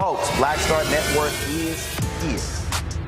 Folks, Black Star Network is here.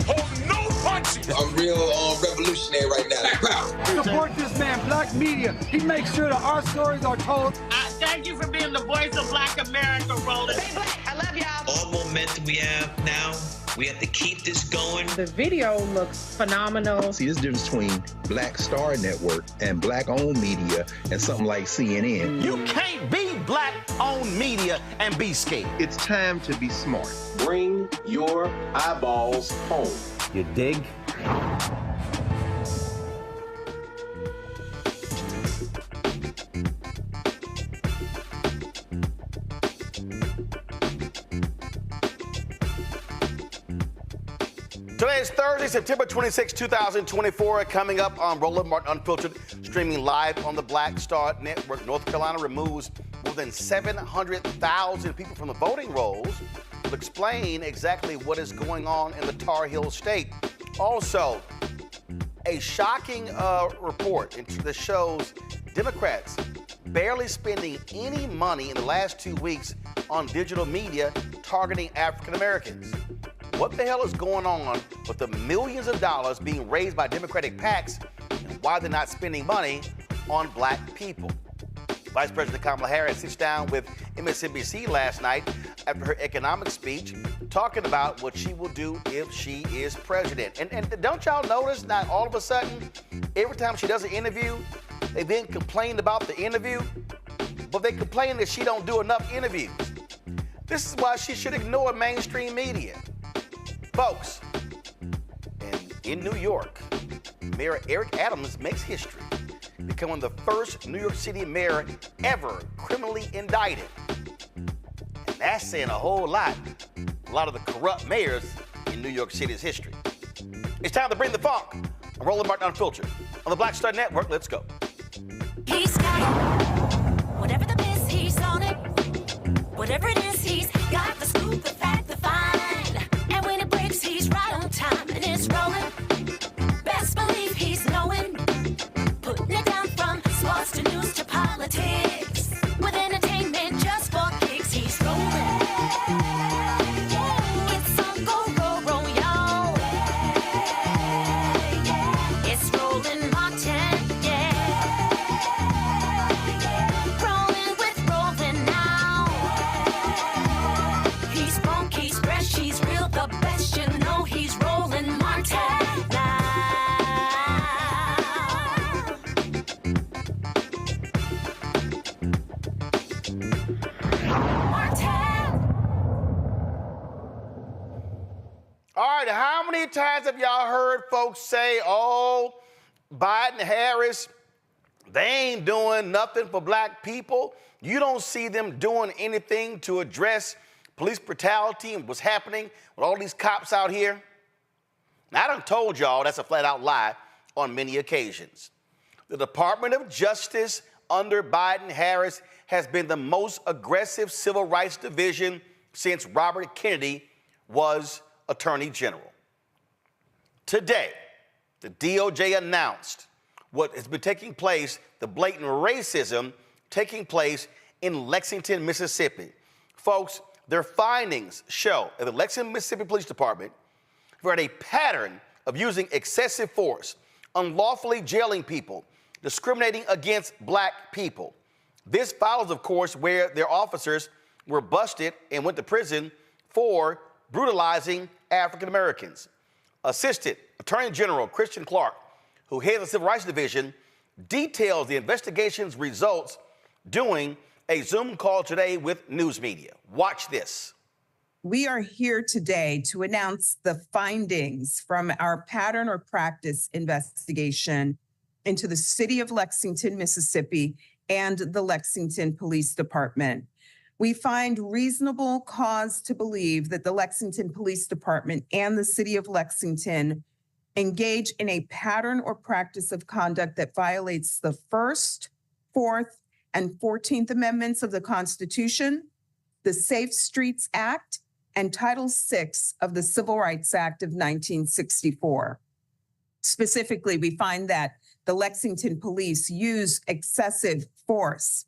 Hold no punches. I'm real revolutionary right now. Support this man, Black Media. He makes sure that our stories are told. Thank you for being the voice of Black America, Roland. Stay black. I love y'all. All momentum we have now, we have to keep this going. The video looks phenomenal. See, there's a difference between Black Star Network and Black-owned media and something like CNN. You can't be Black-owned media and be scared. It's time to be smart. Bring your eyeballs home. You dig? Today is Thursday, September 26, 2024. Coming up on Roland Martin Unfiltered, streaming live on the Black Star Network. North Carolina removes more than 700,000 people from the voting rolls. We'll explain exactly what is going on in the Tar Heel state. Also, a shocking report that shows Democrats barely spending any money in the last 2 weeks on digital media targeting African Americans. What the hell is going on with the millions of dollars being raised by Democratic PACs and why they're not spending money on Black people? Vice President Kamala Harris sits down with MSNBC last night after her economic speech, talking about what she will do if she is president. And don't y'all notice that all of a sudden, every time she does an interview, they then complain about the interview, but they complain that she don't do enough interviews. This is why she should ignore mainstream media. Folks, in New York, Mayor Eric Adams makes history, becoming the first New York City mayor ever criminally indicted. And that's saying a whole lot. A lot of the corrupt mayors in New York City's history. It's time to bring the funk. I'm Roland Martin Unfiltered. On the Black Star Network, let's go. He's got it. Whatever the miss, he's on it. Whatever it is, he's got the scoop, the fact, the find. And when it breaks, he's right on time and it's rolling. Best believe he's knowing. Putting it down from sports to news to politics. With entertainment just for kicks, he's rolling. It's on go, roll, roll, y'all. It's Roland Martin, yeah. Rolling with Roland now. He's funk, he's fresh, he's real, the best, you know he's Roland Martin now. All right, how many times have y'all heard folks say, oh, Biden, Harris, they ain't doing nothing for Black people? You don't see them doing anything to address police brutality and what's happening with all these cops out here? Now, I done told y'all that's a flat-out lie on many occasions. The Department of Justice under Biden, Harris has been the most aggressive civil rights division since Robert Kennedy was Attorney General. Today, the DOJ announced what has been taking place, the blatant racism taking place in Lexington, Mississippi. Folks, their findings show that the Lexington, Mississippi Police Department had a pattern of using excessive force, unlawfully jailing people, discriminating against Black people. This follows, of course, where their officers were busted and went to prison for brutalizing African Americans. Assistant Attorney General Kristen Clarke, who heads the Civil Rights Division, details the investigation's results during a Zoom call today with news media. Watch this. We are here today to announce the findings from our pattern or practice investigation into the city of Lexington, Mississippi, and the Lexington Police Department. We find reasonable cause to believe that the Lexington Police Department and the city of Lexington engage in a pattern or practice of conduct that violates the First, Fourth, and 14th Amendments of the Constitution, the Safe Streets Act, and Title VI of the Civil Rights Act of 1964. Specifically, we find that the Lexington police use excessive force,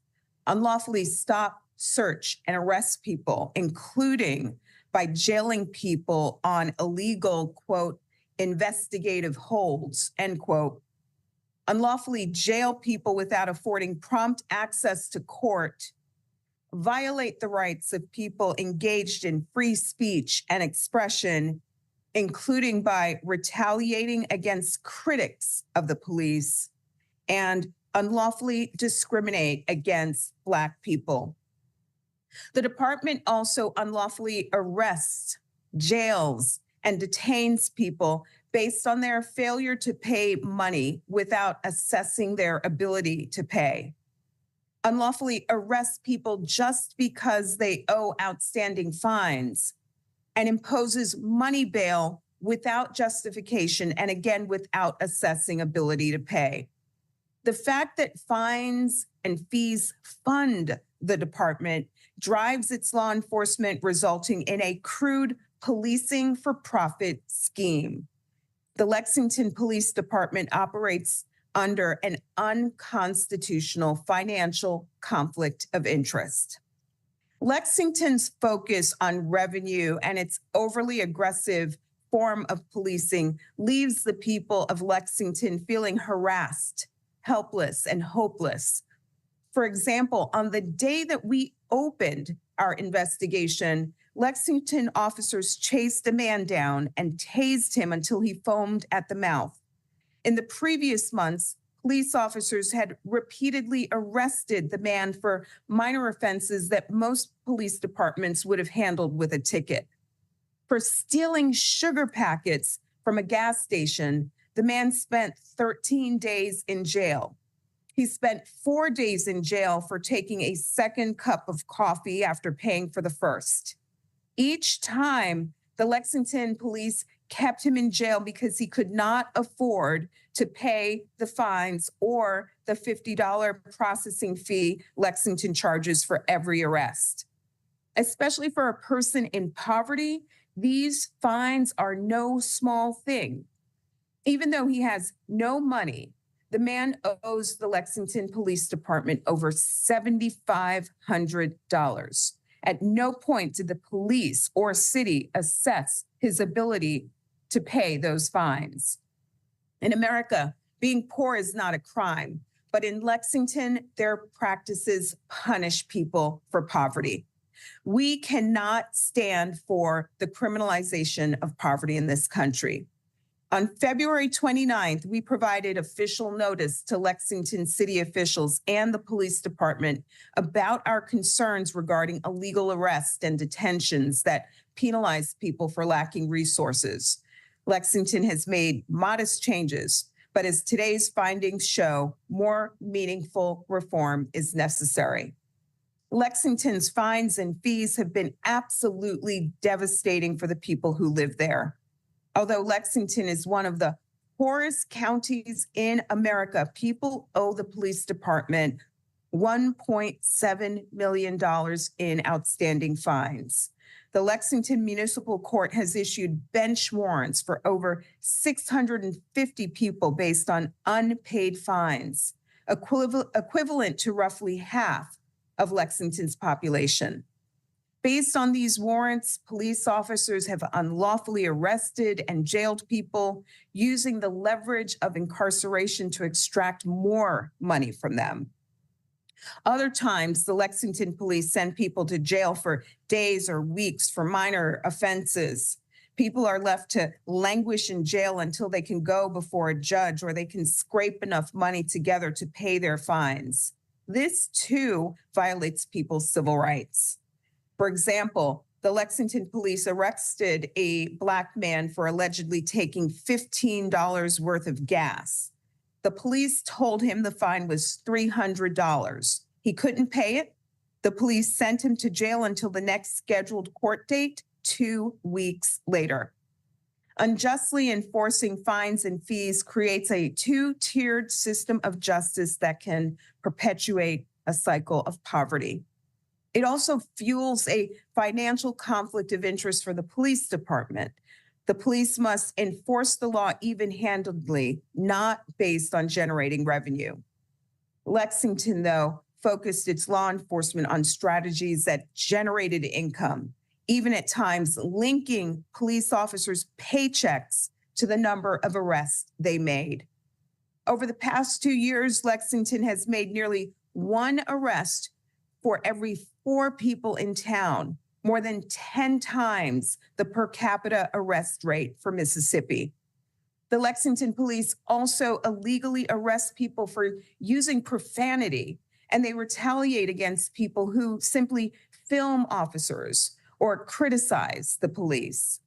unlawfully stop, search, and arrest people, including by jailing people on illegal, quote, investigative holds, end quote, unlawfully jail people without affording prompt access to court, violate the rights of people engaged in free speech and expression, including by retaliating against critics of the police, and unlawfully discriminate against Black people. The department also unlawfully arrests, jails, and detains people based on their failure to pay money without assessing their ability to pay. Unlawfully arrests people just because they owe outstanding fines, and imposes money bail without justification and again without assessing ability to pay. The fact that fines and fees fund the department drives its law enforcement, resulting in a crude policing for profit scheme. The Lexington Police Department operates under an unconstitutional financial conflict of interest. Lexington's focus on revenue and its overly aggressive form of policing leaves the people of Lexington feeling harassed, helpless, and hopeless. For example, on the day that we opened our investigation, Lexington officers chased a man down and tased him until he foamed at the mouth. In the previous months, police officers had repeatedly arrested the man for minor offenses that most police departments would have handled with a ticket. For stealing sugar packets from a gas station, the man spent 13 days in jail. He spent 4 days in jail for taking a second cup of coffee after paying for the first. Each time, the Lexington police kept him in jail because he could not afford to pay the fines or the $50 processing fee Lexington charges for every arrest. Especially for a person in poverty, these fines are no small thing. Even though he has no money, the man owes the Lexington Police Department over $7,500. At no point did the police or city assess his ability to pay those fines. In America, being poor is not a crime, but in Lexington, their practices punish people for poverty. We cannot stand for the criminalization of poverty in this country. On February 29th, we provided official notice to Lexington city officials and the police department about our concerns regarding illegal arrests and detentions that penalize people for lacking resources. Lexington has made modest changes, but as today's findings show, more meaningful reform is necessary. Lexington's fines and fees have been absolutely devastating for the people who live there. Although Lexington is one of the poorest counties in America, people owe the police department $1.7 million in outstanding fines. The Lexington Municipal Court has issued bench warrants for over 650 people based on unpaid fines, equivalent to roughly half of Lexington's population. Based on these warrants, police officers have unlawfully arrested and jailed people using the leverage of incarceration to extract more money from them. Other times, the Lexington police send people to jail for days or weeks for minor offenses. People are left to languish in jail until they can go before a judge or they can scrape enough money together to pay their fines. This, too, violates people's civil rights. For example, the Lexington police arrested a Black man for allegedly taking $15 worth of gas. The police told him the fine was $300. He couldn't pay it. The police sent him to jail until the next scheduled court date 2 weeks later. Unjustly enforcing fines and fees creates a two-tiered system of justice that can perpetuate a cycle of poverty. It also fuels a financial conflict of interest for the police department. The police must enforce the law even-handedly, not based on generating revenue. Lexington, though, focused its law enforcement on strategies that generated income, even at times linking police officers' paychecks to the number of arrests they made. Over the past 2 years, Lexington has made nearly 1 arrest for every 4 people in town, more than 10 times the per capita arrest rate for Mississippi. The Lexington police also illegally arrest people for using profanity, and they retaliate against people who simply film officers or criticize the police.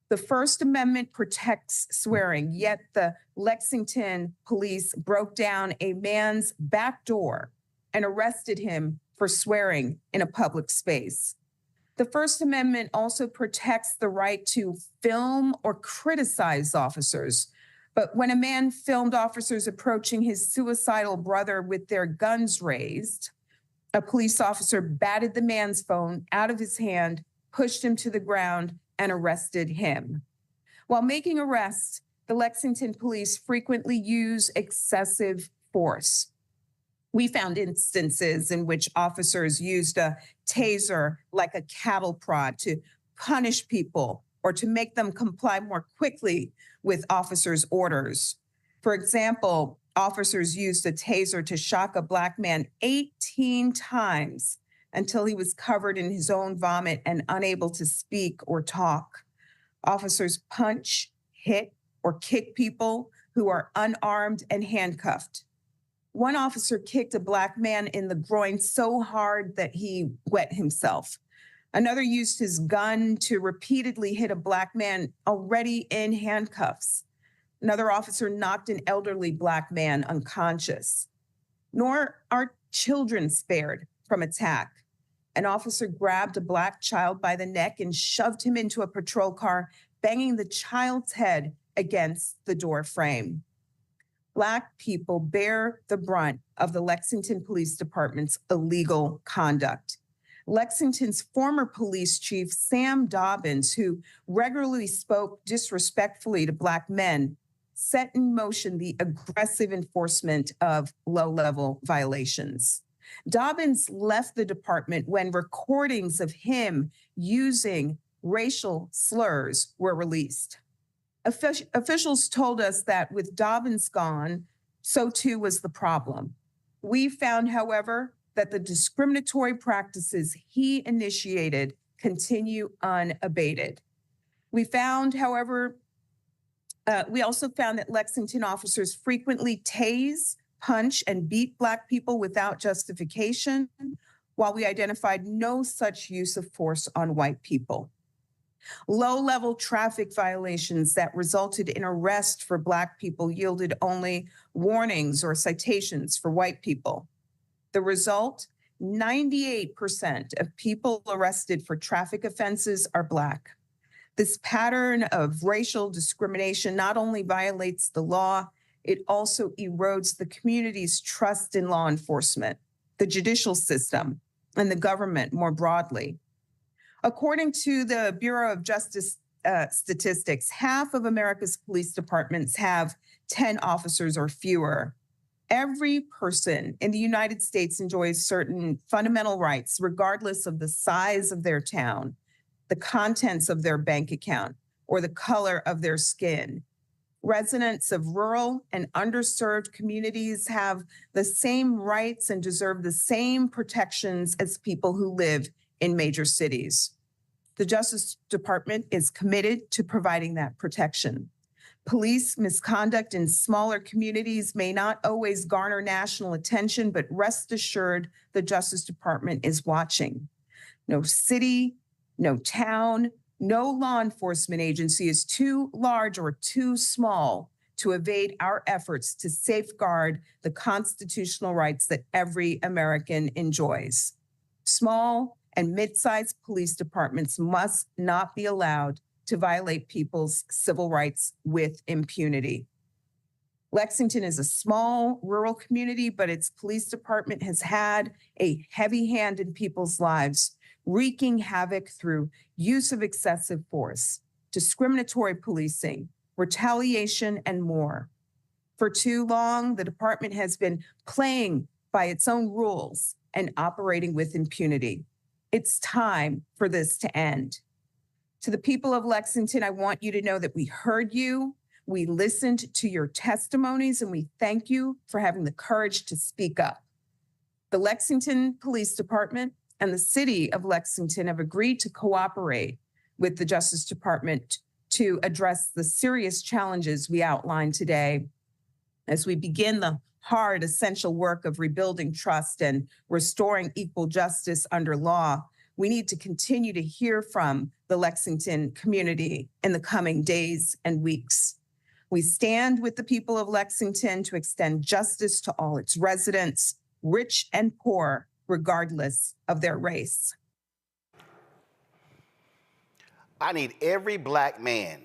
The First Amendment protects swearing, yet the Lexington police broke down a man's back door and arrested him for swearing in a public space. The First Amendment also protects the right to film or criticize officers. But when a man filmed officers approaching his suicidal brother with their guns raised, a police officer batted the man's phone out of his hand, pushed him to the ground, and arrested him. While making arrests, the Lexington police frequently use excessive force. We found instances in which officers used a taser like a cattle prod to punish people or to make them comply more quickly with officers' orders. For example, officers used a taser to shock a Black man 18 times until he was covered in his own vomit and unable to speak or talk. Officers punch, hit, or kick people who are unarmed and handcuffed. One officer kicked a Black man in the groin so hard that he wet himself. Another used his gun to repeatedly hit a Black man already in handcuffs. Another officer knocked an elderly Black man unconscious. Nor are children spared from attack. An officer grabbed a Black child by the neck and shoved him into a patrol car, banging the child's head against the door frame. Black people bear the brunt of the Lexington Police Department's illegal conduct. Lexington's former police chief, Sam Dobbins, who regularly spoke disrespectfully to Black men, set in motion the aggressive enforcement of low-level violations. Dobbins left the department when recordings of him using racial slurs were released. Officials told us that with Dobbins gone, so too was the problem. We found, however, that the discriminatory practices he initiated continue unabated. We also found that Lexington officers frequently tase, punch, and beat Black people without justification, while we identified no such use of force on white people. Low-level traffic violations that resulted in arrest for Black people yielded only warnings or citations for white people. The result, 98% of people arrested for traffic offenses are Black. This pattern of racial discrimination not only violates the law, it also erodes the community's trust in law enforcement, the judicial system, and the government more broadly. According to the Bureau of Justice statistics, half of America's police departments have 10 officers or fewer. Every person in the United States enjoys certain fundamental rights, regardless of the size of their town, the contents of their bank account, or the color of their skin. Residents of rural and underserved communities have the same rights and deserve the same protections as people who live in major cities. The Justice Department is committed to providing that protection. Police misconduct in smaller communities may not always garner national attention, but rest assured the Justice Department is watching. No city, no town, no law enforcement agency is too large or too small to evade our efforts to safeguard the constitutional rights that every American enjoys. Small and mid-sized police departments must not be allowed to violate people's civil rights with impunity. Lexington is a small rural community, but its police department has had a heavy hand in people's lives, wreaking havoc through use of excessive force, discriminatory policing, retaliation, and more. For too long, the department has been playing by its own rules and operating with impunity. It's time for this to end. To the people of Lexington, I want you to know that we heard you, we listened to your testimonies, and we thank you for having the courage to speak up. The Lexington Police Department and the city of Lexington have agreed to cooperate with the Justice Department to address the serious challenges we outlined today as we begin the hard, essential work of rebuilding trust and restoring equal justice under law. We need to continue to hear from the Lexington community in the coming days and weeks. We stand with the people of Lexington to extend justice to all its residents, rich and poor, regardless of their race. I need every black man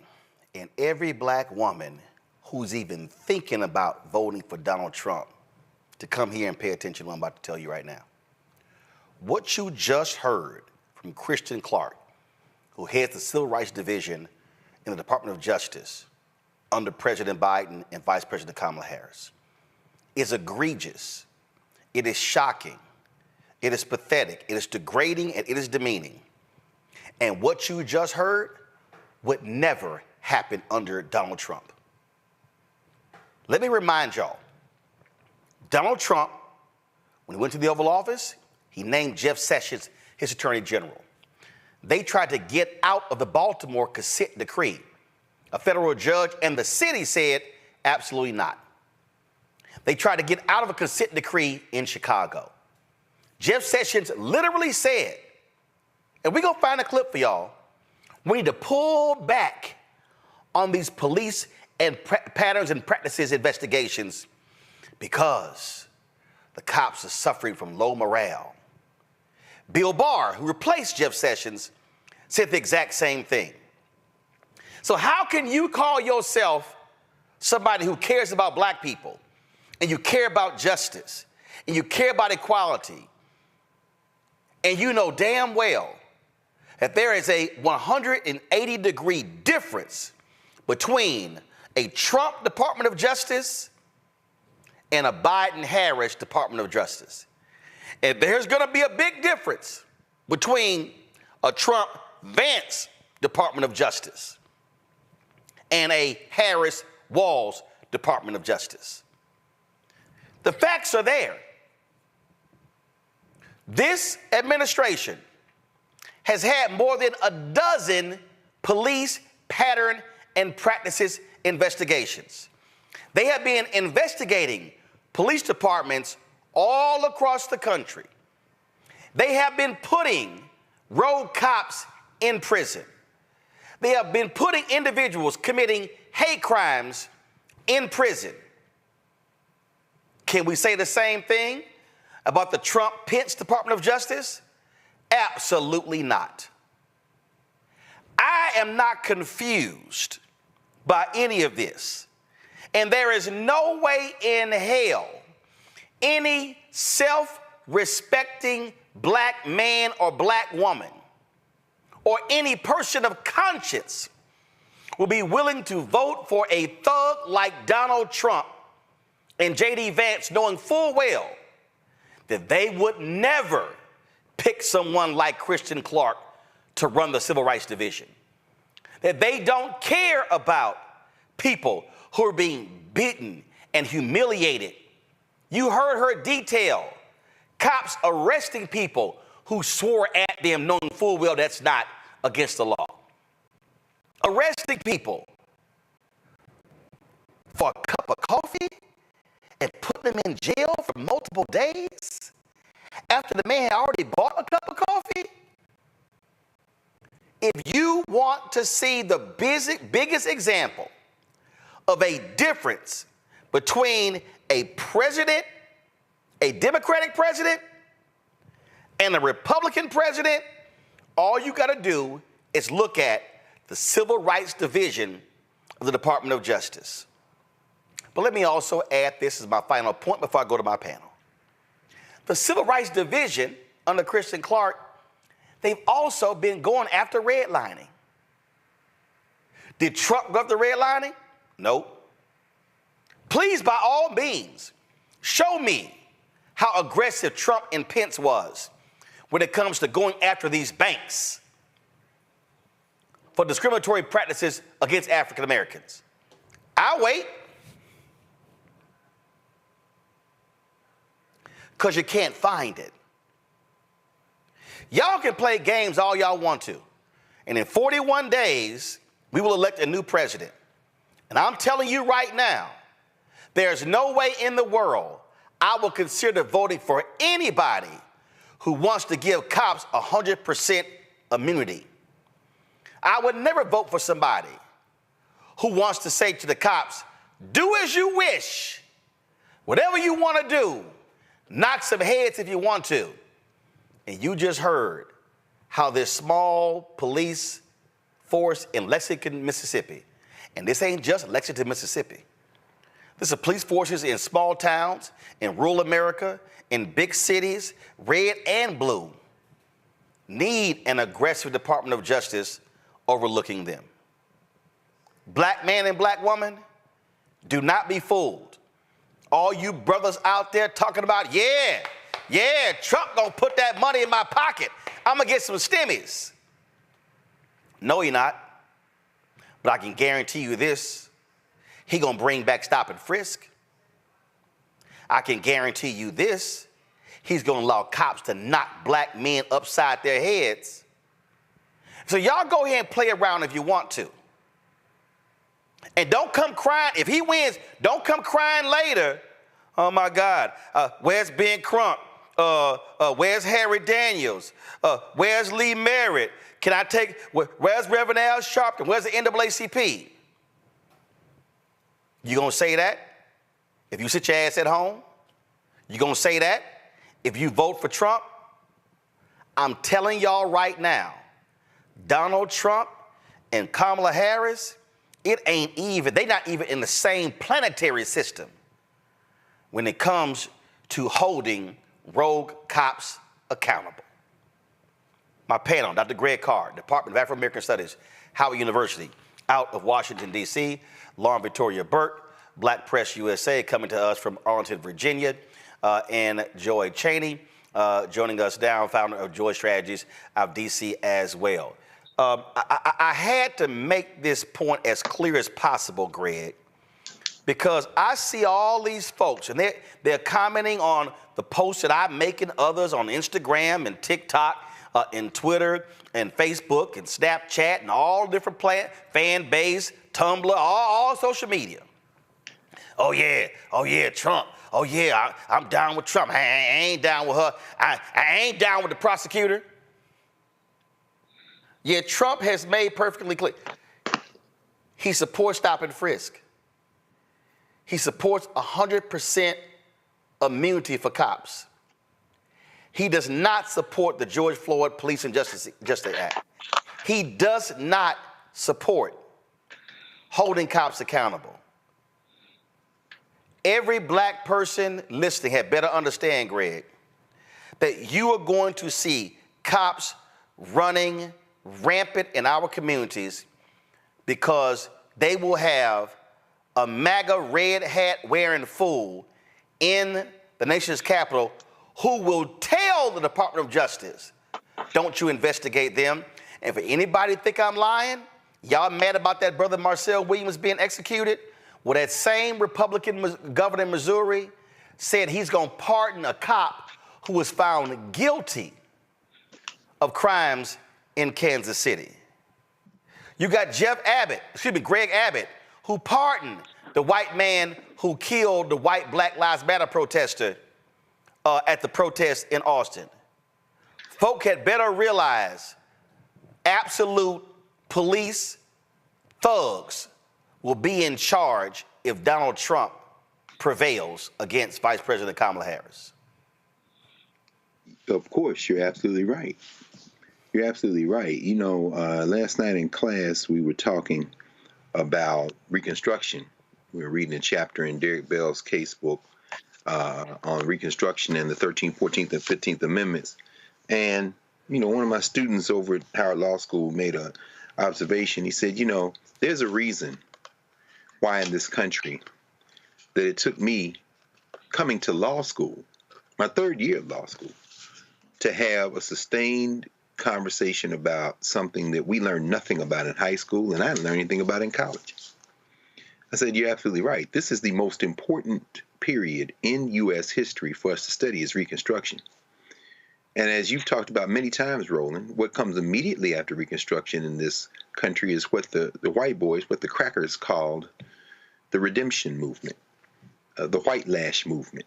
and every black woman who's even thinking about voting for Donald Trump to come here and pay attention to what I'm about to tell you right now. What you just heard from Kristen Clarke, who heads the Civil Rights Division in the Department of Justice under President Biden and Vice President Kamala Harris, is egregious. It is shocking. It is pathetic. It is degrading, and it is demeaning. And what you just heard would never happen under Donald Trump. Let me remind y'all, Donald Trump, when he went to the Oval Office, he named Jeff Sessions his attorney general. They tried to get out of the Baltimore consent decree. A federal judge and the city said, absolutely not. They tried to get out of a consent decree in Chicago. Jeff Sessions literally said, and we're gonna find a clip for y'all, we need to pull back on these police and patterns and practices investigations because the cops are suffering from low morale. Bill Barr, who replaced Jeff Sessions, said the exact same thing. So how can you call yourself somebody who cares about black people, and you care about justice, and you care about equality, and you know damn well that there is a 180-degree difference between a Trump Department of Justice and a Biden-Harris Department of Justice? And there's going to be a big difference between a Trump-Vance Department of Justice and a Harris-Walz Department of Justice. The facts are there. This administration has had more than a dozen police pattern and practices investigations. They have been investigating police departments all across the country. They have been putting rogue cops in prison. They have been putting individuals committing hate crimes in prison. Can we say the same thing about the Trump-Pence Department of Justice? Absolutely not. I am not confused by any of this. And there is no way in hell any self-respecting black man or black woman or any person of conscience will be willing to vote for a thug like Donald Trump and J.D. Vance, knowing full well that they would never pick someone like Kristen Clarke to run the Civil Rights Division. That they don't care about people who are being beaten and humiliated. You heard her detail cops arresting people who swore at them knowing full well that's not against the law. Arresting people for a cup of coffee and putting them in jail for multiple days after the man had already bought a cup of coffee. If you want to see the biggest example of a difference between a president, a Democratic president, and a Republican president, all you got to do is look at the Civil Rights Division of the Department of Justice. But let me also add this as my final point before I go to my panel. The Civil Rights Division under Kristen Clarke, they've also been going after redlining. Did Trump go after redlining? No. Please, by all means, show me how aggressive Trump and Pence was when it comes to going after these banks for discriminatory practices against African Americans. I'll wait. Because you can't find it. Y'all can play games all y'all want to. And in 41 days, we will elect a new president. And I'm telling you right now, there's no way in the world I will consider voting for anybody who wants to give cops 100% immunity. I would never vote for somebody who wants to say to the cops, do as you wish. Whatever you want to do, knock some heads if you want to. And you just heard how this small police force in Lexington, Mississippi, and this ain't just Lexington, Mississippi. This is police forces in small towns, in rural America, in big cities, red and blue, need an aggressive Department of Justice overlooking them. Black man and black woman, do not be fooled. All you brothers out there talking about, yeah, Trump gonna put that money in my pocket. I'm gonna get some stimmies. No, you're not. But I can guarantee you this, he gonna bring back stop and frisk. I can guarantee you this, he's gonna allow cops to knock black men upside their heads. So y'all go ahead and play around if you want to. And don't come crying. If he wins, don't come crying later. Oh, my God. Where's Ben Crump? Where's Harry Daniels? Where's Lee Merritt? Can I take, where's Reverend Al Sharpton? Where's the NAACP? You going to say that if you sit your ass at home? You going to say that if you vote for Trump? I'm telling y'all right now, Donald Trump and Kamala Harris, it ain't even, they're not even in the same planetary system when it comes to holding rogue cops accountable. My panel, Dr. Greg Carr, Department of Afro-American Studies, Howard University, out of Washington, D.C., Lauren Victoria Burke, Black Press USA, coming to us from Arlington, Virginia, and Joy Chaney, joining us down, founder of Joy Strategies out of D.C. as well. I had to make this point as clear as possible, Greg, because I see all these folks, and they're commenting on the posts that I make and others on Instagram and TikTok and Twitter and Facebook and Snapchat and all different fan base, Tumblr, all social media. Oh yeah, Trump. Oh yeah, I'm down with Trump. I ain't down with her. I ain't down with the prosecutor. Yeah, Trump has made perfectly clear. He supports stop and frisk. He supports 100% immunity for cops. He does not support the George Floyd Police and Justice Act. He does not support holding cops accountable. Every black person listening had better understand, Greg, that you are going to see cops running rampant in our communities because they will have a MAGA red hat wearing fool in the nation's capital who will tell the Department of Justice, don't you investigate them. And for anybody to think I'm lying, y'all mad about that brother Marcel Williams being executed? Well, that same Republican governor in Missouri said he's going to pardon a cop who was found guilty of crimes in Kansas City. You got Greg Abbott, who pardoned the white man who killed the white Black Lives Matter protester at the protest in Austin. Folk had better realize absolute police thugs will be in charge if Donald Trump prevails against Vice President Kamala Harris. Of course, you're absolutely right. You're absolutely right. You know, last night in class, we were talking about Reconstruction. We were reading a chapter in Derek Bell's casebook on Reconstruction and the 13th, 14th, and 15th Amendments. And, you know, one of my students over at Howard Law School made an observation. He said, you know, there's a reason why in this country that it took me coming to law school, my third year of law school, to have a sustained conversation about something that we learned nothing about in high school and I didn't learn anything about in college. I said, you're absolutely right. This is the most important period in U.S. history for us to study is Reconstruction. And as you've talked about many times, Roland, what comes immediately after Reconstruction in this country is what the white boys, what the crackers called the redemption movement, the white lash movement,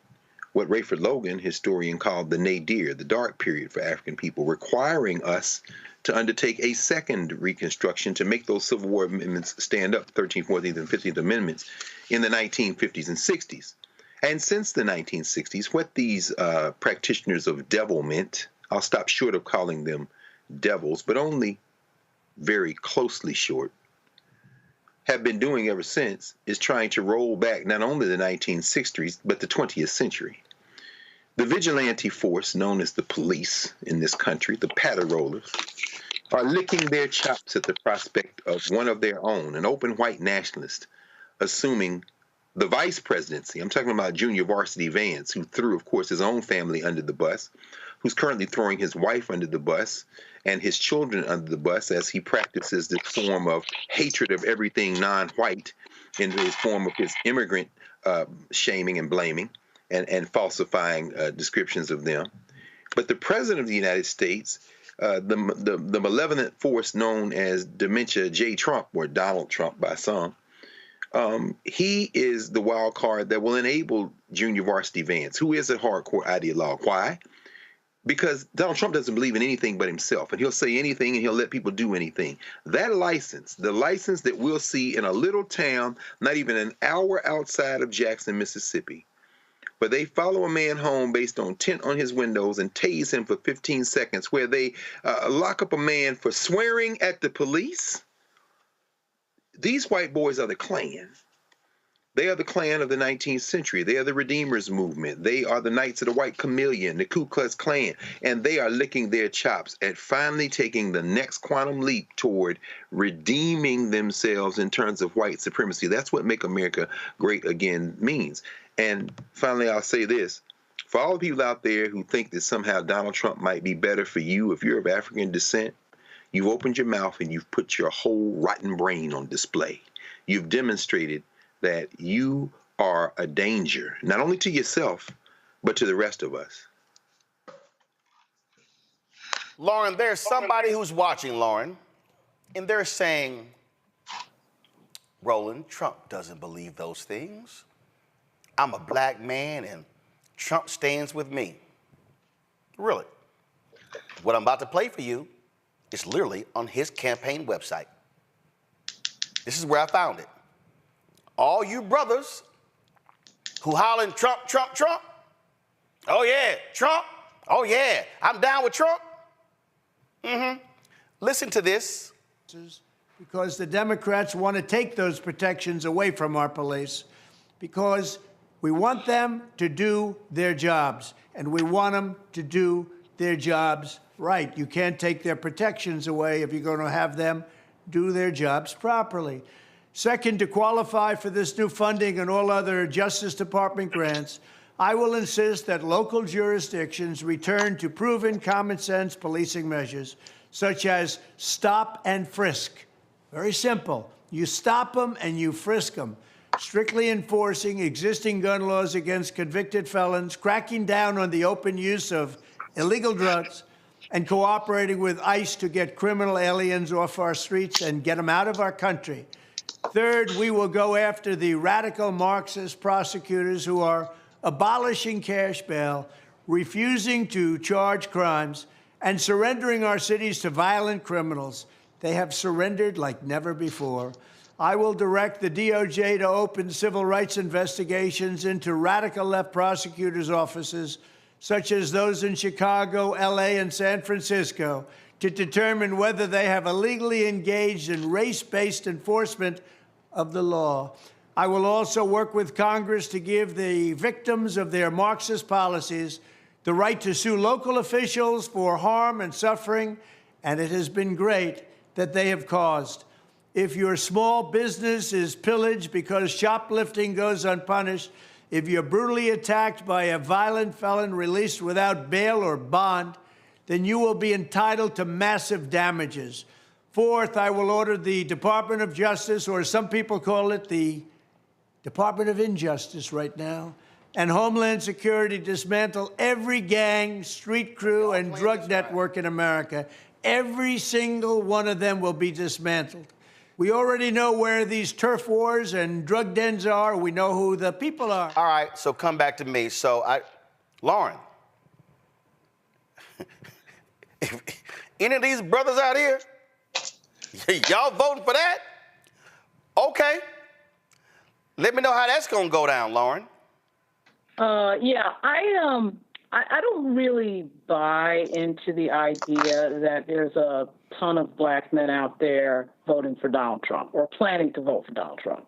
what Rayford Logan, historian, called the nadir, the dark period for African people, requiring us to undertake a second Reconstruction to make those Civil War amendments stand up, 13th, 14th, and 15th Amendments, in the 1950s and 60s. And since the 1960s, what these practitioners of devilment, I'll stop short of calling them devils, but only very closely short, have been doing ever since is trying to roll back not only the 1960s, but the 20th century. The vigilante force known as the police in this country, the patter-rollers, are licking their chops at the prospect of one of their own, an open white nationalist, assuming the vice presidency. I'm talking about Junior Varsity Vance, who threw, of course, his own family under the bus, who's currently throwing his wife under the bus and his children under the bus as he practices this form of hatred of everything non-white in his form of his immigrant shaming and blaming and falsifying descriptions of them. But the president of the United States, the malevolent force known as Dementia J. Trump, or Donald Trump by some, he is the wild card that will enable Junior Varsity Vance, who is a hardcore ideologue. Why? Because Donald Trump doesn't believe in anything but himself, and he'll say anything and he'll let people do anything. That license, the license that we'll see in a little town, not even an hour outside of Jackson, Mississippi, where they follow a man home based on tint on his windows and tase him for 15 seconds, where they lock up a man for swearing at the police. These white boys are the Klan. They are the Klan of the 19th century. They are the Redeemers movement. They are the Knights of the White Chameleon, the Ku Klux Klan. And they are licking their chops at finally taking the next quantum leap toward redeeming themselves in terms of white supremacy. That's what Make America Great Again means. And finally, I'll say this. For all the people out there who think that somehow Donald Trump might be better for you if you're of African descent, you've opened your mouth and you've put your whole rotten brain on display. You've demonstrated that you are a danger, not only to yourself, but to the rest of us. Lauren, there's somebody who's watching, Lauren, and they're saying, Roland, Trump doesn't believe those things. I'm a black man and Trump stands with me. Really? What I'm about to play for you is literally on his campaign website. This is where I found it. All you brothers who hollering Trump, Trump, Trump. Oh yeah, Trump. Oh yeah, I'm down with Trump. Listen to this. Because the Democrats want to take those protections away from our police because we want them to do their jobs and we want them to do their jobs right. You can't take their protections away if you're going to have them do their jobs properly. Second, to qualify for this new funding and all other Justice Department grants, I will insist that local jurisdictions return to proven common sense policing measures, such as stop and frisk. Very simple. You stop them and you frisk them. Strictly enforcing existing gun laws against convicted felons, cracking down on the open use of illegal drugs, and cooperating with ICE to get criminal aliens off our streets and get them out of our country. Third, we will go after the radical Marxist prosecutors who are abolishing cash bail, refusing to charge crimes, and surrendering our cities to violent criminals. They have surrendered like never before. I will direct the DOJ to open civil rights investigations into radical left prosecutors' offices, such as those in Chicago, LA, and San Francisco, to determine whether they have illegally engaged in race-based enforcement of the law. I will also work with Congress to give the victims of their Marxist policies the right to sue local officials for harm and suffering, and it has been great that they have caused. If your small business is pillaged because shoplifting goes unpunished, if you're brutally attacked by a violent felon released without bail or bond, then you will be entitled to massive damages. Fourth, I will order the Department of Justice, or some people call it the Department of Injustice right now, and Homeland Security dismantle every gang, street crew, and drug network in America. Every single one of them will be dismantled. We already know where these turf wars and drug dens are. We know who the people are. All right, so come back to me. Lauren, any of these brothers out here, y'all voting for that? Okay. Let me know how that's gonna go down, Lauren. Yeah, I don't really buy into the idea that there's a ton of black men out there voting for Donald Trump or planning to vote for Donald Trump.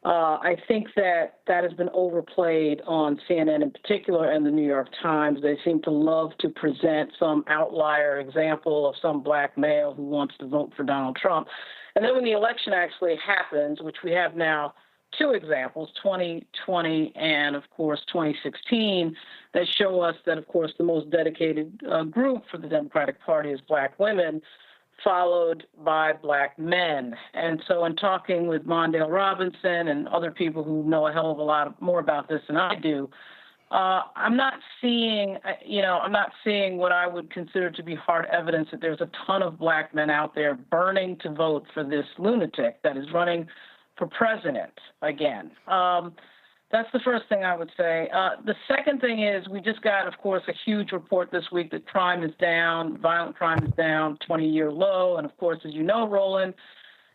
I think that has been overplayed on CNN in particular and the New York Times. They seem to love to present some outlier example of some black male who wants to vote for Donald Trump. And then when the election actually happens, which we have now two examples, 2020 and, of course, 2016, that show us that, of course, the most dedicated group for the Democratic Party is black women, followed by black men. And so in talking with Mondale Robinson and other people who know a hell of a lot more about this than I do, I'm not seeing what I would consider to be hard evidence that there's a ton of black men out there burning to vote for this lunatic that is running for president again. That's the first thing I would say. The second thing is we just got, of course, a huge report this week that crime is down, violent crime is down, 20-year low. And, of course, as you know, Roland,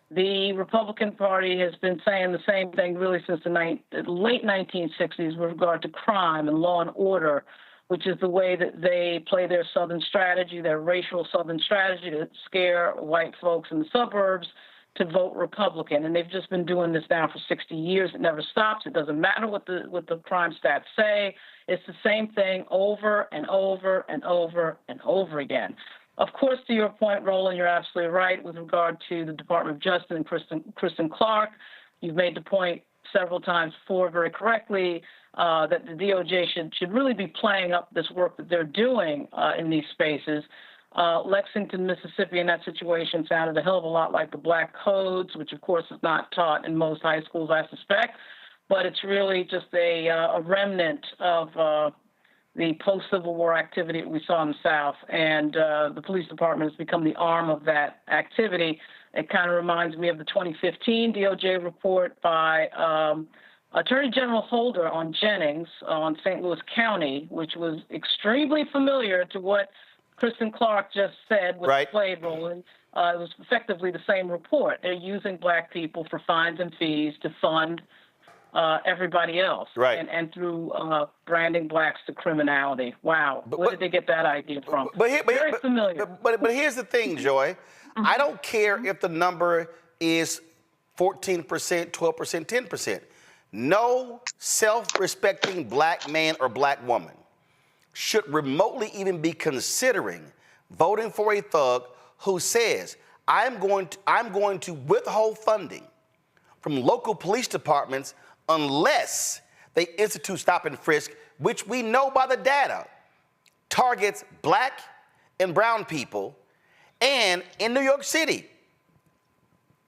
the Republican Party has been saying the same thing really since the late 1960s with regard to crime and law and order, which is the way that they play their Southern strategy, their racial Southern strategy to scare white folks in the suburbs to vote Republican. And they've just been doing this now for 60 years. It never stops. It doesn't matter what the crime stats say. It's the same thing over and over and over and over again. Of course, to your point, Roland, you're absolutely right with regard to the Department of Justice and Kristen Clarke. You've made the point several times before very correctly that the DOJ should really be playing up this work that they're doing in these spaces. Lexington, Mississippi, in that situation sounded a hell of a lot like the Black Codes, which, of course, is not taught in most high schools, I suspect. But it's really just a remnant of the post-Civil War activity that we saw in the South. And the police department has become the arm of that activity. It kind of reminds me of the 2015 DOJ report by Attorney General Holder on Jennings on St. Louis County, which was extremely familiar to what Kristen Clarke just said with the Slade Roland. It was effectively the same report. They're using black people for fines and fees to fund everybody else, and through branding blacks to criminality. Wow, where did they get that idea from? Very familiar. But here's the thing, Joy. I don't care if the number is 14%, 12%, 10%. No self-respecting black man or black woman should remotely even be considering voting for a thug who says, I'm going to withhold funding from local police departments unless they institute stop and frisk, which we know by the data targets black and brown people. And in New York City,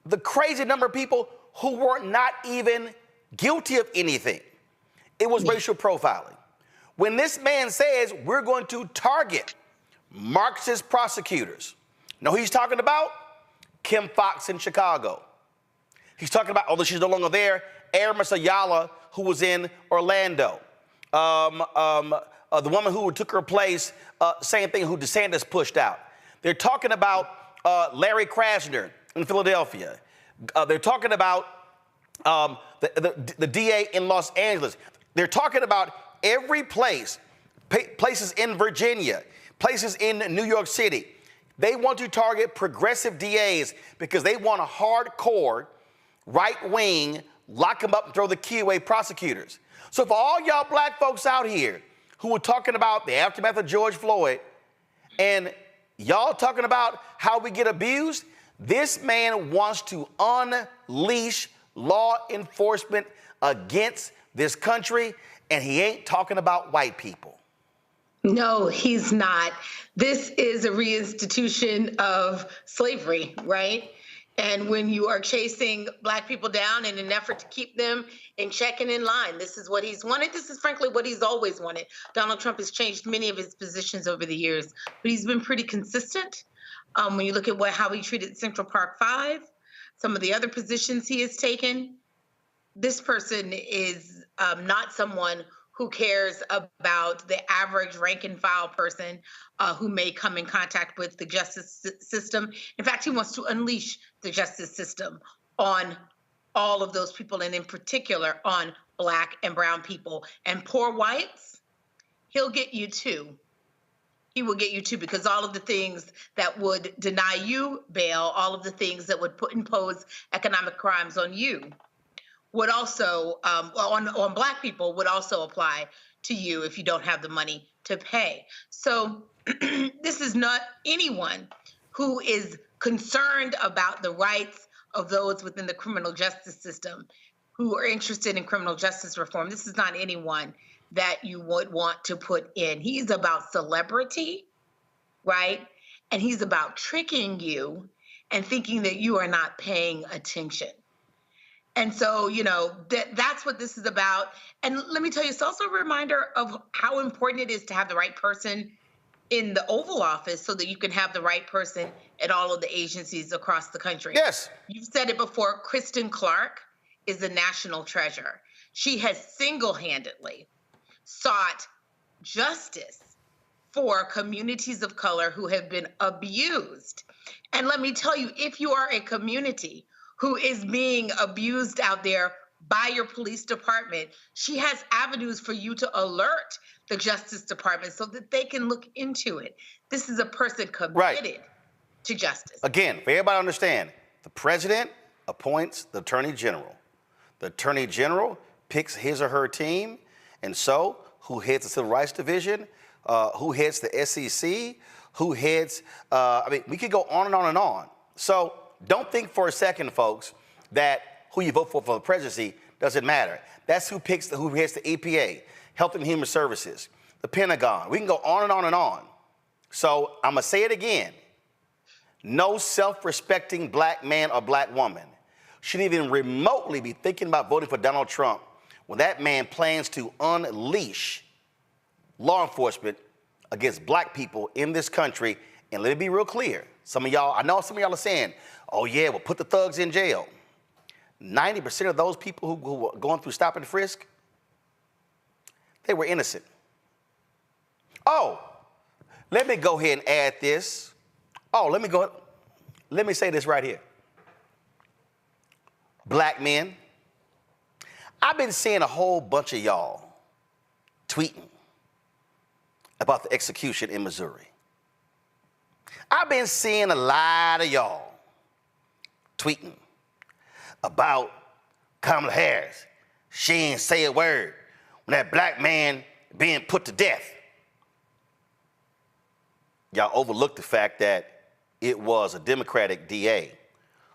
the crazy number of people who were not even guilty of anything. It was racial profiling. When this man says we're going to target Marxist prosecutors, know who he's talking about? Kim Foxx in Chicago. He's talking about, although she's no longer there, Aramis Ayala, who was in Orlando. The woman who took her place, same thing, who DeSantis pushed out. They're talking about Larry Krasner in Philadelphia. They're talking about the DA in Los Angeles. They're talking about every place, places in Virginia, places in New York City. They want to target progressive DAs because they want a hardcore, right-wing, lock them up and throw the key away prosecutors. So for all y'all black folks out here who were talking about the aftermath of George Floyd and y'all talking about how we get abused, this man wants to unleash law enforcement against this country, and he ain't talking about white people. No, he's not. This is a reinstitution of slavery, right? And when you are chasing Black people down in an effort to keep them in check and in line, this is what he's wanted. This is frankly what he's always wanted. Donald Trump has changed many of his positions over the years, but he's been pretty consistent. When you look at how he treated Central Park 5, some of the other positions he has taken, this person is not someone who cares about the average rank and file person who may come in contact with the justice system. In fact, he wants to unleash the justice system on all of those people, and in particular on Black and brown people. And poor whites, he'll get you too. He will get you too, because all of the things that would deny you bail, all of the things that would impose economic crimes on you, would also, on Black people, would also apply to you if you don't have the money to pay. So this is not anyone who is concerned about the rights of those within the criminal justice system who are interested in criminal justice reform. This is not anyone that you would want to put in. He's about celebrity, right? And he's about tricking you and thinking that you are not paying attention. And so, that's what this is about. And let me tell you, it's also a reminder of how important it is to have the right person in the Oval Office so that you can have the right person at all of the agencies across the country. Yes. You've said it before, Kristen Clarke is a national treasure. She has single-handedly sought justice for communities of color who have been abused. And let me tell you, if you are a community who is being abused out there by your police department, she has avenues for you to alert the Justice Department so that they can look into it. This is a person committed to justice. Again, for everybody to understand, the president appoints the attorney general. The attorney general picks his or her team, and so who heads the Civil Rights Division, who heads the SEC, who heads, we could go on and on and on. So don't think for a second, folks, that who you vote for the presidency doesn't matter. That's who picks who heads the EPA, Health and Human Services, the Pentagon. We can go on and on and on. So I'm going to say it again. No self-respecting Black man or Black woman should even remotely be thinking about voting for Donald Trump when that man plans to unleash law enforcement against Black people in this country. And let me be real clear. I know some of y'all are saying, oh yeah, well, put the thugs in jail. 90% of those people who were going through stop and frisk, they were innocent. Oh, let me go ahead and add this. Let me say this right here. Black men, I've been seeing a whole bunch of y'all tweeting about the execution in Missouri. I've been seeing a lot of y'all tweeting about Kamala Harris. She ain't say a word when that Black man being put to death. Y'all overlooked the fact that it was a Democratic DA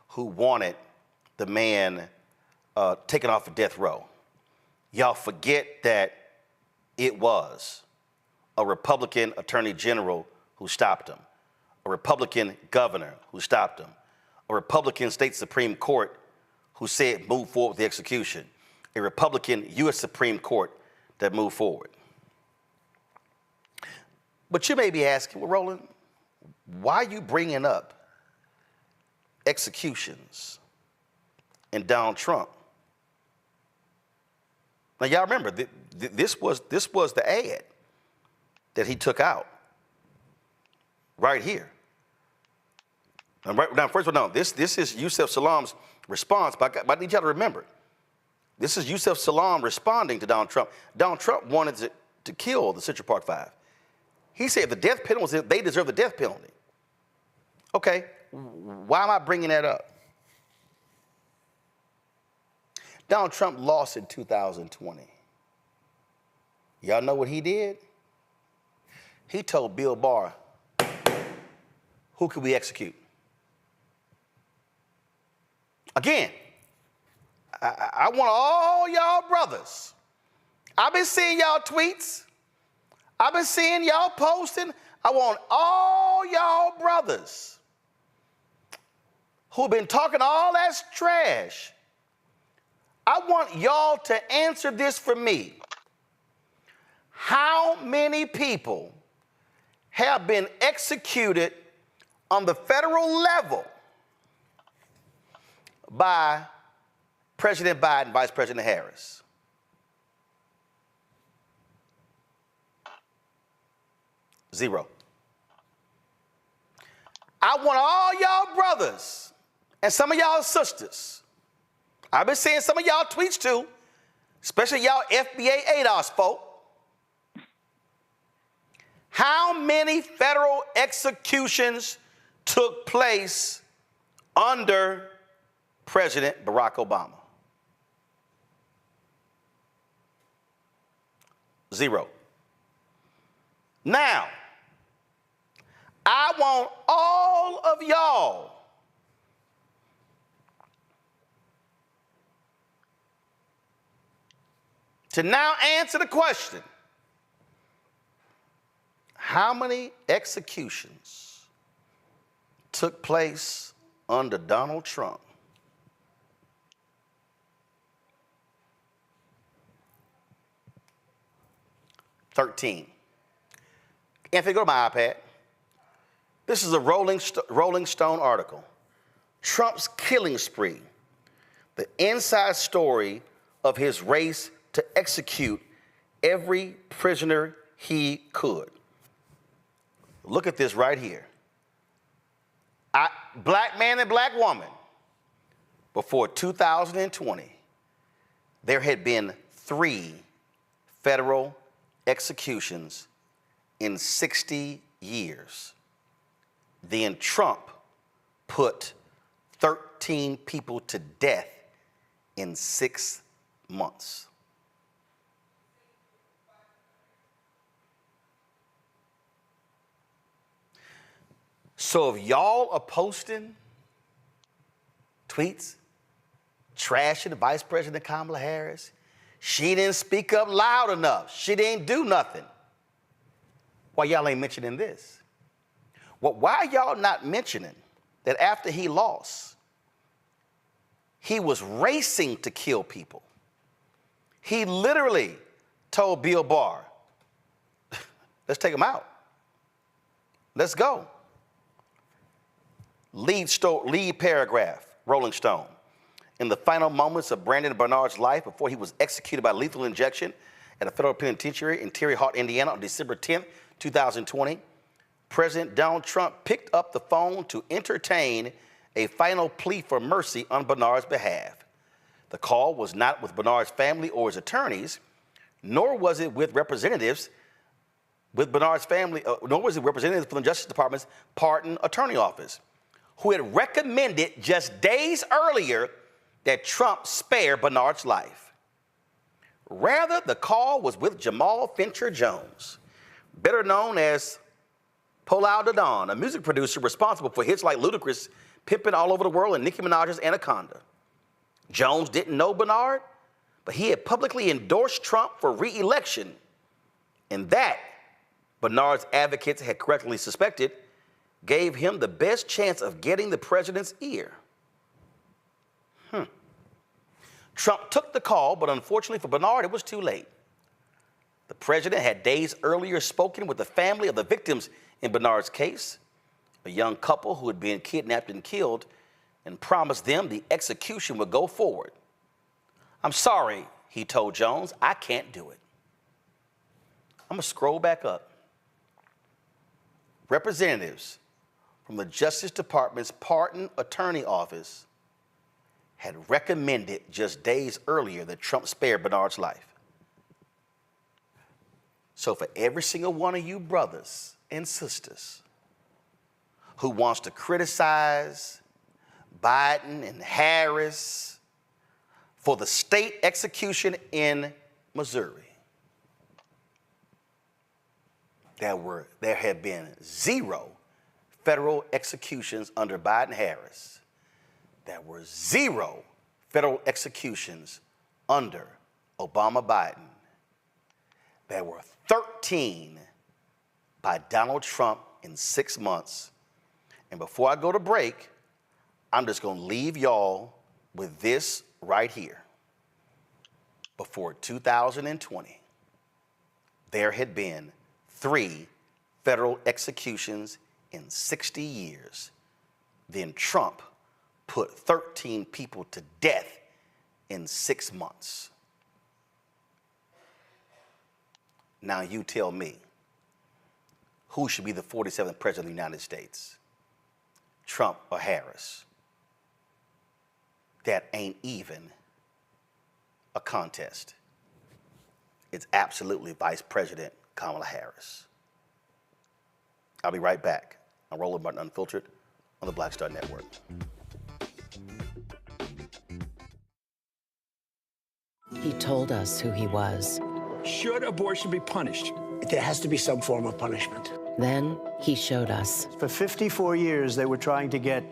who wanted the man taken off of death row. Y'all forget that it was a Republican Attorney General who stopped him, a Republican governor who stopped him, a Republican state Supreme Court who said move forward with the execution, a Republican U.S. Supreme Court that moved forward. But you may be asking, well, Roland, why are you bringing up executions and Donald Trump? Now, y'all remember, this was the ad that he took out right here. Now, first of all, no, this is Yusef Salaam's response, but I need y'all to remember, this is Yusef Salaam responding to Donald Trump. Donald Trump wanted to kill the Central Park 5. He said the death penalty, they deserve the death penalty. Okay, why am I bringing that up? Donald Trump lost in 2020. Y'all know what he did? He told Bill Barr, who could we execute? Again, I want all y'all brothers. I've been seeing y'all tweets. I've been seeing y'all posting. I want all y'all brothers who've been talking all that trash. I want y'all to answer this for me. How many people have been executed on the federal level by President Biden, Vice President Harris? Zero. I want all y'all brothers and some of y'all sisters. I've been seeing some of y'all tweets too, especially y'all FBA ADOS folk. How many federal executions took place under President Barack Obama? Zero. Now, I want all of y'all to now answer the question, how many executions took place under Donald Trump? $13. Anthony, go to my iPad. This is a Rolling Stone article. Trump's killing spree, the inside story of his race to execute every prisoner he could. Look at this right here. Black man and black woman, before 2020, there had been 3 federal executions in 60 years. Then Trump put 13 people to death in 6 months. So if y'all are posting tweets trashing Vice President Kamala Harris, she didn't speak up loud enough, she didn't do nothing, why y'all ain't mentioning this? Well, why are y'all not mentioning that after he lost, he was racing to kill people? He literally told Bill Barr, let's take him out. Let's go. Lead paragraph, Rolling Stone. In the final moments of Brandon Bernard's life before he was executed by lethal injection at a federal penitentiary in Terre Haute, Indiana on December 10th, 2020, President Donald Trump picked up the phone to entertain a final plea for mercy on Bernard's behalf. The call was not with Bernard's family or his attorneys, nor was it with representatives with Bernard's family, nor was it representatives from the Justice Department's Pardon Attorney Office, who had recommended just days earlier that Trump spare Bernard's life. Rather, the call was with Jamal Fincher Jones, better known as Paul da Don, a music producer responsible for hits like Ludacris, Pimpin' All Over the World, and Nicki Minaj's Anaconda. Jones didn't know Bernard, but he had publicly endorsed Trump for re-election, and that, Bernard's advocates had correctly suspected, gave him the best chance of getting the president's ear. Trump took the call, but unfortunately for Bernard, it was too late. The president had days earlier spoken with the family of the victims in Bernard's case, a young couple who had been kidnapped and killed, and promised them the execution would go forward. I'm sorry, he told Jones, I can't do it. I'm gonna scroll back up. Representatives from the Justice Department's Pardon Attorney Office had recommended just days earlier that Trump spare Bernard's life. So for every single one of you brothers and sisters who wants to criticize Biden and Harris for the state execution in Missouri, there have been 0 federal executions under Biden-Harris. There were 0 federal executions under Obama-Biden. There were 13 by Donald Trump in 6 months. And before I go to break, I'm just going to leave y'all with this right here. Before 2020, there had been 3 federal executions in 60 years. Then Trump put 13 people to death in 6 months. Now you tell me, who should be the 47th president of the United States? Trump or Harris? That ain't even a contest. It's absolutely Vice President Kamala Harris. I'll be right back. I'm Roland Martin Unfiltered on the Black Star Network. He told us who he was. Should abortion be punished? There has to be some form of punishment. Then he showed us. For 54 years, they were trying to get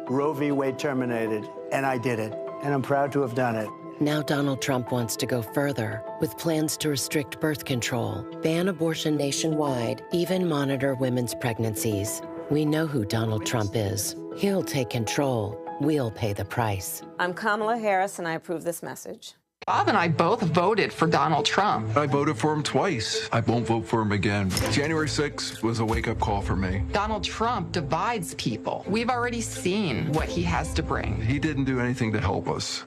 Roe v. Wade terminated, and I did it, and I'm proud to have done it. Now Donald Trump wants to go further with plans to restrict birth control, ban abortion nationwide, even monitor women's pregnancies. We know who Donald Trump is. He'll take control. We'll pay the price. I'm Kamala Harris, and I approve this message. Bob and I both voted for Donald Trump. I voted for him twice. I won't vote for him again. January 6th was a wake-up call for me. Donald Trump divides people. We've already seen what he has to bring. He didn't do anything to help us.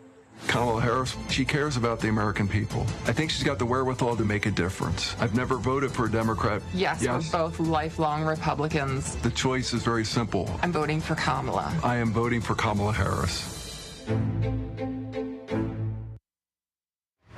Kamala Harris, she cares about the American people. I think she's got the wherewithal to make a difference. I've never voted for a Democrat. Yes, we're both lifelong Republicans. The choice is very simple. I'm voting for Kamala. I am voting for Kamala Harris.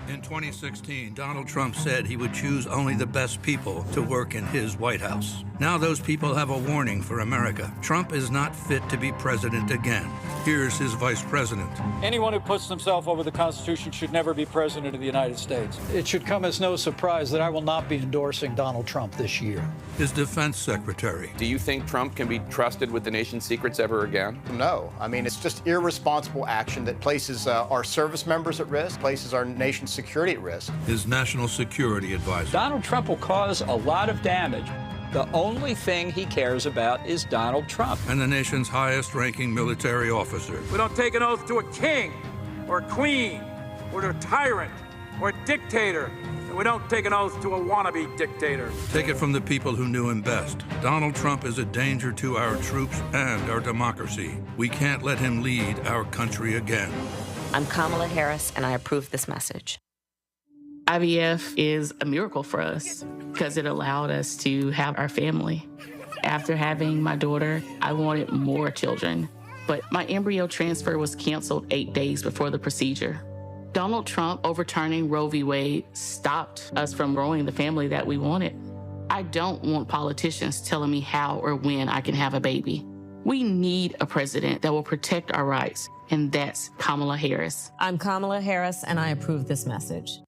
In 2016, Donald Trump said he would choose only the best people to work in his White House. Now those people have a warning for America. Trump is not fit to be president again. Here's his vice president. Anyone who puts themselves over the Constitution should never be president of the United States. It should come as no surprise that I will not be endorsing Donald Trump this year. His defense secretary. Do you think Trump can be trusted with the nation's secrets ever again? No. I mean, it's just irresponsible action that places our service members at risk, places our nation's security at risk. His national security advisor. Donald Trump will cause a lot of damage. The only thing he cares about is Donald Trump. And the nation's highest-ranking military officer. We don't take an oath to a king or a queen or to a tyrant or a dictator. And we don't take an oath to a wannabe dictator. Take it from the people who knew him best. Donald Trump is a danger to our troops and our democracy. We can't let him lead our country again. I'm Kamala Harris, and I approve this message. IVF is a miracle for us because it allowed us to have our family. After having my daughter, I wanted more children, but my embryo transfer was canceled 8 days before the procedure. Donald Trump overturning Roe v. Wade stopped us from growing the family that we wanted. I don't want politicians telling me how or when I can have a baby. We need a president that will protect our rights, and that's Kamala Harris. I'm Kamala Harris, and I approve this message.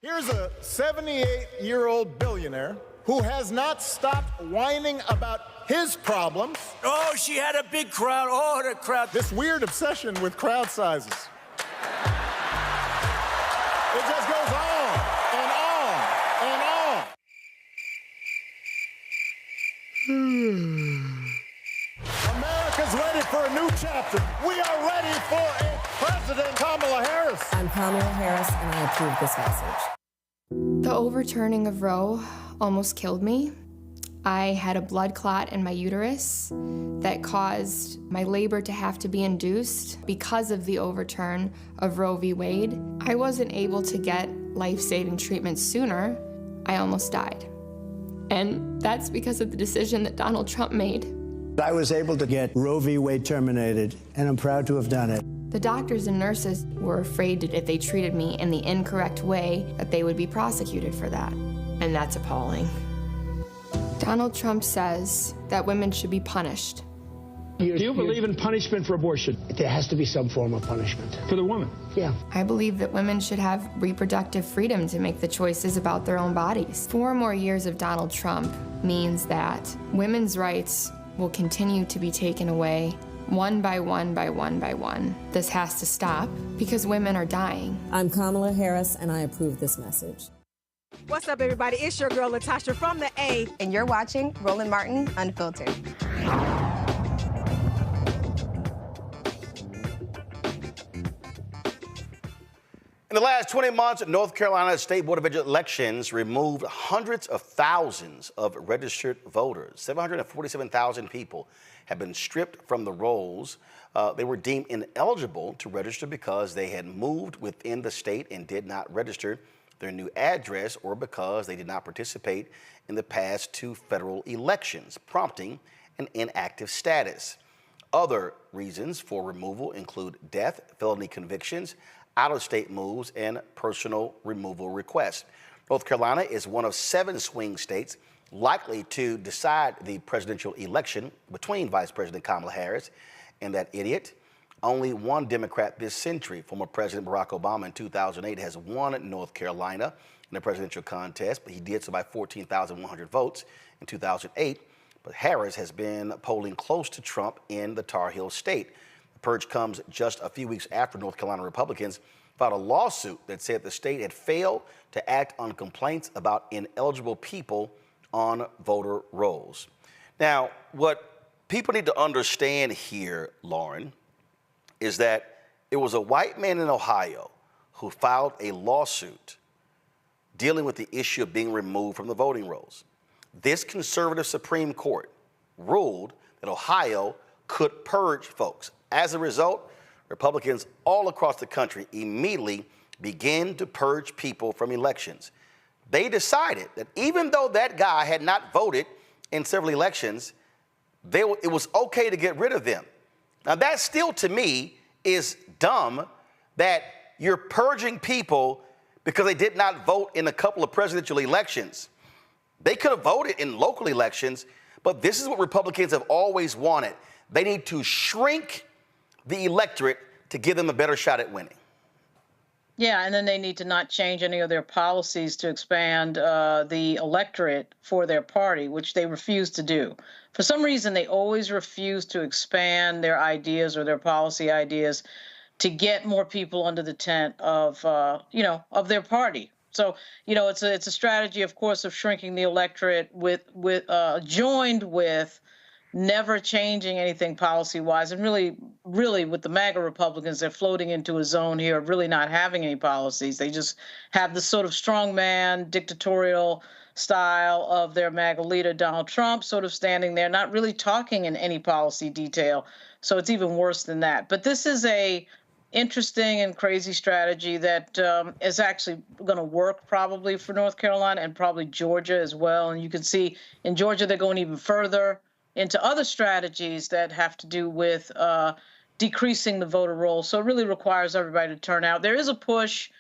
Here's a 78-year-old billionaire who has not stopped whining about his problems. Oh, she had a big crowd. Oh, the crowd. This weird obsession with crowd sizes. It just goes on and on and on. America's ready for a new chapter. We are ready for a President Kamala Harris. I'm Kamala Harris, and I approve this message. The overturning of Roe almost killed me. I had a blood clot in my uterus that caused my labor to have to be induced because of the overturn of Roe v. Wade. I wasn't able to get life-saving treatment sooner. I almost died. And that's because of the decision that Donald Trump made. I was able to get Roe v. Wade terminated, and I'm proud to have done it. The doctors and nurses were afraid that if they treated me in the incorrect way, that they would be prosecuted for that. And that's appalling. Donald Trump says that women should be punished. Do you believe in punishment for abortion? There has to be some form of punishment. For the woman? Yeah. I believe that women should have reproductive freedom to make the choices about their own bodies. 4 more years of Donald Trump means that women's rights will continue to be taken away one by one by one by one. This has to stop because women are dying. I'm Kamala Harris, and I approve this message. What's up, everybody? It's your girl, Latasha from the A. And you're watching Roland Martin Unfiltered. In the last 20 months, North Carolina State Board of Elections removed hundreds of thousands of registered voters. 747,000 people have been stripped from the rolls. They were deemed ineligible to register because they had moved within the state and did not register their new address, or because they did not participate in the past 2 federal elections, prompting an inactive status. Other reasons for removal include death, felony convictions, out-of-state moves, and personal removal requests. North Carolina is one of 7 swing states likely to decide the presidential election between Vice President Kamala Harris and that idiot. Only one Democrat this century, former President Barack Obama in 2008, has won North Carolina in the presidential contest, but he did so by 14,100 votes in 2008. But Harris has been polling close to Trump in the Tar Heel state. The purge comes just a few weeks after North Carolina Republicans filed a lawsuit that said the state had failed to act on complaints about ineligible people on voter rolls. Now, what people need to understand here, Lauren, is that it was a white man in Ohio who filed a lawsuit dealing with the issue of being removed from the voting rolls. This conservative Supreme Court ruled that Ohio could purge folks. As a result, Republicans all across the country immediately began to purge people from elections. They decided that even though that guy had not voted in several elections, it was okay to get rid of them. Now, that still, to me, is dumb, that you're purging people because they did not vote in a couple of presidential elections. They could have voted in local elections, but this is what Republicans have always wanted. They need to shrink the electorate to give them a better shot at winning. Yeah, and then they need to not change any of their policies to expand the electorate for their party, which they refuse to do. For some reason, they always refuse to expand their ideas or their policy ideas to get more people under the tent of, of their party. So, it's a strategy, of course, of shrinking the electorate joined with never changing anything policy-wise. And really, with the MAGA Republicans, they're floating into a zone here of really not having any policies. They just have this sort of strongman, dictatorial style of their MAGA leader, Donald Trump, sort of standing there, not really talking in any policy detail. So it's even worse than that. But this is a interesting and crazy strategy that is actually going to work probably for North Carolina and probably Georgia as well. And you can see in Georgia, they're going even further into other strategies that have to do with decreasing the voter roll. So it really requires everybody to turn out. There is a push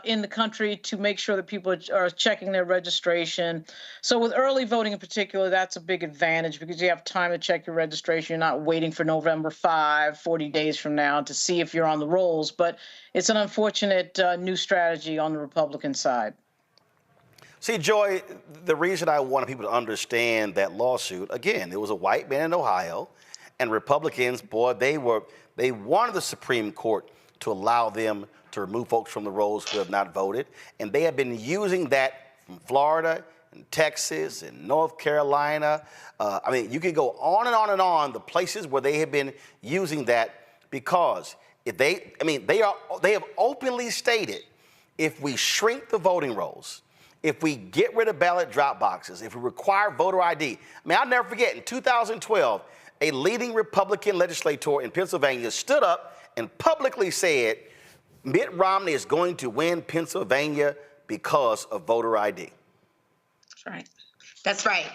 in the country to make sure that people are checking their registration. So with early voting in particular, that's a big advantage because you have time to check your registration. You're not waiting for November 5, 40 days from now to see if you're on the rolls. But it's an unfortunate new strategy on the Republican side. See, Joy, the reason I wanted people to understand that lawsuit, again, it was a white man in Ohio, and Republicans, boy, they wanted the Supreme Court to allow them to remove folks from the rolls who have not voted, and they have been using that from Florida and Texas and North Carolina. I mean, you could go on and on and on, the places where they have been using that, because if they have openly stated, if we shrink the voting rolls, if we get rid of ballot drop boxes, if we require voter ID. I mean, I'll never forget, in 2012, a leading Republican legislator in Pennsylvania stood up and publicly said, Mitt Romney is going to win Pennsylvania because of voter ID. That's right. That's right.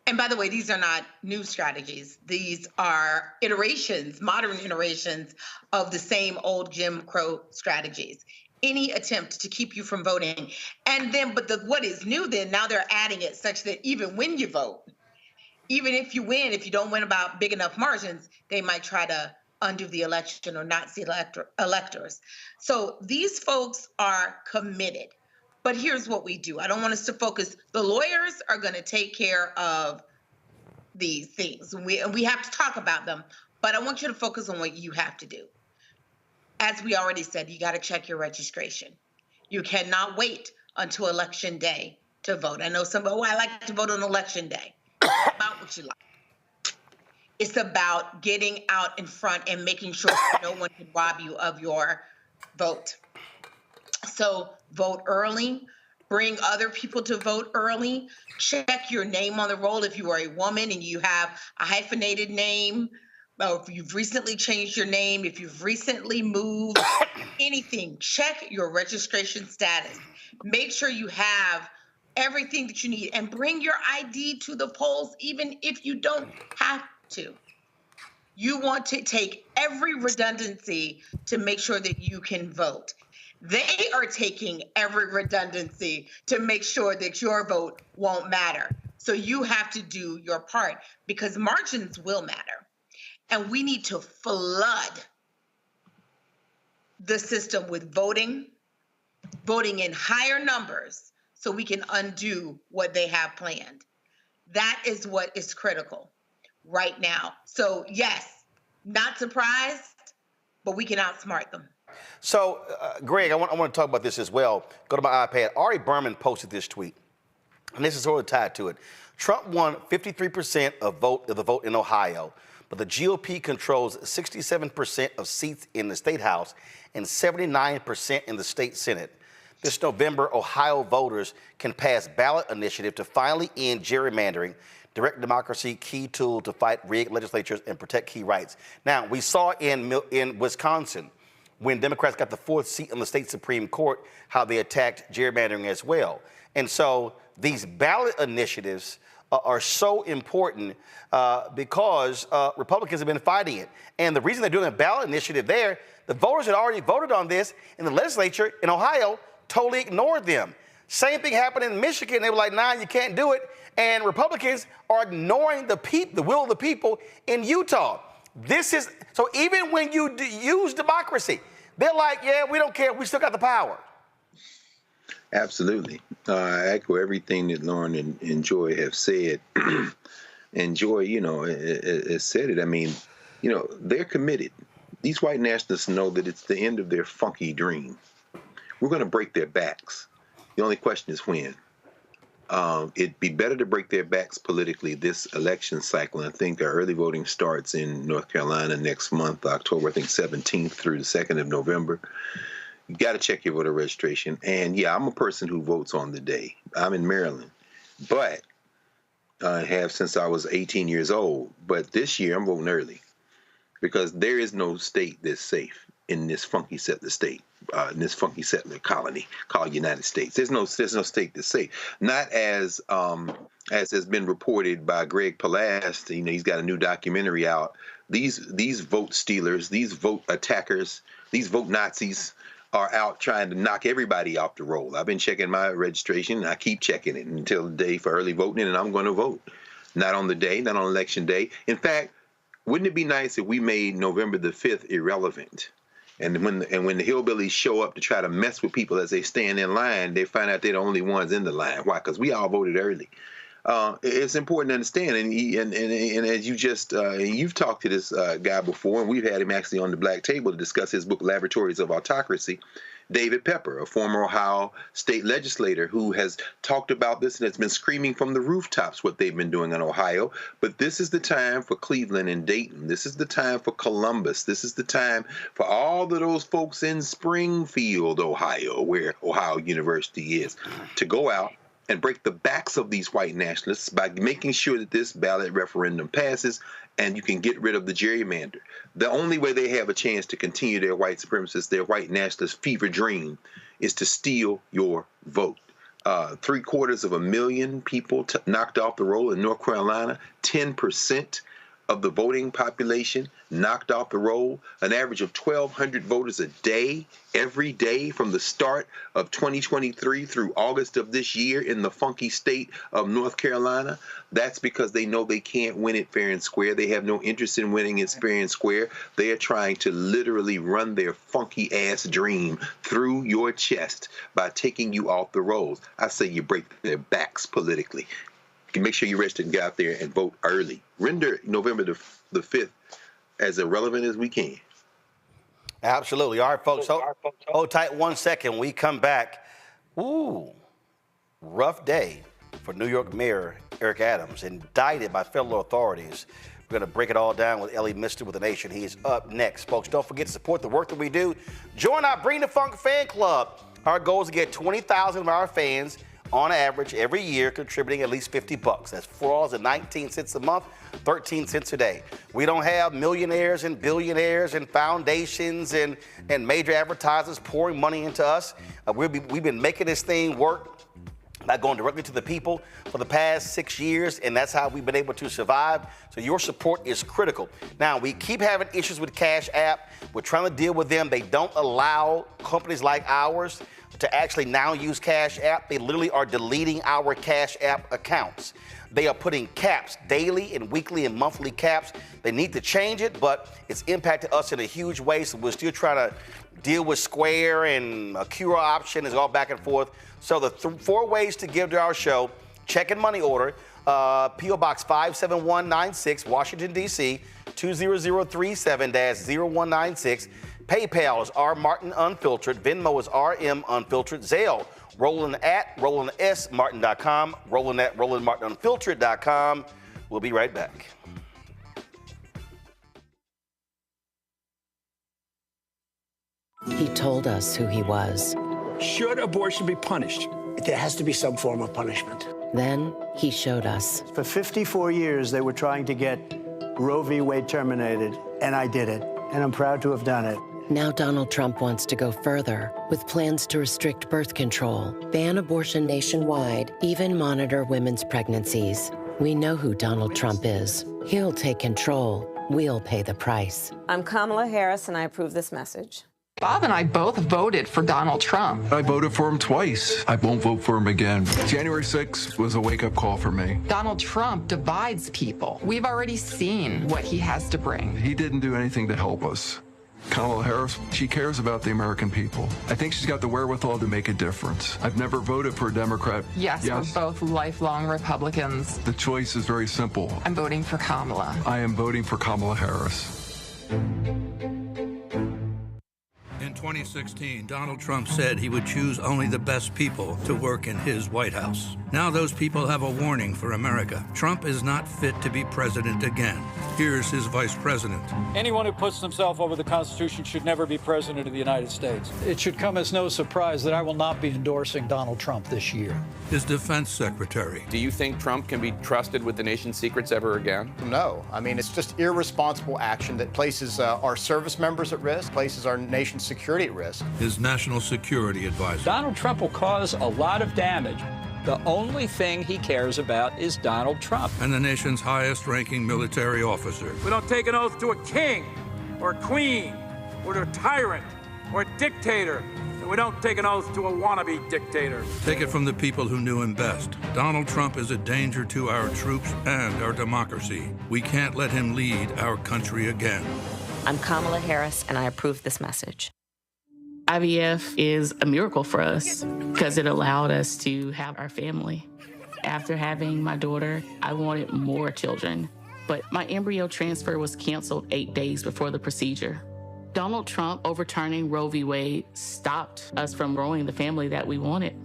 And by the way, these are not new strategies. These are iterations, modern iterations of the same old Jim Crow strategies. Any attempt to keep you from voting. And then, what is new then, now they're adding it such that even when you vote, even if you win, if you don't win about big enough margins, they might try to undo the election or not see electors. So these folks are committed. But here's what we do. I don't want us to focus. The lawyers are going to take care of these things. We have to talk about them, but I want you to focus on what you have to do. As we already said, you got to check your registration. You cannot wait until election day to vote. I know somebody, I like to vote on election day. It's about what you like. It's about getting out in front and making sure that no one can rob you of your vote. So vote early. Bring other people to vote early. Check your name on the roll if you are a woman and you have a hyphenated name, or if you've recently changed your name, if you've recently moved, anything. Check your registration status. Make sure you have everything that you need and bring your ID to the polls even if you don't have to. You want to take every redundancy to make sure that you can vote. They are taking every redundancy to make sure that your vote won't matter. So you have to do your part because margins will matter. And we need to flood the system with voting in higher numbers so we can undo what they have planned. That is what is critical right now. So yes, not surprised, but we can outsmart them. So, Greg, I want to talk about this as well. Go to my iPad. Ari Berman posted this tweet, and this is sort of tied to it. Trump won 53% of the vote in Ohio, but the GOP controls 67% of seats in the state house and 79% in the state senate. This November, Ohio voters can pass ballot initiative to finally end gerrymandering, direct democracy, key tool to fight rigged legislatures and protect key rights. Now, we saw in Wisconsin, when Democrats got the 4th seat on the state Supreme Court, how they attacked gerrymandering as well. And so these ballot initiatives are so important because Republicans have been fighting it. And the reason they're doing a ballot initiative there, the voters had already voted on this, and the legislature in Ohio totally ignored them. Same thing happened in Michigan. They were like, nah, you can't do it. And Republicans are ignoring the will of the people in Utah. So even when you use democracy, they're like, yeah, we don't care. We still got the power. Absolutely. I echo everything that Lauren and Joy have said. And Joy, has said it. I mean, they're committed. These white nationalists know that it's the end of their funky dream. We're going to break their backs. The only question is when. It'd be better to break their backs politically this election cycle. And I think our early voting starts in North Carolina next month, October, 17th through the 2nd of November. You got to check your voter registration. And yeah, I'm a person who votes on the day. I'm in Maryland, but I have since I was 18 years old. But this year I'm voting early because there is no state that's safe in this funky settler state, in this funky settler colony called United States. There's no state that's safe. Not as has been reported by Greg Palast. He's got a new documentary out. These vote stealers, these vote attackers, these vote Nazis are out trying to knock everybody off the roll. I've been checking my registration, and I keep checking it until the day for early voting, and I'm going to vote. Not on the day, not on election day. In fact, wouldn't it be nice if we made November the 5th irrelevant? And when the hillbillies show up to try to mess with people as they stand in line, they find out they're the only ones in the line. Why? Because we all voted early. It's important to understand, and as you just you've talked to this guy before, and we've had him actually on the Black Table to discuss his book Laboratories of Autocracy. David Pepper, a former Ohio state legislator who has talked about this and has been screaming from the rooftops what they've been doing in Ohio. But this is the time for Cleveland and Dayton. This is the time for Columbus. This is the time for all of those folks in Springfield, Ohio, where Ohio University is, to go out and break the backs of these white nationalists by making sure that this ballot referendum passes and you can get rid of the gerrymander. The only way they have a chance to continue their white supremacist, their white nationalist fever dream, is to steal your vote. 750,000 people knocked off the roll in North Carolina, 10% of the voting population knocked off the roll, an average of 1,200 voters a day, every day from the start of 2023 through August of this year in the funky state of North Carolina. That's because they know they can't win it fair and square. They have no interest in winning it fair and square. They are trying to literally run their funky ass dream through your chest by taking you off the rolls. I say you break their backs politically. You can make sure you register and get out there and vote early. Render November the 5th as irrelevant as we can. Absolutely. All right, folks. Hold tight 1 second. When we come back, Rough day for New York Mayor Eric Adams, indicted by federal authorities. We're going to break it all down with Ellie Mister with the Nation. He is up next. Folks, don't forget to support the work that we do. Join our Bring the Funk fan club. Our goal is to get 20,000 of our fans on average every year contributing at least $50. That's $4.19 a month, 13 cents a day. We don't have millionaires and billionaires and foundations and major advertisers pouring money into us. We've been making this thing work by going directly to the people for the past 6 years, and that's how we've been able to survive. So your support is critical. Now, we keep having issues with Cash App. We're trying to deal with them. They don't allow companies like ours to actually now use Cash App. They literally are deleting our Cash App accounts. They are putting caps, daily and weekly and monthly caps. They need to change it, but it's impacted us in a huge way, so we're still trying to deal with Square and a QR option is all back and forth. So the 4 ways to give to our show: check and money order, P.O. Box 57196, Washington, D.C., 20037-0196. PayPal is R Martin Unfiltered. Venmo is RM Unfiltered. Zelle, Roland@RolandSMartin.com. Roland@RolandMartinUnfiltered.com. We'll be right back. He told us who he was. Should abortion be punished? There has to be some form of punishment. Then he showed us. For 54 years, they were trying to get Roe v. Wade terminated, and I did it, and I'm proud to have done it. Now Donald Trump wants to go further with plans to restrict birth control, ban abortion nationwide, even monitor women's pregnancies. We know who Donald Trump is. He'll take control. We'll pay the price. I'm Kamala Harris, and I approve this message. Bob and I both voted for Donald Trump. I voted for him twice. I won't vote for him again. January 6th was a wake-up call for me. Donald Trump divides people. We've already seen what he has to bring. He didn't do anything to help us. Kamala Harris, she cares about the American people. I think she's got the wherewithal to make a difference. I've never voted for a Democrat. Yes, we're both lifelong Republicans. The choice is very simple. I'm voting for Kamala. I am voting for Kamala Harris. In 2016, Donald Trump said he would choose only the best people to work in his White House. Now those people have a warning for America. Trump is not fit to be president again. Here's his vice president. Anyone who puts himself over the Constitution should never be president of the United States. It should come as no surprise that I will not be endorsing Donald Trump this year. His defense secretary. Do you think Trump can be trusted with the nation's secrets ever again? No. I mean, it's just irresponsible action that places our service members at risk, places our nation's security at risk. His national security advisor. Donald Trump will cause a lot of damage. The only thing he cares about is Donald Trump. And the nation's highest-ranking military officer. We don't take an oath to a king or a queen or to a tyrant or a dictator. And we don't take an oath to a wannabe dictator. Take it from the people who knew him best. Donald Trump is a danger to our troops and our democracy. We can't let him lead our country again. I'm Kamala Harris, and I approve this message. IVF is a miracle for us because it allowed us to have our family. After having my daughter, I wanted more children, but my embryo transfer was canceled 8 days before the procedure. Donald Trump overturning Roe v. Wade stopped us from growing the family that we wanted.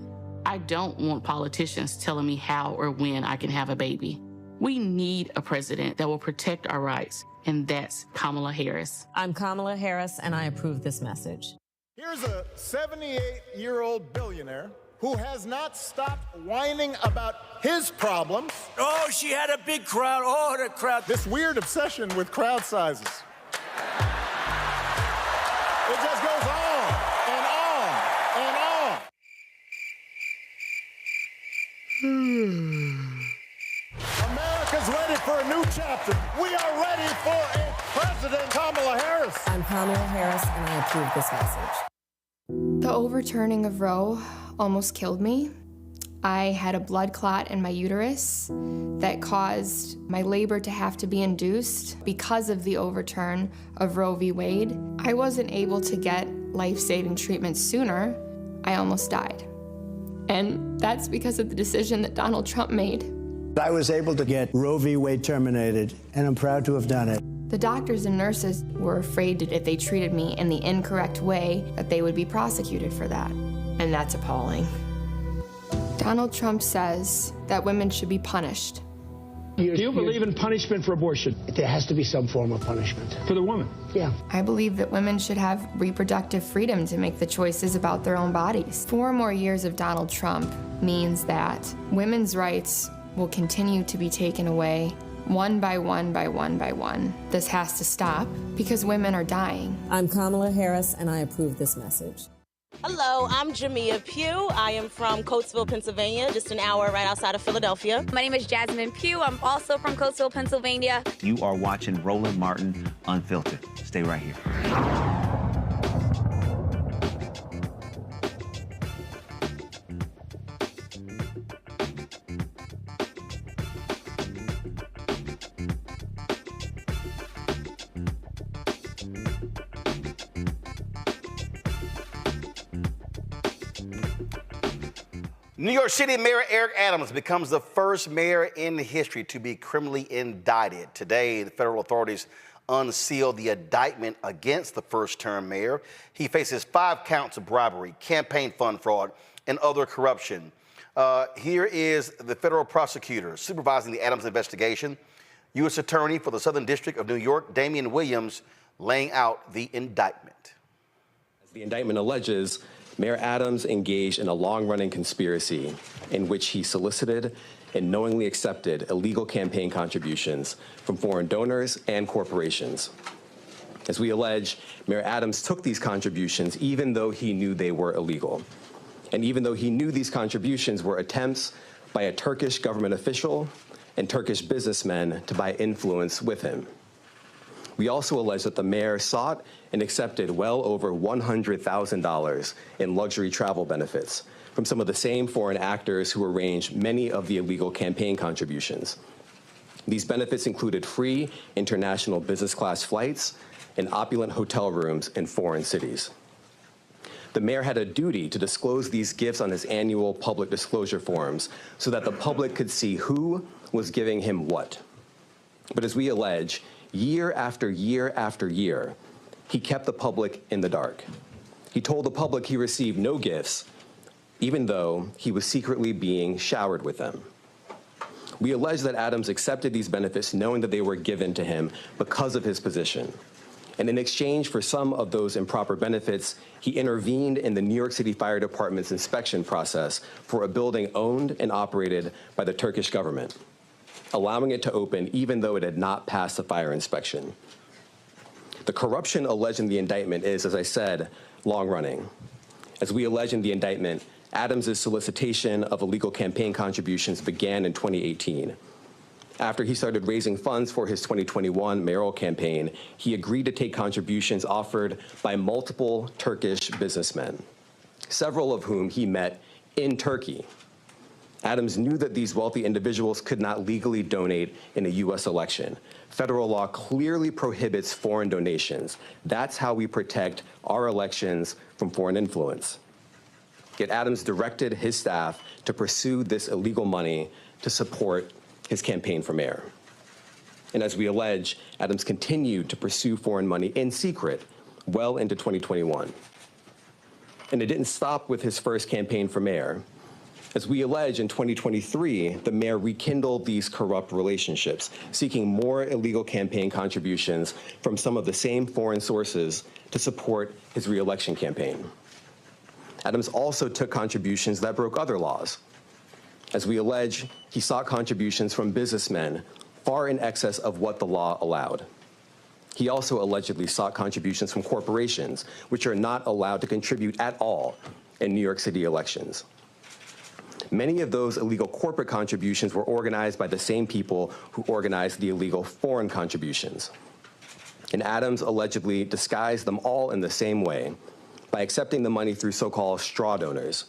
I don't want politicians telling me how or when I can have a baby. We need a president that will protect our rights, and that's Kamala Harris. I'm Kamala Harris, and I approve this message. Here's a 78-year-old billionaire who has not stopped whining about his problems. Oh, she had a big crowd. Oh, the crowd. This weird obsession with crowd sizes. It just goes on and on and on. America's ready for a new chapter. We are ready for a President Kamala Harris. I'm Kamala Harris, and I approve this message. The overturning of Roe almost killed me. I had a blood clot in my uterus that caused my labor to have to be induced because of the overturn of Roe v. Wade. I wasn't able to get life-saving treatment sooner. I almost died. And that's because of the decision that Donald Trump made. I was able to get Roe v. Wade terminated, and I'm proud to have done it. The doctors and nurses were afraid that if they treated me in the incorrect way, that they would be prosecuted for that. And that's appalling. Donald Trump says that women should be punished. Do you believe in punishment for abortion? There has to be some form of punishment. For the woman? Yeah. I believe that women should have reproductive freedom to make the choices about their own bodies. 4 more years of Donald Trump means that women's rights will continue to be taken away one by one by one by one. This has to stop because women are dying. I'm Kamala Harris, and I approve this message. Hello, I'm Jamia Pugh. I am from Coatesville, Pennsylvania, just an hour right outside of Philadelphia. My name is Jasmine Pugh. I'm also from Coatesville, Pennsylvania. You are watching Roland Martin Unfiltered. Stay right here. New York City Mayor Eric Adams becomes the first mayor in history to be criminally indicted. Today, the federal authorities unsealed the indictment against the first-term mayor. He faces 5 counts of bribery, campaign fund fraud, and other corruption. Here is the federal prosecutor supervising the Adams investigation, U.S. Attorney for the Southern District of New York, Damian Williams, laying out the indictment. As the indictment alleges, Mayor Adams engaged in a long-running conspiracy in which he solicited and knowingly accepted illegal campaign contributions from foreign donors and corporations. As we allege, Mayor Adams took these contributions even though he knew they were illegal, and even though he knew these contributions were attempts by a Turkish government official and Turkish businessmen to buy influence with him. We also allege that the mayor sought and accepted well over $100,000 in luxury travel benefits from some of the same foreign actors who arranged many of the illegal campaign contributions. These benefits included free international business class flights and opulent hotel rooms in foreign cities. The mayor had a duty to disclose these gifts on his annual public disclosure forms so that the public could see who was giving him what. But as we allege, year after year after year, he kept the public in the dark. He told the public he received no gifts, even though he was secretly being showered with them. We allege that Adams accepted these benefits knowing that they were given to him because of his position. And in exchange for some of those improper benefits, he intervened in the New York City Fire Department's inspection process for a building owned and operated by the Turkish government, allowing it to open even though it had not passed the fire inspection. The corruption alleged in the indictment is, as I said, long-running. As we allege in the indictment, Adams' solicitation of illegal campaign contributions began in 2018. After he started raising funds for his 2021 mayoral campaign, he agreed to take contributions offered by multiple Turkish businessmen, several of whom he met in Turkey. Adams knew that these wealthy individuals could not legally donate in a U.S. election. Federal law clearly prohibits foreign donations. That's how we protect our elections from foreign influence. Yet Adams directed his staff to pursue this illegal money to support his campaign for mayor. And as we allege, Adams continued to pursue foreign money in secret well into 2021. And it didn't stop with his first campaign for mayor. As we allege, in 2023, the mayor rekindled these corrupt relationships, seeking more illegal campaign contributions from some of the same foreign sources to support his re-election campaign. Adams also took contributions that broke other laws. As we allege, he sought contributions from businessmen far in excess of what the law allowed. He also allegedly sought contributions from corporations, which are not allowed to contribute at all in New York City elections. Many of those illegal corporate contributions were organized by the same people who organized the illegal foreign contributions. And Adams allegedly disguised them all in the same way by accepting the money through so-called straw donors.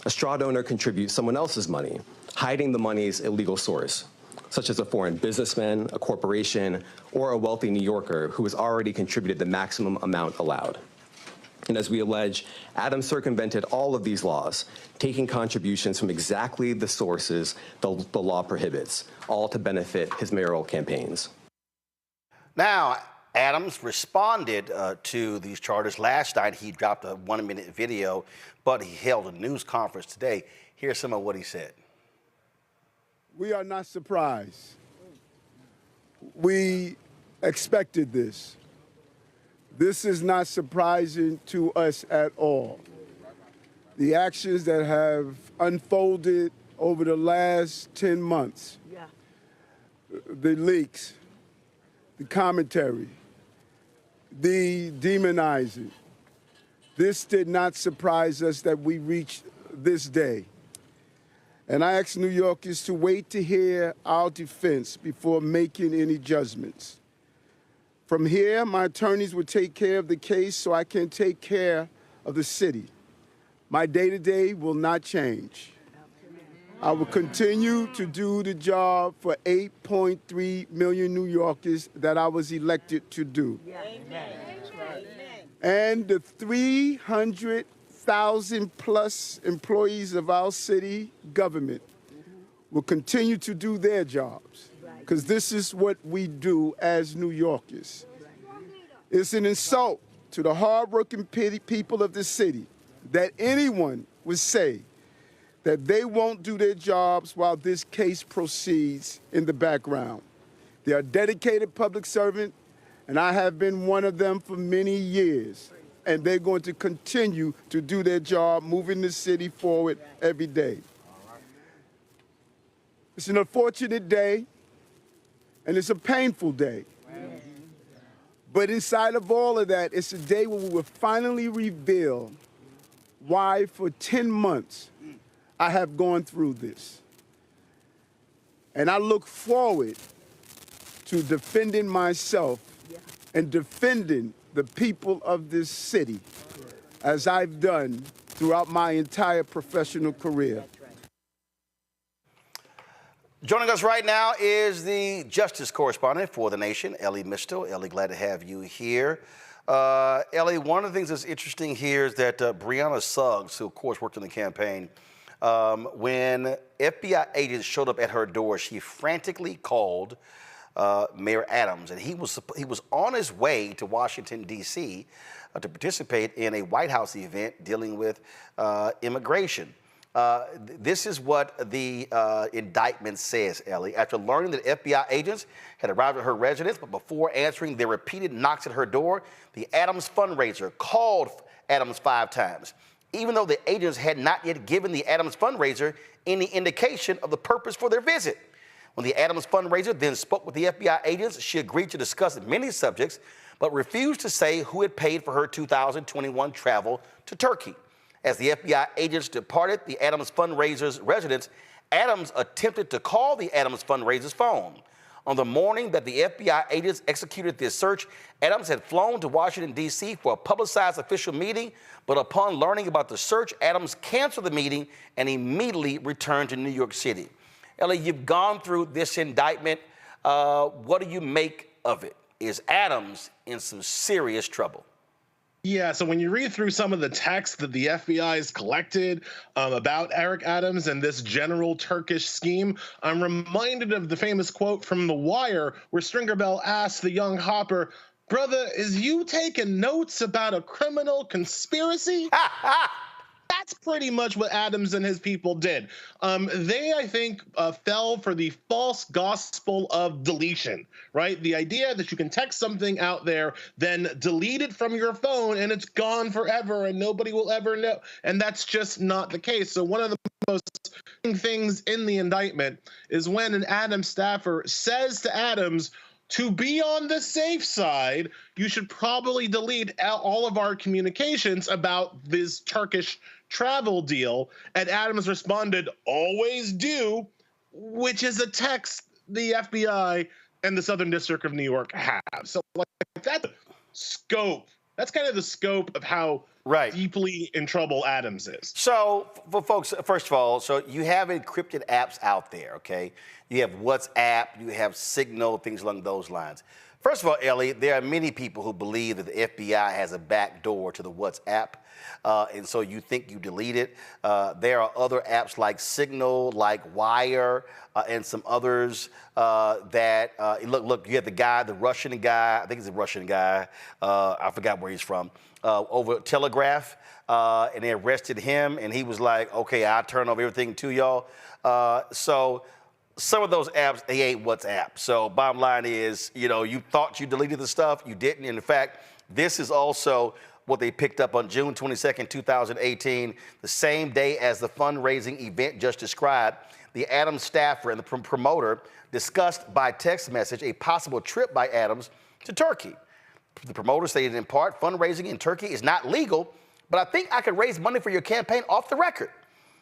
A straw donor contributes someone else's money, hiding the money's illegal source, such as a foreign businessman, a corporation, or a wealthy New Yorker who has already contributed the maximum amount allowed. And as we allege, Adams circumvented all of these laws, taking contributions from exactly the sources the law prohibits, all to benefit his mayoral campaigns. Now, Adams responded to these charges last night. He dropped a 1-minute video, but he held a news conference today. Here's some of what he said. We are not surprised. We expected this. This is not surprising to us at all. The actions that have unfolded over the last 10 months, the leaks, the commentary, the demonizing, this did not surprise us that we reached this day. And I ask New Yorkers to wait to hear our defense before making any judgments. From here, my attorneys will take care of the case so I can take care of the city. My day-to-day will not change. I will continue to do the job for 8.3 million New Yorkers that I was elected to do. And the 300,000 plus employees of our city government will continue to do their jobs, because this is what we do as New Yorkers. It's an insult to the hardworking people of the city that anyone would say that they won't do their jobs while this case proceeds in the background. They are dedicated public servants, and I have been one of them for many years. And they're going to continue to do their job, moving the city forward every day. It's an unfortunate day, and it's a painful day. But inside of all of that, it's a day where we will finally reveal why for 10 months I have gone through this. And I look forward to defending myself and defending the people of this city as I've done throughout my entire professional career. Joining us right now is the justice correspondent for The Nation, Ellie Mistel. Ellie, glad to have you here. Ellie, one of the things that's interesting here is that Breonna Suggs, who of course worked in the campaign, when FBI agents showed up at her door, she frantically called Mayor Adams, and he was on his way to Washington, D.C. To participate in a White House event dealing with immigration. This is what the indictment says, Ellie. After learning that FBI agents had arrived at her residence, but before answering their repeated knocks at her door, the Adams fundraiser called Adams 5 times, even though the agents had not yet given the Adams fundraiser any indication of the purpose for their visit. When the Adams fundraiser then spoke with the FBI agents, she agreed to discuss many subjects, but refused to say who had paid for her 2021 travel to Turkey. As the FBI agents departed the Adams fundraiser's residence, Adams attempted to call the Adams fundraiser's phone. On the morning that the FBI agents executed this search, Adams had flown to Washington, D.C. for a publicized official meeting, but upon learning about the search, Adams canceled the meeting and immediately returned to New York City. Ellie, you've gone through this indictment. What do you make of it? Is Adams in some serious trouble? Yeah, so when you read through some of the text that the FBI has collected about Eric Adams and this general Turkish scheme, I'm reminded of the famous quote from The Wire where Stringer Bell asked the young Hopper, "Brother, is you taking notes about a criminal conspiracy?" That's pretty much what Adams and his people did. They, I think, fell for the false gospel of deletion, right? The idea that you can text something out there, then delete it from your phone, and it's gone forever, and nobody will ever know. And that's just not the case. So one of the most things in the indictment is when an Adams staffer says to Adams, to be on the safe side, you should probably delete all of our communications about this Turkish travel deal. And Adams responded, "Always do," which is a text the FBI and the Southern District of New York have. So like that's scope. That's kind of the scope of how deeply in trouble Adams is. So, for folks, first of all, so you have encrypted apps out there, okay? You have WhatsApp, you have Signal, things along those lines. First of all, Ellie, there are many people who believe that the FBI has a back door to the WhatsApp, and so you think you delete it. There are other apps like Signal, like Wire, and some others that, look, you have the Russian guy, I think he's a Russian guy, I forgot where he's from, over Telegraph, and they arrested him, and he was like, okay, I'll turn over everything to y'all. So some of those apps, they ain't WhatsApp. So bottom line is, you thought you deleted the stuff, you didn't. And in fact, this is also what they picked up on June 22nd, 2018, the same day as the fundraising event just described. The Adams staffer and the promoter discussed by text message a possible trip by Adams to Turkey. The promoter stated in part, fundraising in Turkey is not legal, but I think I could raise money for your campaign off the record.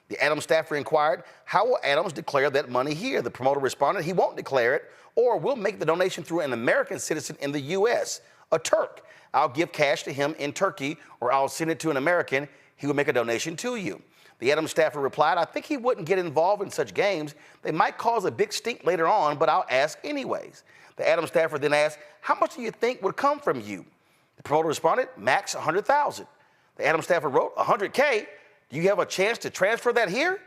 The Adams staffer inquired, how will Adams declare that money here? The promoter responded, he won't declare it, or will make the donation through an American citizen in the U.S., a Turk. I'll give cash to him in Turkey, or I'll send it to an American. He will make a donation to you. The Adams staffer replied, I think he wouldn't get involved in such games. They might cause a big stink later on, but I'll ask anyways. The Adams staffer then asked, how much do you think would come from you? The promoter responded, max 100,000. The Adams staffer wrote, 100K? Do you have a chance to transfer that here?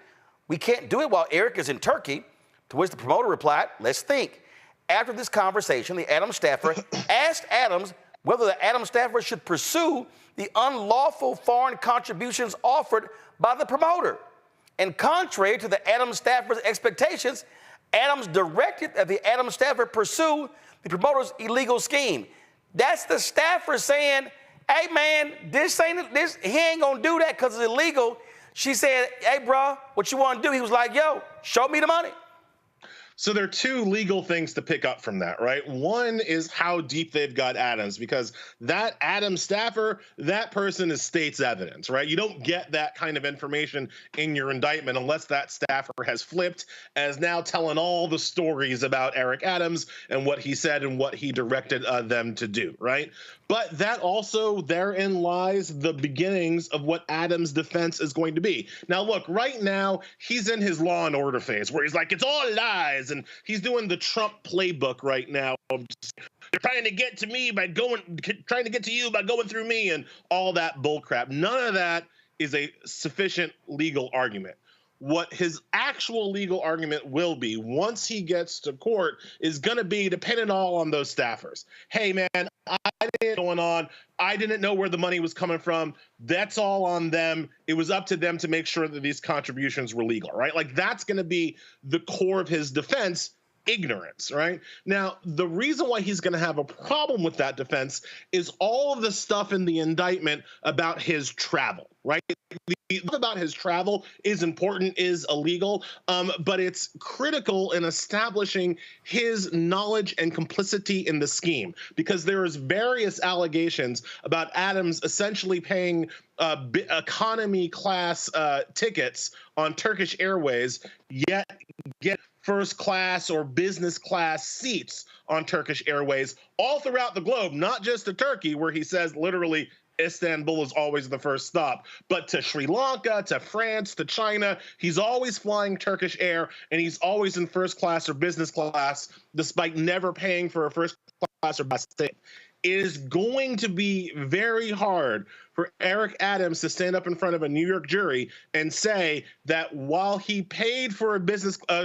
We can't do it while Eric is in Turkey. To which the promoter replied, let's think. After this conversation, the Adams staffer asked Adams whether the Adams staffer should pursue the unlawful foreign contributions offered by the promoter. And contrary to the Adams staffer's expectations, Adams directed that the Adams staffer pursue the promoter's illegal scheme. That's the staffer saying, hey man, he ain't gonna do that because it's illegal. She said, hey bro, what you wanna do? He was like, yo, show me the money. So there are two legal things to pick up from that, right? One is how deep they've got Adams, because that Adams staffer, that person is state's evidence, right? You don't get that kind of information in your indictment unless that staffer has flipped as now telling all the stories about Eric Adams and what he said and what he directed them to do, right? But that also, therein lies the beginnings of what Adams' defense is going to be. Now, look, right now, he's in his Law and Order phase where he's like, it's all lies. And he's doing the Trump playbook right now. They're trying to get to me by trying to get to you by going through me and all that bullcrap. None of that is a sufficient legal argument. What his actual legal argument will be once he gets to court is going to be dependent all on those staffers. Hey, man, I didn't know what's going on. I didn't know where the money was coming from. That's all on them. It was up to them to make sure that these contributions were legal, right? Like that's going to be the core of his defense. Ignorance, right? Now, the reason why he's going to have a problem with that defense is all of the stuff in the indictment about his travel, right? The stuff about his travel is important, is illegal, but it's critical in establishing his knowledge and complicity in the scheme, because there is various allegations about Adams essentially paying economy class tickets on Turkish Airways, yet get first class or business class seats on Turkish Airways all throughout the globe, not just to Turkey, where he says literally Istanbul is always the first stop, but to Sri Lanka, to France, to China. He's always flying Turkish Air, and he's always in first class or business class, despite never paying for a first class or bus ticket. It is going to be very hard for Eric Adams to stand up in front of a New York jury and say that while he paid for an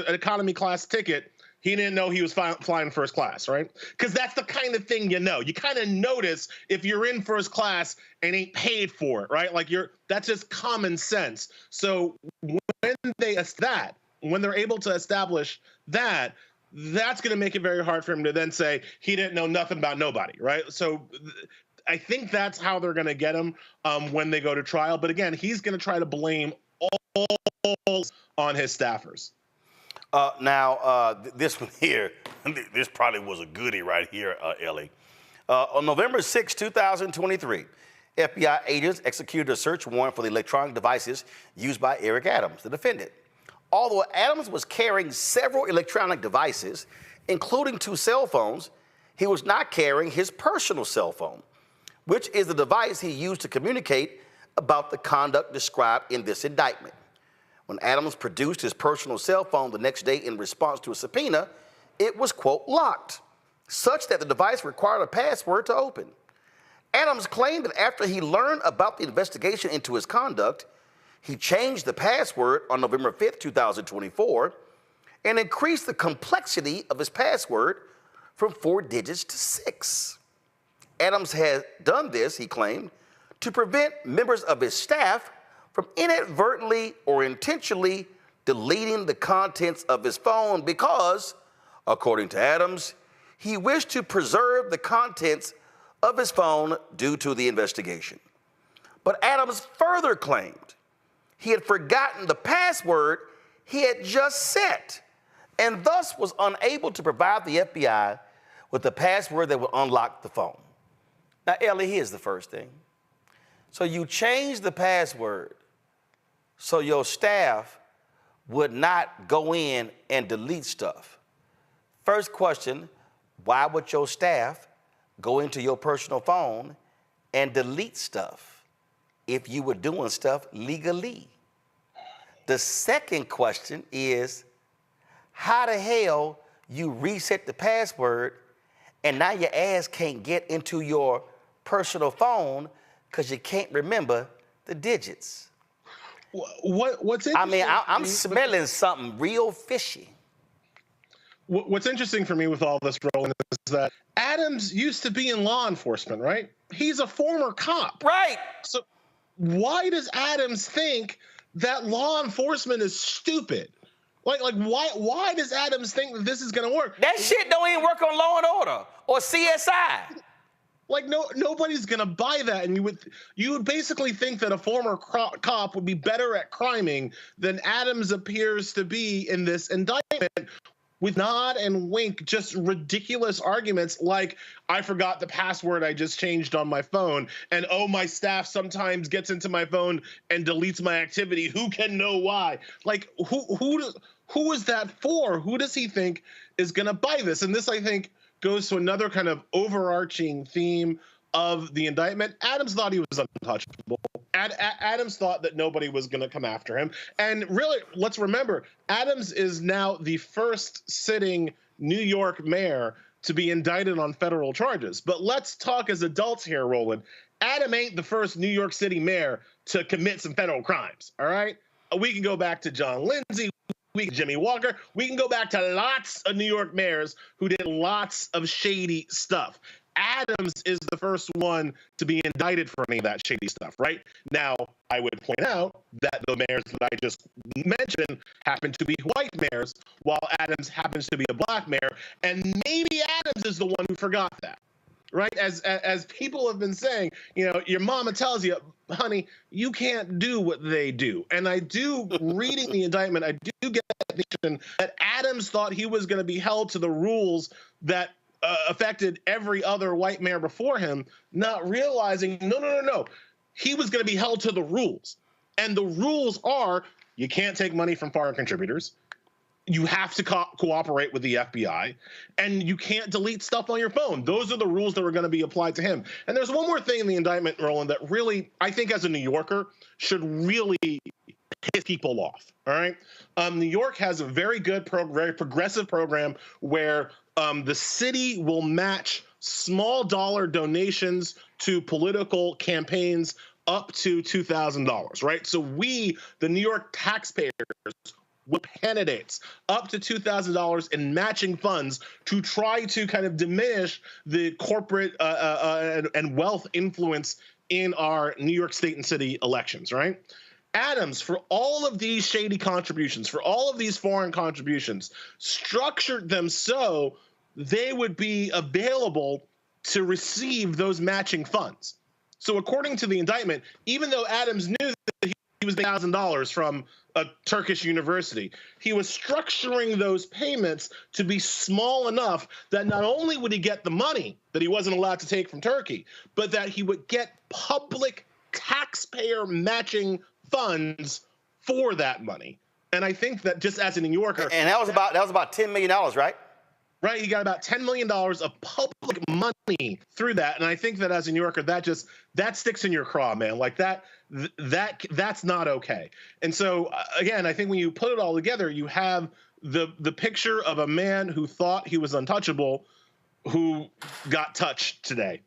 economy class ticket, he didn't know he was flying first class, right? Because that's the kind of thing you know. You kind of notice if you're in first class and ain't paid for it, right? Like that's just common sense. So when they're able to establish that, that's going to make it very hard for him to then say he didn't know nothing about nobody, right? So I think that's how they're going to get him when they go to trial. But again, he's going to try to blame all on his staffers. This one here, this probably was a goodie right here, Ellie. On November 6, 2023, FBI agents executed a search warrant for the electronic devices used by Eric Adams, the defendant. Although Adams was carrying several electronic devices, including 2 cell phones, he was not carrying his personal cell phone, which is the device he used to communicate about the conduct described in this indictment. When Adams produced his personal cell phone the next day in response to a subpoena, it was, quote, locked. such that the device required a password to open. Adams claimed that after he learned about the investigation into his conduct, he changed the password on November 5th, 2024, and increased the complexity of his password from 4 digits to 6. Adams had done this, he claimed, to prevent members of his staff from inadvertently or intentionally deleting the contents of his phone because, according to Adams, he wished to preserve the contents of his phone due to the investigation. But Adams further claimed he had forgotten the password he had just set and thus was unable to provide the FBI with the password that would unlock the phone. Now, Ellie, here's the first thing. So you changed the password so your staff would not go in and delete stuff. First question, why would your staff go into your personal phone and delete stuff if you were doing stuff legally? The second question is, how the hell you reset the password and now your ass can't get into your personal phone because you can't remember the digits? What's interesting? I mean, I'm smelling something real fishy. What's interesting for me with all this, Roland, is that Adams used to be in law enforcement, right? He's a former cop. Right. So why does Adams think that law enforcement is stupid? Like why does Adams think that this is going to work? That shit don't even work on Law and Order or CSI. Like nobody's gonna buy that, and you would basically think that a former cop would be better at criming than Adams appears to be in this indictment, with nod and wink, just ridiculous arguments like, I forgot the password I just changed on my phone, and oh, my staff sometimes gets into my phone and deletes my activity. Who can know why? Like, who is that for? Who does he think is gonna buy this? And this, I think, goes to another kind of overarching theme of the indictment. Adams thought he was untouchable. Adams thought that nobody was going to come after him. And really, let's remember, Adams is now the first sitting New York mayor to be indicted on federal charges. But let's talk as adults here, Roland. Adam ain't the first New York City mayor to commit some federal crimes, all right? We can go back to John Lindsay, Jimmy Walker. We can go back to lots of New York mayors who did lots of shady stuff. Adams is the first one to be indicted for any of that shady stuff, right? Now, I would point out that the mayors that I just mentioned happen to be white mayors, while Adams happens to be a black mayor, and maybe Adams is the one who forgot that, right? As people have been saying, you know, your mama tells you, honey, you can't do what they do. And I do, reading the indictment, I do get that Adams thought he was going to be held to the rules that affected every other white mayor before him, not realizing, no. He was going to be held to the rules. And the rules are, you can't take money from foreign contributors. You have to cooperate with the FBI, and you can't delete stuff on your phone. Those are the rules that were going to be applied to him. And there's one more thing in the indictment, Roland, that really, I think as a New Yorker, should really piss people off, all right? New York has a very good, very progressive program where the city will match small dollar donations to political campaigns up to $2,000, right? So we, the New York taxpayers, with candidates up to $2,000 in matching funds to try to kind of diminish the corporate and wealth influence in our New York State and city elections, right? Adams, for all of these shady contributions, for all of these foreign contributions, structured them so they would be available to receive those matching funds. So according to the indictment, even though Adams knew that he was $1,000 from a Turkish university, he was structuring those payments to be small enough that not only would he get the money that he wasn't allowed to take from Turkey, but that he would get public taxpayer matching funds for that money. And I think that just as a New Yorker, and that was about $10 million, right? Right, he got about $10 million of public money through that, and I think that as a New Yorker, that sticks in your craw, man. Like that's not okay. And so again, I think when you put it all together, you have the picture of a man who thought he was untouchable, who got touched today.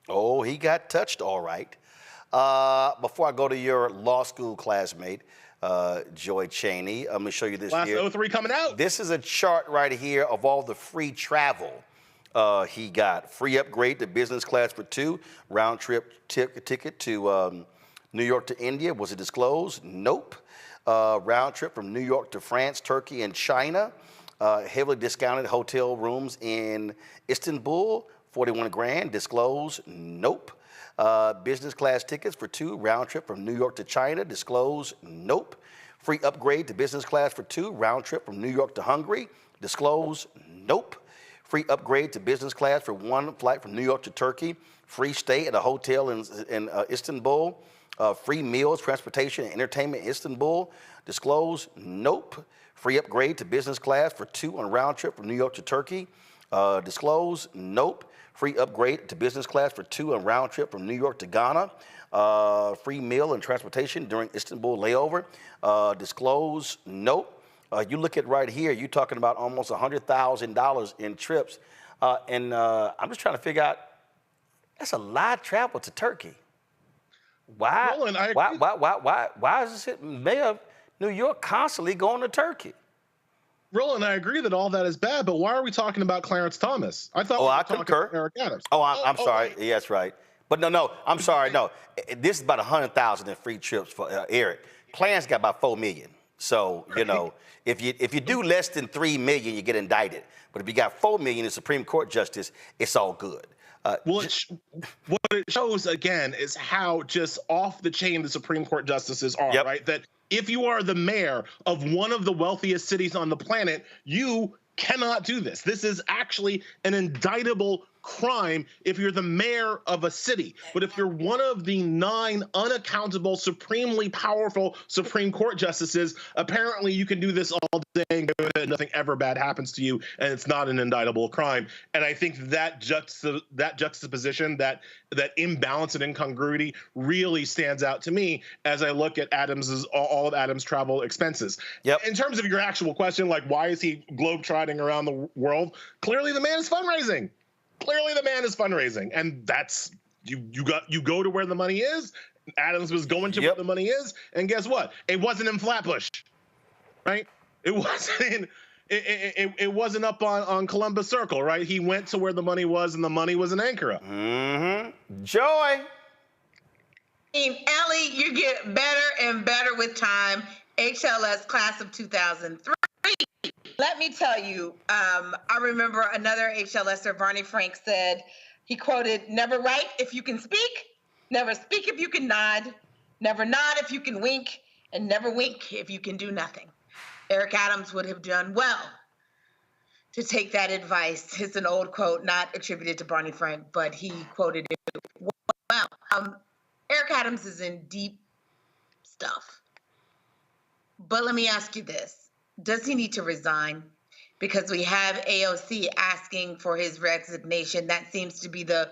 Oh, he got touched, all right. Before I go to your law school classmate, Joy Cheney, I'm going to show you this Last here. 03 coming out. This is a chart right here of all the free travel he got. Free upgrade to business class for 2, round trip ticket to New York to India. Was it disclosed? Nope. Round trip from New York to France, Turkey, and China. Heavily discounted hotel rooms in Istanbul, 41 grand. Disclosed? Nope. Business class tickets for 2, round trip from New York to China. Disclosed? Nope. Free upgrade to business class for 2, round trip from New York to Hungary. Disclosed? Nope. Free upgrade to business class for 1 flight from New York to Turkey. Free stay at a hotel in Istanbul. Free meals, transportation, and entertainment in Istanbul. Disclosed? Nope. Free upgrade to business class for 2 on a round trip from New York to Turkey. Disclosed? Nope. Free upgrade to business class for 2 on a round trip from New York to Ghana. Free meal and transportation during Istanbul layover. Disclosed? Nope. You look at right here, you're talking about almost $100,000 in trips. And I'm just trying to figure out, that's a lot of travel to Turkey. Why? Roland, Why is this mayor of New York constantly going to Turkey? Roland, I agree that all that is bad, but why are we talking about Clarence Thomas? I thought we were talking about Eric Adams. I'm sorry. Yeah, that's right. But no, I'm sorry. No, this is about 100,000 in free trips for Eric. Clarence got about 4 million. So, you know, if you do less than 3 million, you get indicted. But if you got 4 million in Supreme Court justice, it's all good. What it shows, again, is how just off the chain the Supreme Court justices are, right? That if you are the mayor of one of the wealthiest cities on the planet, you cannot do this. This is actually an indictable crime if you're the mayor of a city. But if you're one of the 9 unaccountable, supremely powerful Supreme Court justices, apparently you can do this all day and nothing ever bad happens to you, and it's not an indictable crime. And I think that juxtaposition, that imbalance and incongruity really stands out to me as I look at all of Adams' travel expenses. In terms of your actual question, like why is he globetrotting around the world? Clearly the man is fundraising. And that's you go to where the money is. Adams was going to where the money is, and guess what? It wasn't in Flatbush, right? It wasn't up on Columbus Circle, right? He went to where the money was, and the money was in Ankara. Joy. Ellie, you get better and better with time. HLS class of 2003. Let me tell you, I remember another HLSer, Barney Frank, said, he quoted, "Never write if you can speak, never speak if you can nod, never nod if you can wink, and never wink if you can do nothing." Eric Adams would have done well to take that advice. It's an old quote, not attributed to Barney Frank, but he quoted it well. Eric Adams is in deep stuff. But let me ask you this. Does he need to resign? Because we have AOC asking for his resignation. That seems to be the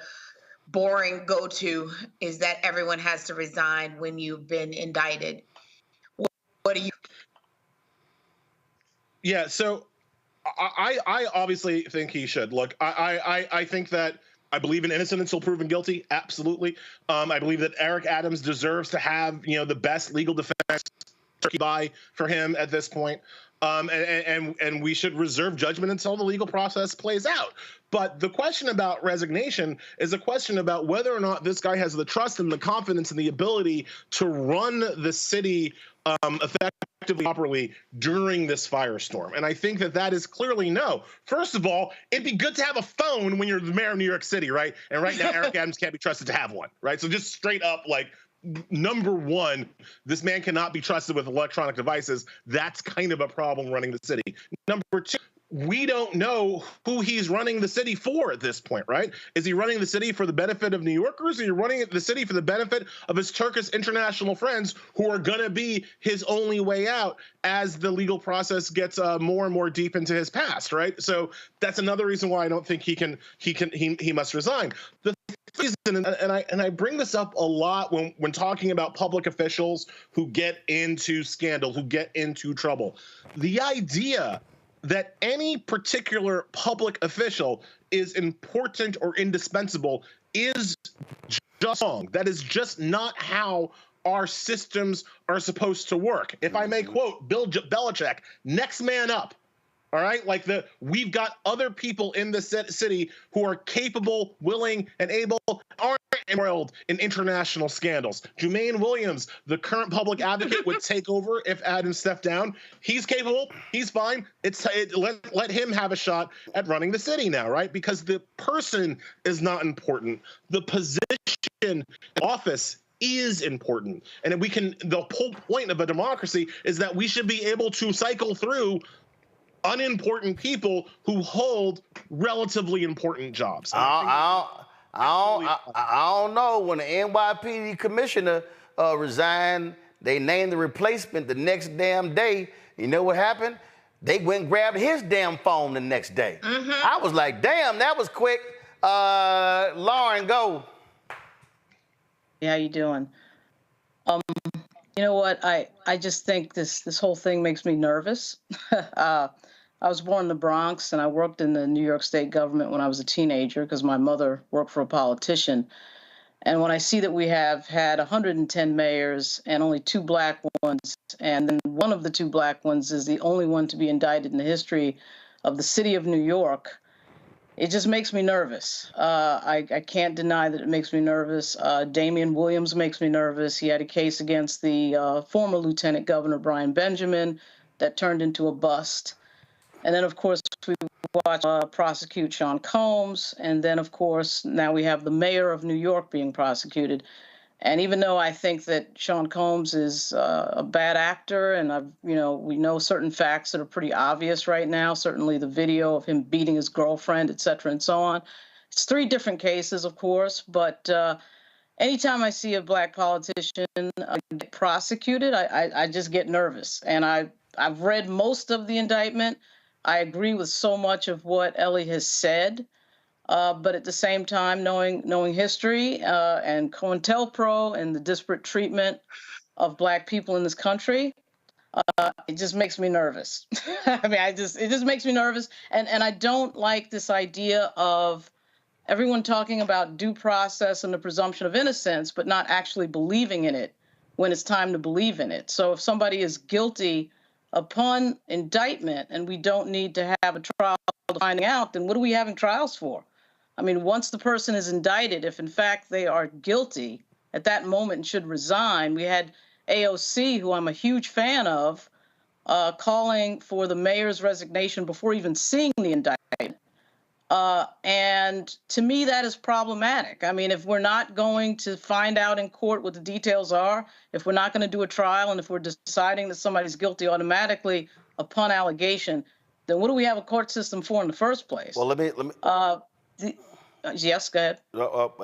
boring go-to, is that everyone has to resign when you've been indicted. What do you? Yeah, so I obviously think he should. Look, I think that I believe in innocent until proven guilty. Absolutely. I believe that Eric Adams deserves to have, the best legal defense by for him at this point. And we should reserve judgment until the legal process plays out. But the question about resignation is a question about whether or not this guy has the trust and the confidence and the ability to run the city effectively, properly during this firestorm. And I think that is clearly no. First of all, it'd be good to have a phone when you're the mayor of New York City, right? And right now, Eric Adams can't be trusted to have one, right? So just straight up, like, number one, this man cannot be trusted with electronic devices. That's kind of a problem running the city. Number two, we don't know who he's running the city for at this point, right? Is he running the city for the benefit of New Yorkers? Or are you running the city for the benefit of his Turkish international friends who are going to be his only way out as the legal process gets more and more deep into his past, right? So that's another reason why I don't think he must resign. The reason, and I bring this up a lot when talking about public officials who get into scandal, who get into trouble. The idea that any particular public official is important or indispensable is just wrong. That is just not how our systems are supposed to work. If I may quote Bill Belichick, next man up. All right, like we've got other people in the city who are capable, willing, and able, aren't embroiled in international scandals. Jumaine Williams, the current public advocate, would take over if Adams stepped down. He's capable. He's fine. Let him have a shot at running the city now, right? Because the person is not important. The position, office is important. And the whole point of a democracy is that we should be able to cycle through unimportant people who hold relatively important jobs. I don't know. When the NYPD commissioner resigned, they named the replacement the next damn day. You know what happened? They went and grabbed his damn phone the next day. I was like, damn, that was quick. Lauren, go. Hey, how you doing? You know what? I just think this whole thing makes me nervous. I was born in the Bronx, and I worked in the New York State government when I was a teenager because my mother worked for a politician. And when I see that we have had 110 mayors and only 2 black ones, and then one of the 2 black ones is the only one to be indicted in the history of the city of New York, it just makes me nervous. I can't deny that it makes me nervous. Damian Williams makes me nervous. He had a case against the former Lieutenant Governor Brian Benjamin that turned into a bust. And then, of course, we watched prosecute Sean Combs. And then, of course, now we have the mayor of New York being prosecuted. And even though I think that Sean Combs is a bad actor, and we know certain facts that are pretty obvious right now, certainly the video of him beating his girlfriend, et cetera, and so on. It's 3 different cases, of course, but anytime I see a black politician get prosecuted, I just get nervous. And I've read most of the indictment. I agree with so much of what Ellie has said, but at the same time, knowing history and COINTELPRO and the disparate treatment of black people in this country, it just makes me nervous. I mean, it just makes me nervous, and I don't like this idea of everyone talking about due process and the presumption of innocence, but not actually believing in it when it's time to believe in it. So if somebody is guilty upon indictment and we don't need to have a trial to finding out, then what are we having trials for? I mean, once the person is indicted, if in fact they are guilty, at that moment should resign. We had AOC, who I'm a huge fan of, calling for the mayor's resignation before even seeing the indictment. And to me, that is problematic. I mean, if we're not going to find out in court what the details are, if we're not going to do a trial, and if we're deciding that somebody's guilty automatically upon allegation, then what do we have a court system for in the first place? Well, let me. Yes, go ahead.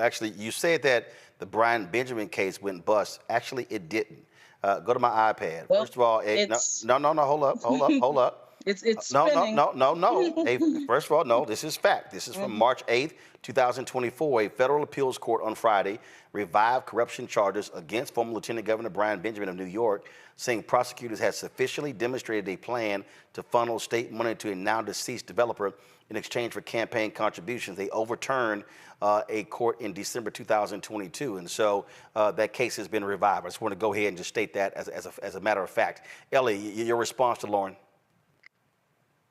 Actually, you said that the Brian Benjamin case went bust. Actually, it didn't. Go to my iPad. Well, first of all, no, hold up. It's spinning. No. Hey, first of all, no, this is fact. This is from March 8th, 2024. A federal appeals court on Friday revived corruption charges against former Lieutenant Governor Brian Benjamin of New York, saying prosecutors had sufficiently demonstrated a plan to funnel state money to a now deceased developer in exchange for campaign contributions. They overturned a court in December 2022, and so that case has been revived. I just want to go ahead and just state that as a matter of fact. Ellie, your response to Lauren?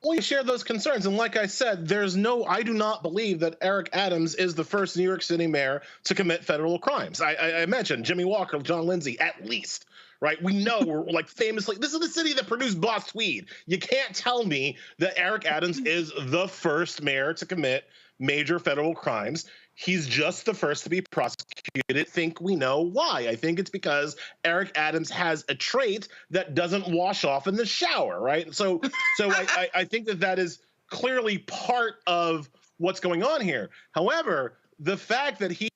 We share those concerns, and like I said, I do not believe that Eric Adams is the first New York City mayor to commit federal crimes. I mentioned Jimmy Walker, John Lindsay, at least. Right? We know we're like famously, this is the city that produced Boss Tweed. You can't tell me that Eric Adams is the first mayor to commit major federal crimes. He's just the first to be prosecuted. I think we know why. I think it's because Eric Adams has a trait that doesn't wash off in the shower, right? So I think that is clearly part of what's going on here. However, the fact that he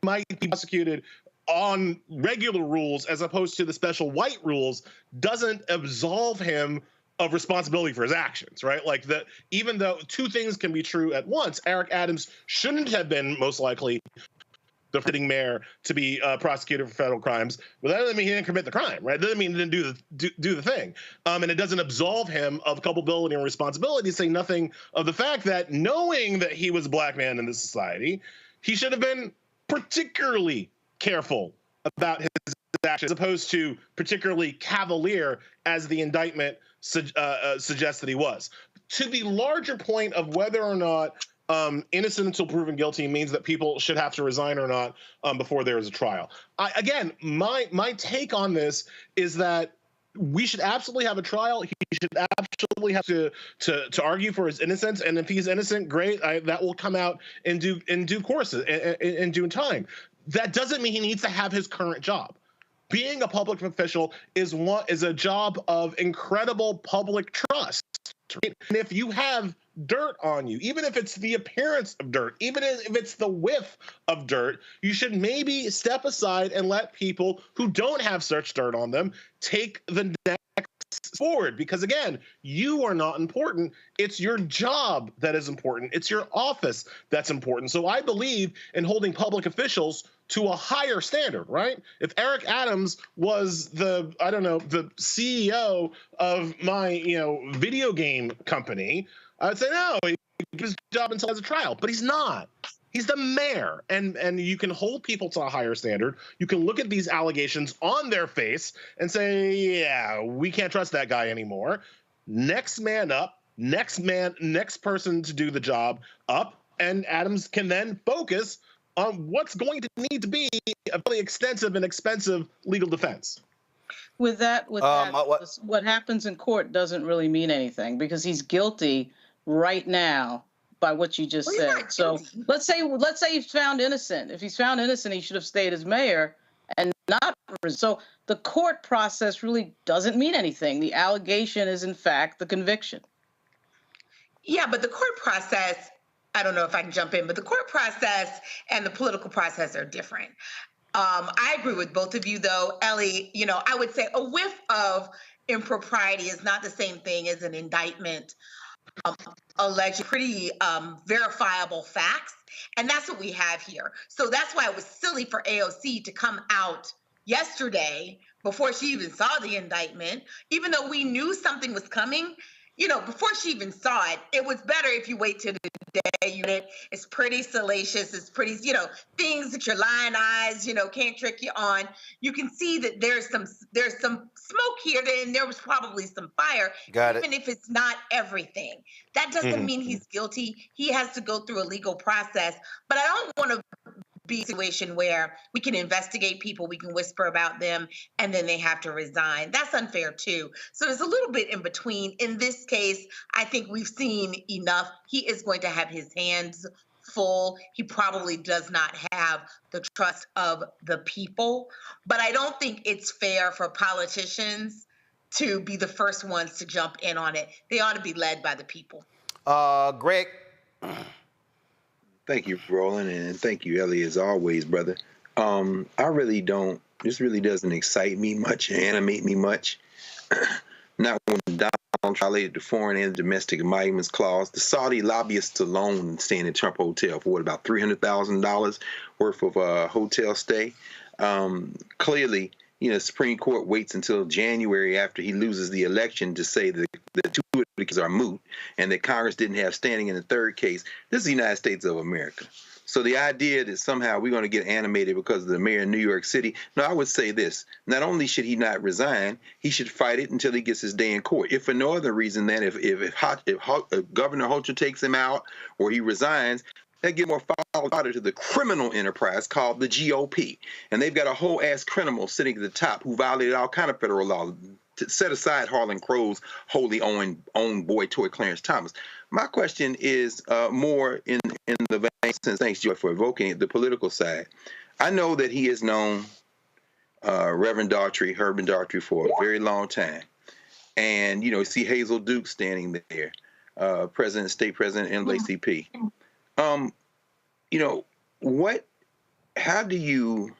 might be prosecuted on regular rules as opposed to the special white rules doesn't absolve him of responsibility for his actions, right? Like that, even though 2 things can be true at once, Eric Adams shouldn't have been most likely the sitting mayor to be prosecuted for federal crimes. Well, that doesn't mean he didn't commit the crime, right? That doesn't mean he didn't do the thing. And it doesn't absolve him of culpability and responsibility, saying nothing of the fact that knowing that he was a black man in this society, he should have been particularly careful about his actions, as opposed to particularly cavalier as the indictment suggests that he was. To the larger point of whether or not innocent until proven guilty means that people should have to resign or not before there is a trial. Again, my take on this is that we should absolutely have a trial. He should absolutely have to argue for his innocence, and if he's innocent, great. That will come out in due course, in due time. That doesn't mean he needs to have his current job. Being a public official is a job of incredible public trust. Right? And if you have dirt on you, even if it's the appearance of dirt, even if it's the whiff of dirt, you should maybe step aside and let people who don't have such dirt on them take the next forward. Because again, you are not important. It's your job that is important. It's your office that's important. So I believe in holding public officials to a higher standard, right? If Eric Adams was the CEO of my, video game company, I would say, no, he did his job until there's a trial, but he's not. He's the mayor, and you can hold people to a higher standard. You can look at these allegations on their face and say, yeah, we can't trust that guy anymore. Next man up, next person to do the job up, and Adams can then focus on what's going to need to be a really extensive and expensive legal defense. What happens in court doesn't really mean anything because he's guilty right now by what you just said. So let's say he's found innocent. If he's found innocent, he should have stayed as mayor and not. So the court process really doesn't mean anything. The allegation is in fact the conviction. Yeah, but the court process, I don't know if I can jump in, but the court process and the political process are different. I agree with both of you, though. Ellie, I would say a whiff of impropriety is not the same thing as an indictment alleging pretty verifiable facts. And that's what we have here. So that's why it was silly for AOC to come out yesterday before she even saw the indictment, even though we knew something was coming. Before she even saw it, it was better if you wait till the day. It's pretty salacious. It's pretty, things that your lying eyes, can't trick you on. You can see that there's some smoke here, and there was probably some fire. Even if it's not everything. That doesn't mean he's guilty. He has to go through a legal process. But I don't want to be a situation where we can investigate people, we can whisper about them, and then they have to resign. That's unfair too. So there's a little bit in between. In this case, I think we've seen enough. He is going to have his hands full. He probably does not have the trust of the people. But I don't think it's fair for politicians to be the first ones to jump in on it. They ought to be led by the people. Greg. Thank you, Roland, and thank you, Ellie, as always, brother. I really don't, this really doesn't excite me much, animate me much. Not when Donald violated the foreign and domestic emoluments clause. The Saudi lobbyists alone staying in Trump Hotel for about $300,000 worth of hotel stay. Clearly, the Supreme Court waits until January after he loses the election to say that the two cases are moot and that Congress didn't have standing in the third case. This is the United States of America. So the idea that somehow we're going to get animated because of the mayor of New York City, no, I would say this. Not only should he not resign, he should fight it until he gets his day in court. If for no other reason than if Governor Hochul takes him out or he resigns, that gives more fodder to the criminal enterprise called the GOP. And they've got a whole ass criminal sitting at the top who violated all kind of federal law. To set aside Harlan Crow's wholly owned boy toy Clarence Thomas. My question is more in the vein, thanks, Joy, for evoking the political side. I know that he has known Reverend Daughtry, Herman Daughtry, for a very long time. And, you see Hazel Duke standing there, State President NAACP. How do you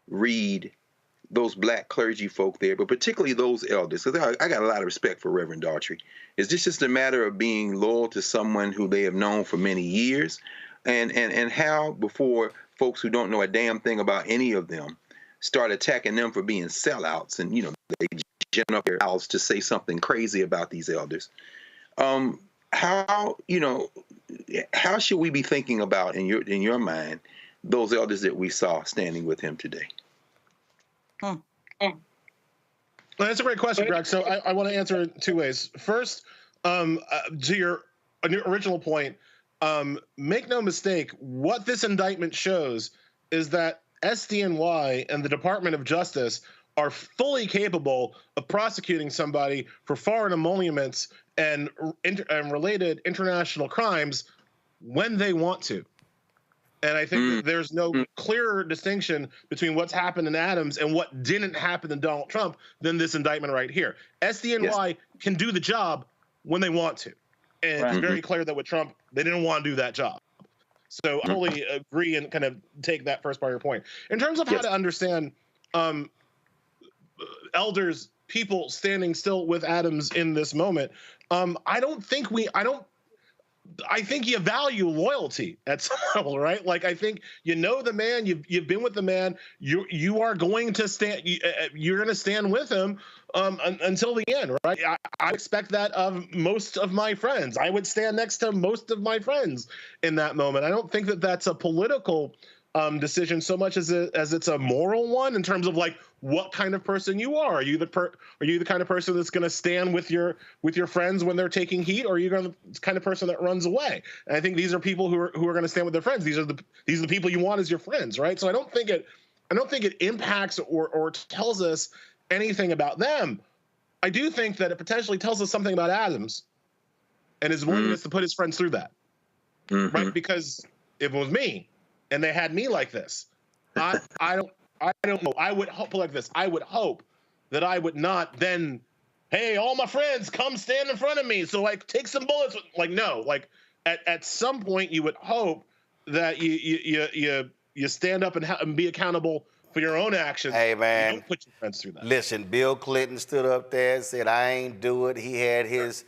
read those black clergy folk there, but particularly those elders? Because I got a lot of respect for Reverend Daughtry. Is this just a matter of being loyal to someone who they have known for many years? And how, before folks who don't know a damn thing about any of them start attacking them for being sellouts, and they gin up their mouths to say something crazy about these elders. How should we be thinking about in your mind those elders that we saw standing with him today? Well, that's a great question, Greg. So I want to answer it two ways. First, to your original point, make no mistake, what this indictment shows is that SDNY and the Department of Justice are fully capable of prosecuting somebody for foreign emoluments and related international crimes when they want to. And I think that there's no clearer distinction between what's happened in Adams and what didn't happen in Donald Trump than this indictment right here. SDNY can do the job when they want to. And it's very clear that with Trump, they didn't want to do that job. So I totally agree and kind of take that first part of your point. In terms of how to understand elders, people standing still with Adams in this moment, I think you value loyalty at some level, right? Like, I think you know the man, you've been with the man, you are going to stand, you're going to stand with him until the end, right? I expect that of most of my friends. I would stand next to most of my friends in that moment. I don't think that that's a political decision so much as it's a moral one in terms of like what kind of person you are. Are you the kind of person that's going to stand with your friends when they're taking heat, or are you the kind of person that runs away? And I think these are people who are going to stand with their friends. These are the people you want as your friends, right? So I don't think it impacts or tells us anything about them. I do think that it potentially tells us something about Adams and his willingness to put his friends through that, right? Because if it was me and they had me like this, I don't know. I would hope like this. I would hope that I would not then, hey, all my friends, come stand in front of me. So like, take some bullets. Like, no. Like, at some point, you would hope that you stand up and be accountable for your own actions. Hey, man. You don't put your friends through that. Listen, Bill Clinton stood up there and said, I ain't do it. He had his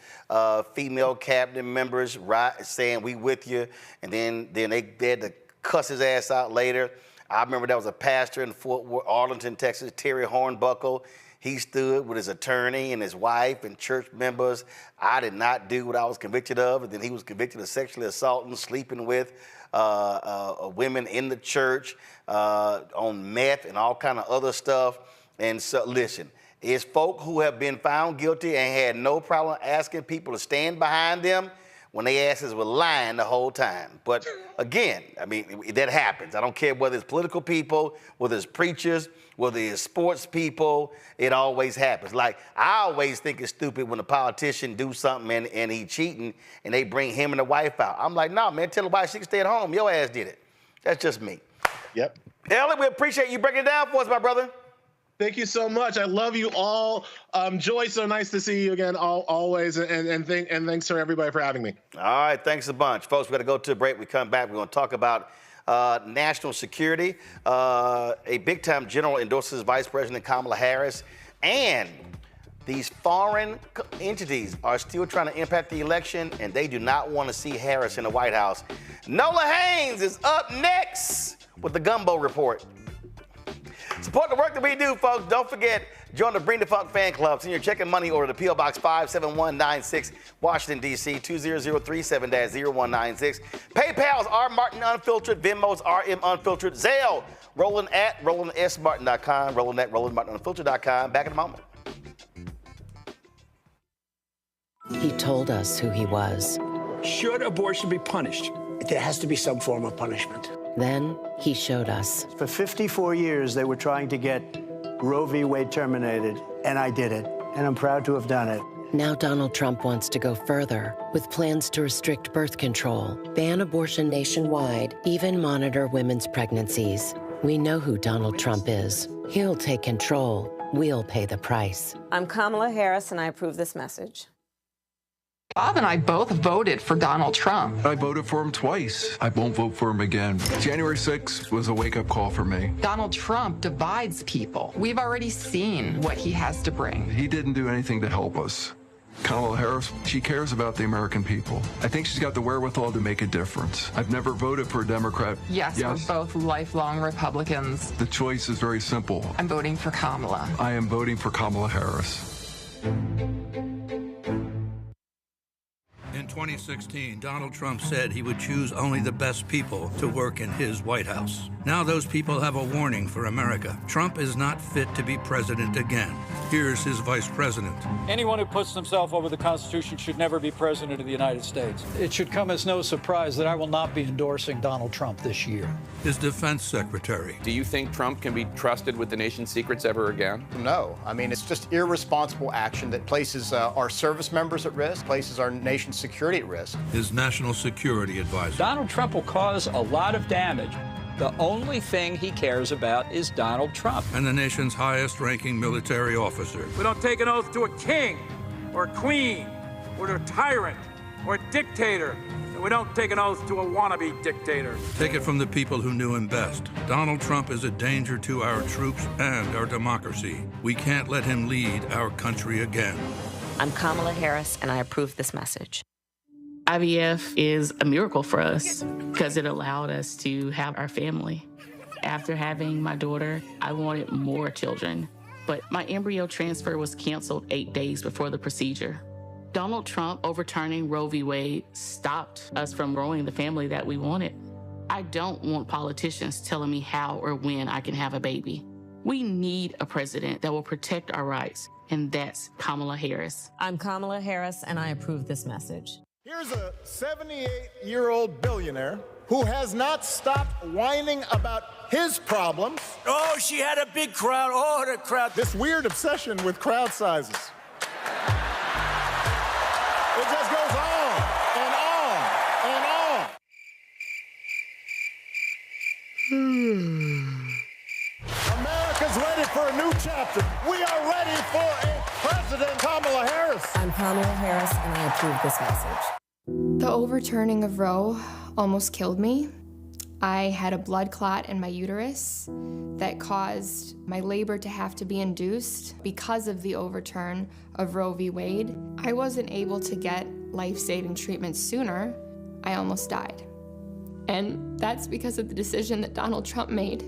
female cabinet members saying, we with you. And then they had to cuss his ass out later. I remember there was a pastor in Arlington, Texas, Terry Hornbuckle. He stood with his attorney and his wife and church members. I did not do what I was convicted of. And then he was convicted of sexually assaulting, sleeping with women in the church on meth and all kind of other stuff. And so, listen, it's folk who have been found guilty and had no problem asking people to stand behind them when they asses were lying the whole time. But again, I mean, that happens. I don't care whether it's political people, whether it's preachers, whether it's sports people, it always happens. Like, I always think it's stupid when a politician do something and he cheating and they bring him and the wife out. I'm like, no, man, tell the wife she can stay at home. Your ass did it. That's just me. Yep. Ellie, we appreciate you breaking it down for us, my brother. Thank you so much. I love you all. Joy, so nice to see you again, always. And thanks for everybody for having me. All right, thanks a bunch. Folks, we're going to go to a break. We come back, we're going to talk about national security. A big-time general endorses Vice President Kamala Harris. And these foreign entities are still trying to impact the election, and they do not want to see Harris in the White House. Nola Hayes is up next with the Gumbo Report. Support the work that we do, folks. Don't forget, join the Bring the Funk fan club. Send your check and money order to P.O. Box 57196, Washington, D.C. 20037-0196. PayPal's R. Martin Unfiltered. Venmo's RM Unfiltered. Zelle, Roland at RolandSMartin.com. Roland at RolandMartinUnfiltered.com. Back in a moment. He told us who he was. Should abortion be punished? There has to be some form of punishment. Then he showed us. For 54 years, they were trying to get Roe v. Wade terminated, and I did it, and I'm proud to have done it. Now Donald Trump wants to go further with plans to restrict birth control, ban abortion nationwide, even monitor women's pregnancies. We know who Donald Trump is. He'll take control. We'll pay the price. I'm Kamala Harris, and I approve this message. Bob and I both voted for Donald Trump. I voted for him twice. I won't vote for him again. January 6th was a wake-up call for me. Donald Trump divides people. We've already seen what he has to bring. He didn't do anything to help us. Kamala Harris, she cares about the American people. I think she's got the wherewithal to make a difference. I've never voted for a Democrat. Yes, we're both lifelong Republicans. The choice is very simple. I'm voting for Kamala. I am voting for Kamala Harris. In 2016, Donald Trump said he would choose only the best people to work in his White House. Now those people have a warning for America. Trump is not fit to be president again. Here's his vice president. Anyone who puts himself over the Constitution should never be president of the United States. It should come as no surprise that I will not be endorsing Donald Trump this year. His defense secretary. Do you think Trump can be trusted with the nation's secrets ever again? No. I mean, it's just irresponsible action that places our service members at risk, places our nation's security at risk. His national security advisor. Donald Trump will cause a lot of damage. The only thing he cares about is Donald Trump. And the nation's highest-ranking military officer. We don't take an oath to a king or a queen or to a tyrant or a dictator. And we don't take an oath to a wannabe dictator. Take it from the people who knew him best. Donald Trump is a danger to our troops and our democracy. We can't let him lead our country again. I'm Kamala Harris, and I approve this message. IVF is a miracle for us because it allowed us to have our family. After having my daughter, I wanted more children, but my embryo transfer was canceled 8 days before the procedure. Donald Trump overturning Roe v. Wade stopped us from growing the family that we wanted. I don't want politicians telling me how or when I can have a baby. We need a president that will protect our rights, and that's Kamala Harris. I'm Kamala Harris, and I approve this message. Here's a 78-year-old billionaire who has not stopped whining about his problems. Oh, she had a big crowd. Oh, the crowd. This weird obsession with crowd sizes. It just goes on and on and on. America's ready for a new chapter. We are ready for a President Kamala Harris. I'm Kamala Harris, and I approve this message. The overturning of Roe almost killed me. I had a blood clot in my uterus that caused my labor to have to be induced because of the overturn of Roe v. Wade. I wasn't able to get life-saving treatment sooner. I almost died. And that's because of the decision that Donald Trump made.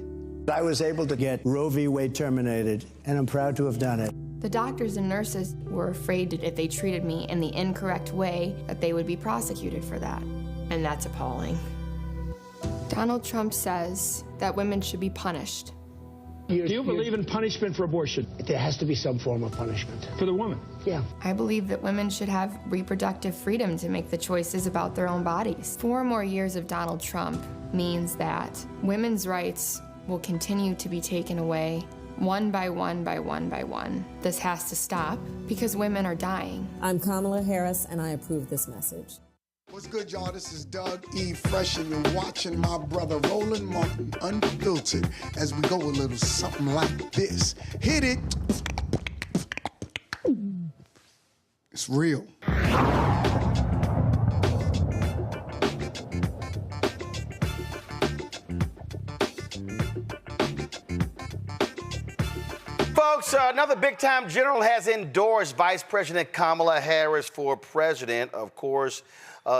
I was able to get Roe v. Wade terminated, and I'm proud to have done it. The doctors and nurses were afraid that if they treated me in the incorrect way, that they would be prosecuted for that. And that's appalling. Donald Trump says that women should be punished. Do you believe in punishment for abortion? There has to be some form of punishment for the woman. Yeah. I believe that women should have reproductive freedom to make the choices about their own bodies. 4 more years of Donald Trump means that women's rights will continue to be taken away one by one by one by one. This has to stop because women are dying. I'm Kamala Harris, and I approve this message. What's good, y'all? This is Doug E. Fresh, and you're watching my brother Roland Martin Unfiltered as we go a little something like this. Hit it. It's real. Folks, another big-time general has endorsed Vice President Kamala Harris for president. Of course,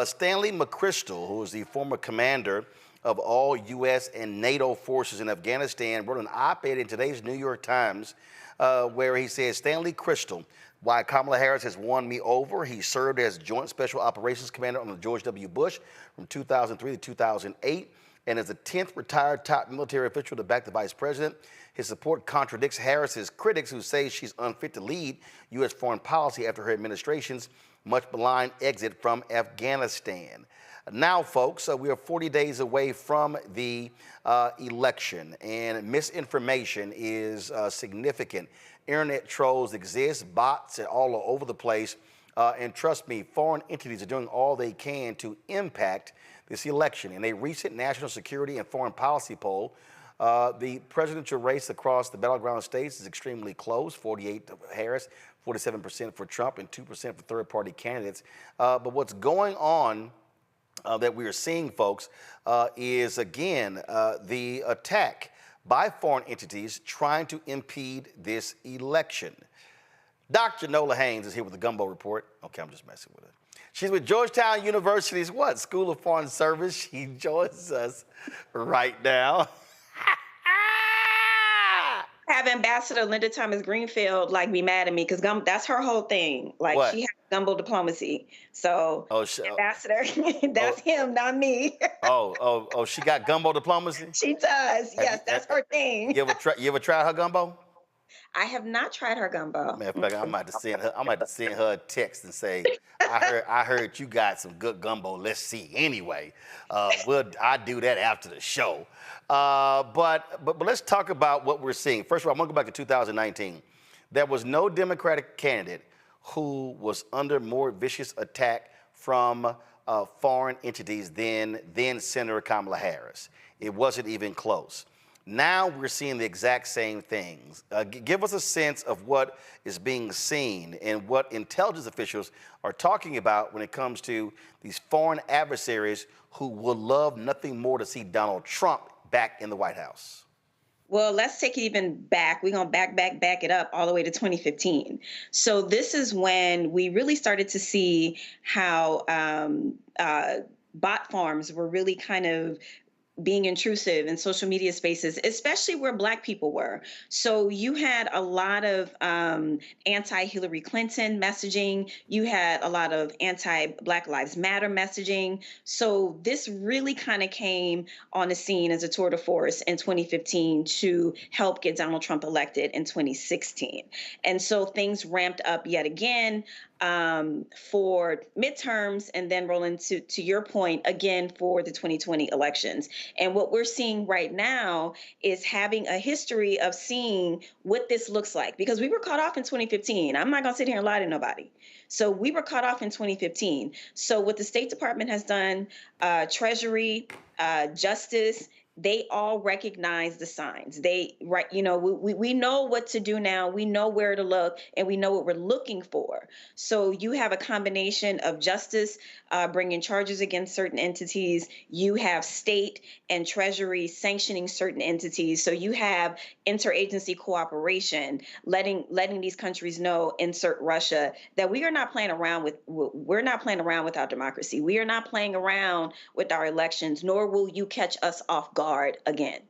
Stanley McChrystal, who is the former commander of all U.S. and NATO forces in Afghanistan, wrote an op-ed in today's New York Times where he says, Stanley McChrystal, why Kamala Harris has won me over. He served as Joint Special Operations Commander under George W. Bush from 2003 to 2008 and is the 10th retired top military official to back the vice president. His support contradicts Harris's critics who say she's unfit to lead U.S. foreign policy after her administration's much maligned exit from Afghanistan. Now, folks, we are 40 days away from the election, and misinformation is significant. Internet trolls exist, bots are all over the place, and trust me, foreign entities are doing all they can to impact this election. In a recent national security and foreign policy poll, the presidential race across the battleground states is extremely close, 48% Harris, 47% for Trump, and 2% for third-party candidates. But what's going on that we are seeing, folks, is, again, the attack by foreign entities trying to impede this election. Dr. Nola Hayes is here with the Gumbo Report. Okay, I'm just messing with her. She's with Georgetown University's what? School of Foreign Service. She joins us right now. Have Ambassador Linda Thomas Greenfield like be mad at me because that's her whole thing. Like what? She has gumbo diplomacy. So Ambassador, that's him, not me. She got gumbo diplomacy? She does. Yes, that's her thing. You ever try her gumbo? I have not tried her gumbo. Man, I'm about to send her a text and say, I heard you got some good gumbo. Let's see. Anyway, I do that after the show. But let's talk about what we're seeing. First of all, I'm gonna go back to 2019. There was no Democratic candidate who was under more vicious attack from foreign entities than Senator Kamala Harris. It wasn't even close. Now we're seeing the exact same things. Give us a sense of what is being seen and what intelligence officials are talking about when it comes to these foreign adversaries who would love nothing more to see Donald Trump back in the White House. Well, let's take it even back. We're going to back it up all the way to 2015. So this is when we really started to see how bot farms were really kind of being intrusive in social media spaces, especially where Black people were. So you had a lot of anti-Hillary Clinton messaging. You had a lot of anti-Black Lives Matter messaging. So this really kind of came on the scene as a tour de force in 2015 to help get Donald Trump elected in 2016. And so things ramped up yet again for midterms, and then rolling to your point again for the 2020 elections. And what we're seeing right now is having a history of seeing what this looks like, because we were caught off in 2015. I'm not going to sit here and lie to nobody. So we were caught off in 2015. So what the State Department has done, Treasury, Justice, they all recognize the signs. We know what to do now. We know where to look, and we know what we're looking for. So you have a combination of justice bringing charges against certain entities. You have state and treasury sanctioning certain entities. So you have interagency cooperation, letting these countries know, insert Russia, that we are not playing around with. We're not playing around with our democracy. We are not playing around with our elections, nor will you catch us off guard again.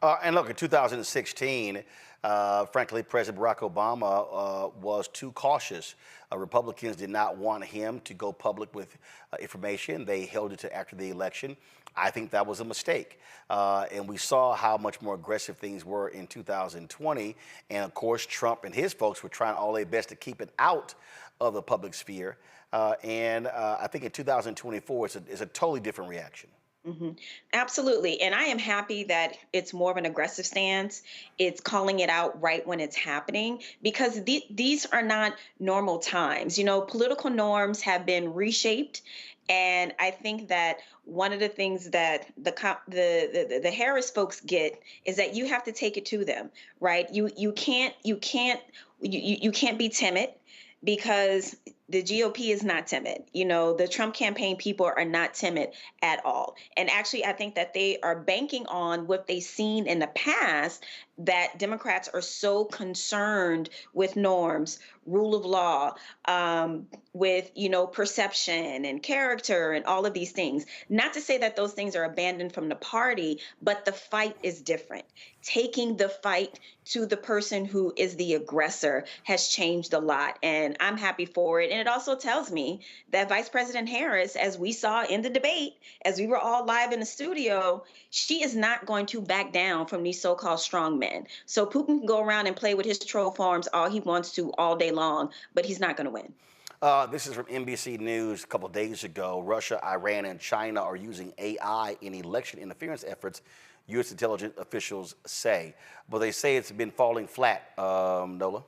And look, in 2016, frankly, President Barack Obama was too cautious. Republicans did not want him to go public with information. They held it to after the election. I think that was a mistake. And we saw how much more aggressive things were in 2020. And of course, Trump and his folks were trying all their best to keep it out of the public sphere. I think in 2024, it's a totally different reaction. Mm-hmm. Absolutely. And I am happy that it's more of an aggressive stance. It's calling it out right when it's happening, because these are not normal times. You know, political norms have been reshaped. And I think that one of the things that the Harris folks get is that you have to take it to them, right? You can't be timid, because the GOP is not timid. You know, the Trump campaign people are not timid at all. And actually, I think that they are banking on what they've seen in the past, that Democrats are so concerned with norms, rule of law, with, perception and character and all of these things. Not to say that those things are abandoned from the party, but the fight is different. Taking the fight to the person who is the aggressor has changed a lot, and I'm happy for it. And it also tells me that Vice President Harris, as we saw in the debate, as we were all live in the studio, she is not going to back down from these so-called strong men. So Putin can go around and play with his troll farms all he wants to all day long, but he's not going to win. This is from NBC News a couple of days ago. Russia, Iran, and China are using AI in election interference efforts, U.S. intelligence officials say. But they say it's been falling flat, Nola.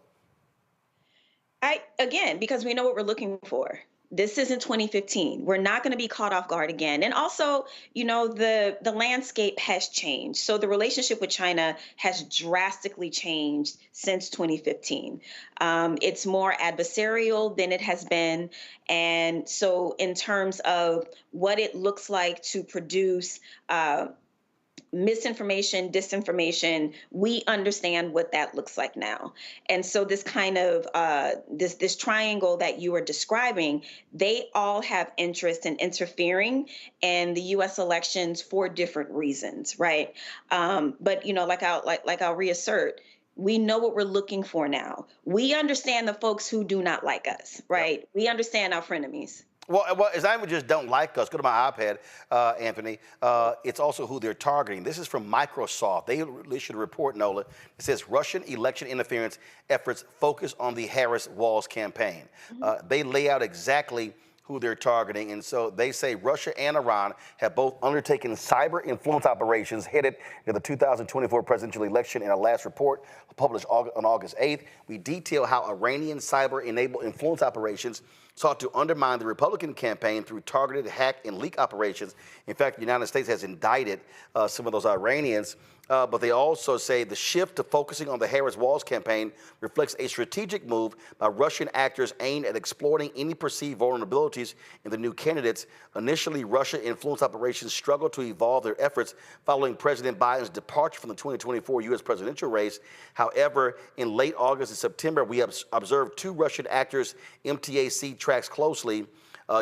Because we know what we're looking for. This isn't 2015. We're not going to be caught off guard again. And also, the landscape has changed. So the relationship with China has drastically changed since 2015. It's more adversarial than it has been. And so in terms of what it looks like to produce misinformation, disinformation, we understand what that looks like now. And so this kind of this triangle that you are describing, they all have interest in interfering in the U.S. elections for different reasons, right? But I'll reassert, we know what we're looking for now. We understand the folks who do not like us, right? Yep. We understand our frenemies. Well, it's not even just don't like us. Go to my iPad, Anthony. It's also who they're targeting. This is from Microsoft. They issued a report, Nola. It says Russian election interference efforts focus on the Harris-Walz campaign. They lay out exactly who they're targeting. And so they say Russia and Iran have both undertaken cyber influence operations headed to the 2024 presidential election. In our last report published on August 8th, we detail how Iranian cyber-enabled influence operations sought to undermine the Republican campaign through targeted hack and leak operations. In fact, the United States has indicted some of those Iranians. But they also say the shift to focusing on the Harris-Walz campaign reflects a strategic move by Russian actors aimed at exploiting any perceived vulnerabilities in the new candidates. Initially, Russia influence operations struggled to evolve their efforts following President Biden's departure from the 2024 U.S. presidential race. However, in late August and September, we have observed two Russian actors MTAC tracks closely,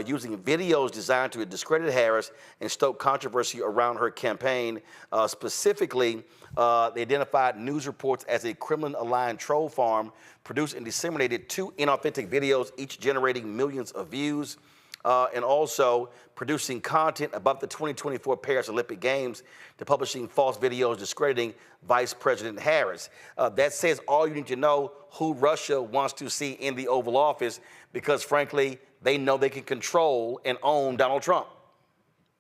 using videos designed to discredit Harris and stoke controversy around her campaign. Specifically, they identified news reports as a Kremlin-aligned troll farm, produced and disseminated two inauthentic videos, each generating millions of views, and also producing content about the 2024 Paris Olympic Games to publishing false videos discrediting Vice President Harris. That says all you need to know who Russia wants to see in the Oval Office, because frankly, they know they can control and own Donald Trump.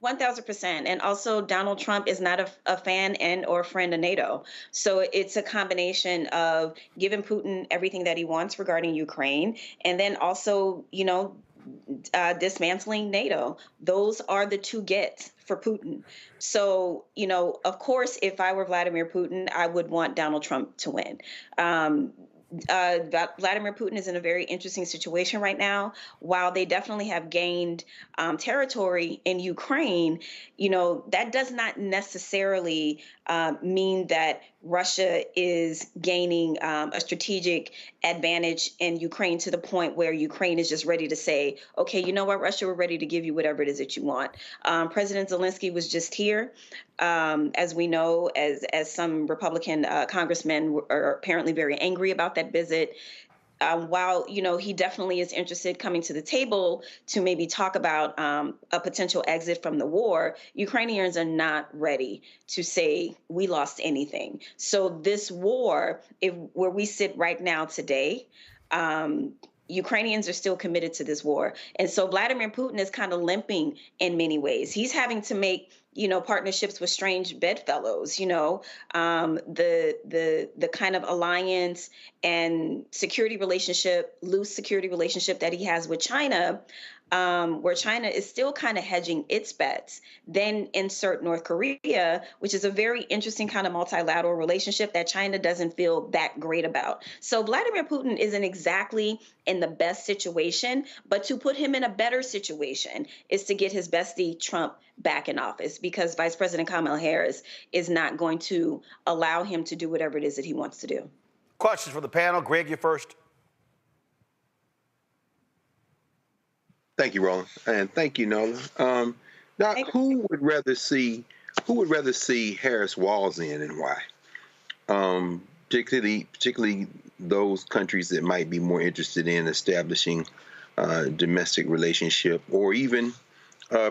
1,000%. And also, Donald Trump is not a fan and or friend of NATO. So it's a combination of giving Putin everything that he wants regarding Ukraine, and then also, dismantling NATO. Those are the two gets for Putin. So, of course, if I were Vladimir Putin, I would want Donald Trump to win. Vladimir Putin is in a very interesting situation right now. While they definitely have gained territory in Ukraine, that does not necessarily mean that Russia is gaining a strategic advantage in Ukraine to the point where Ukraine is just ready to say, okay, you know what, Russia, we're ready to give you whatever it is that you want. President Zelensky was just here. As we know, as some Republican congressmen are apparently very angry about that visit. While, he definitely is interested coming to the table to maybe talk about a potential exit from the war, Ukrainians are not ready to say we lost anything. So this war, where we sit right now today, Ukrainians are still committed to this war. And so Vladimir Putin is kind of limping in many ways. He's having to make partnerships with strange bedfellows, the kind of alliance and loose security relationship that he has with China, where China is still kind of hedging its bets. Then insert North Korea, which is a very interesting kind of multilateral relationship that China doesn't feel that great about. So Vladimir Putin isn't exactly in the best situation, but to put him in a better situation is to get his bestie Trump back in office, because Vice President Kamala Harris is not going to allow him to do whatever it is that he wants to do. Questions for the panel. Greg, you first. Thank you, Roland, and thank you, Nola. Now, who would rather see Harris-Walz in, and why? Particularly those countries that might be more interested in establishing domestic relationship, or even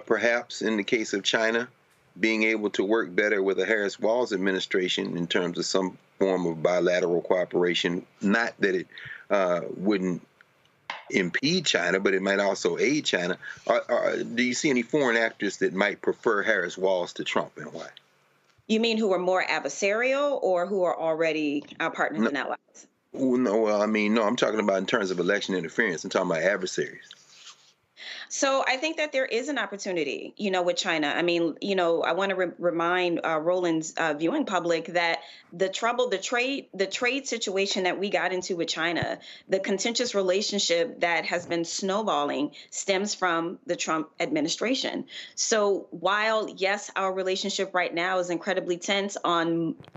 perhaps in the case of China, being able to work better with the Harris-Walz administration in terms of some form of bilateral cooperation. Not that it wouldn't impede China, but it might also aid China. Do you see any foreign actors that might prefer Harris-Walz to Trump, and why? You mean who are more adversarial, or who are already our partners and allies? No, I'm talking about in terms of election interference. I'm talking about adversaries. So I think that there is an opportunity, with China. I want to remind Roland's viewing public that the trouble, the trade situation that we got into with China, the contentious relationship that has been snowballing stems from the Trump administration. So while, yes, our relationship right now is incredibly tense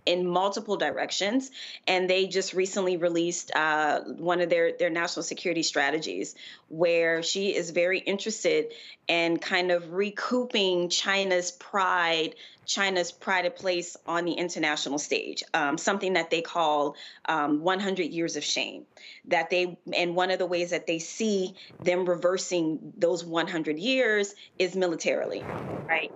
in multiple directions, and they just recently released one of their national security strategies, where she is very interested in kind of recouping China's pride of place on the international stage, something that they call 100 years of shame. And one of the ways that they see them reversing those 100 years is militarily, right?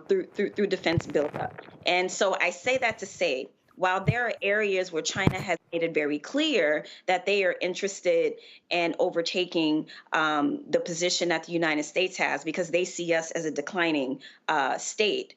Through defense buildup. And so I say that to say, while there are areas where China has made it very clear that they are interested in overtaking the position that the United States has, because they see us as a declining state,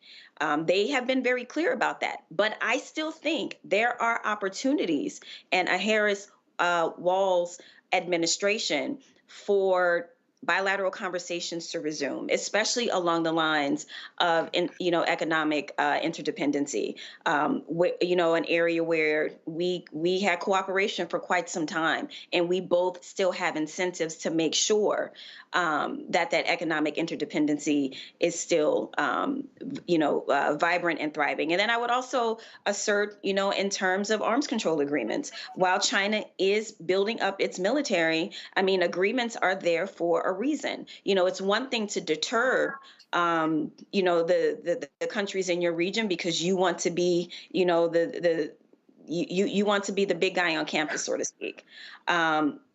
they have been very clear about that. But I still think there are opportunities in a Harris-Walz administration for bilateral conversations to resume, especially along the lines of, economic interdependency. An area where we had cooperation for quite some time, and we both still have incentives to make sure that economic interdependency is still, vibrant and thriving. And then I would also assert, in terms of arms control agreements, while China is building up its military, agreements are there for a reason. It's one thing to deter the countries in your region because you want to be, you want to be the big guy on campus, so to speak.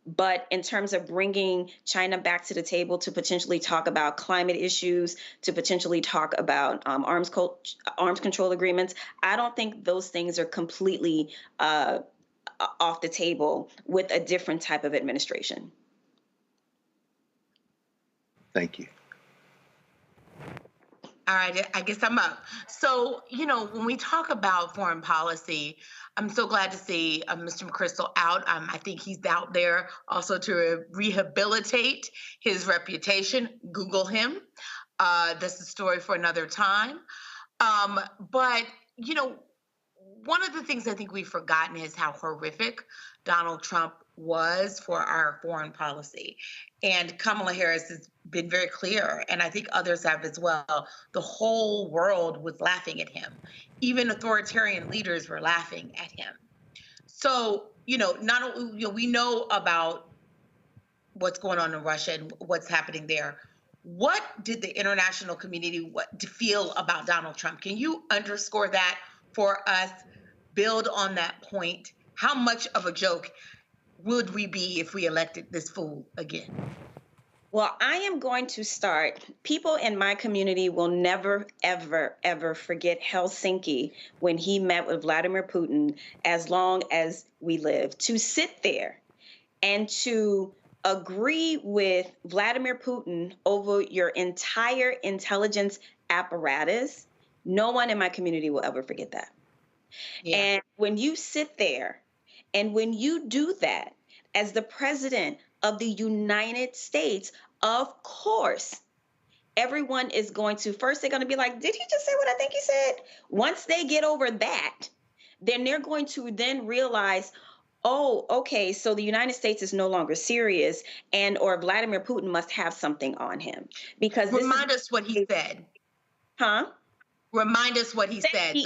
But in terms of bringing China back to the table to potentially talk about climate issues, to potentially talk about arms control agreements, I don't think those things are completely off the table with a different type of administration. Thank you. All right, I guess I'm up. So, when we talk about foreign policy, I'm so glad to see Mr. McChrystal out. I think he's out there also to rehabilitate his reputation. Google him. That's a story for another time. But, one of the things I think we've forgotten is how horrific Donald Trump was for our foreign policy. And Kamala Harris has been very clear, and I think others have as well. The whole world was laughing at him. Even authoritarian leaders were laughing at him. So, we know about what's going on in Russia and what's happening there. What did the international community feel about Donald Trump? Can you underscore that for us? Build on that point. How much of a joke would we be if we elected this fool again? Well, I am going to start. People in my community will never, ever, ever forget Helsinki when he met with Vladimir Putin as long as we live. To sit there and to agree with Vladimir Putin over your entire intelligence apparatus, no one in my community will ever forget that. Yeah. And when you sit there and when you do that as the president of the United States, of course, everyone is going to, first they're going to be like, did he just say what I think he said? Once they get over that, then they're going to then realize, oh, okay, so the United States is no longer serious, and or Vladimir Putin must have something on him. Because remind us what he said. Huh? Remind us what he said.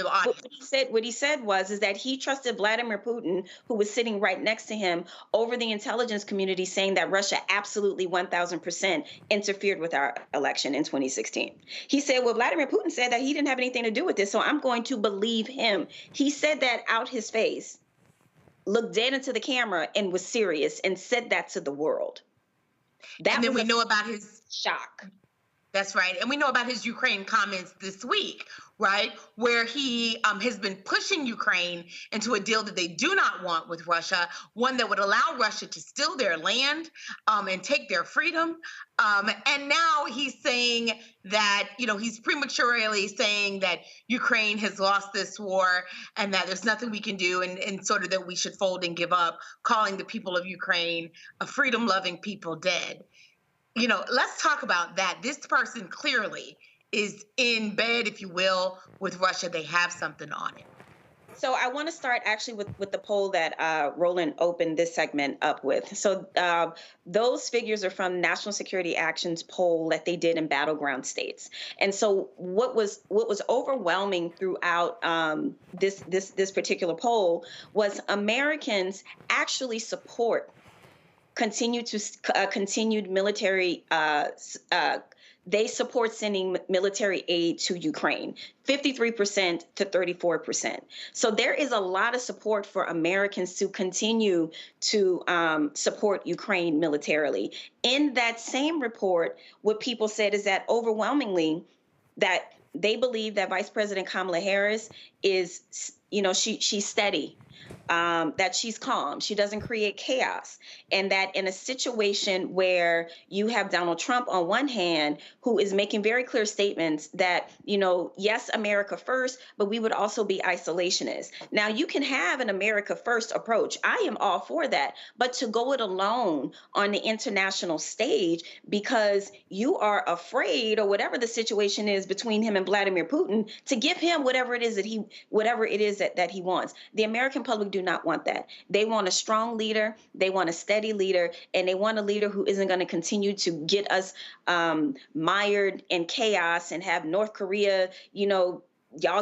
What he said was that he trusted Vladimir Putin, who was sitting right next to him, over the intelligence community, saying that Russia absolutely 1,000% interfered with our election in 2016. He said, well, Vladimir Putin said that he didn't have anything to do with this, so I'm going to believe him. He said that out his face, looked dead into the camera and was serious and said that to the world. And then we know about his shock. That's right. And we know about his Ukraine comments this week, right, where he has been pushing Ukraine into a deal that they do not want with Russia, one that would allow Russia to steal their land and take their freedom. And now he's saying that, he's prematurely saying that Ukraine has lost this war and that there's nothing we can do and sort of that we should fold and give up, calling the people of Ukraine a freedom-loving people dead. Let's talk about that. This person clearly is in bed, if you will, with Russia. They have something on it. So I want to start actually with the poll that Roland opened this segment up with. So those figures are from National Security Action's poll that they did in battleground states. And so what was overwhelming throughout this particular poll was Americans actually support continued military. They support sending military aid to Ukraine, 53% to 34%. So there is a lot of support for Americans to continue to support Ukraine militarily. In that same report, what people said is that overwhelmingly that they believe that Vice President Kamala Harris is, she's steady. That she's calm, she doesn't create chaos, and that in a situation where you have Donald Trump on one hand, who is making very clear statements that, yes, America first, but we would also be isolationists. Now, you can have an America first approach. I am all for that, but to go it alone on the international stage because you are afraid, or whatever the situation is between him and Vladimir Putin, to give him whatever it is that he wants. The American public do not want that. They want a strong leader, they want a steady leader, and they want a leader who isn't going to continue to get us mired in chaos and have North Korea, y'all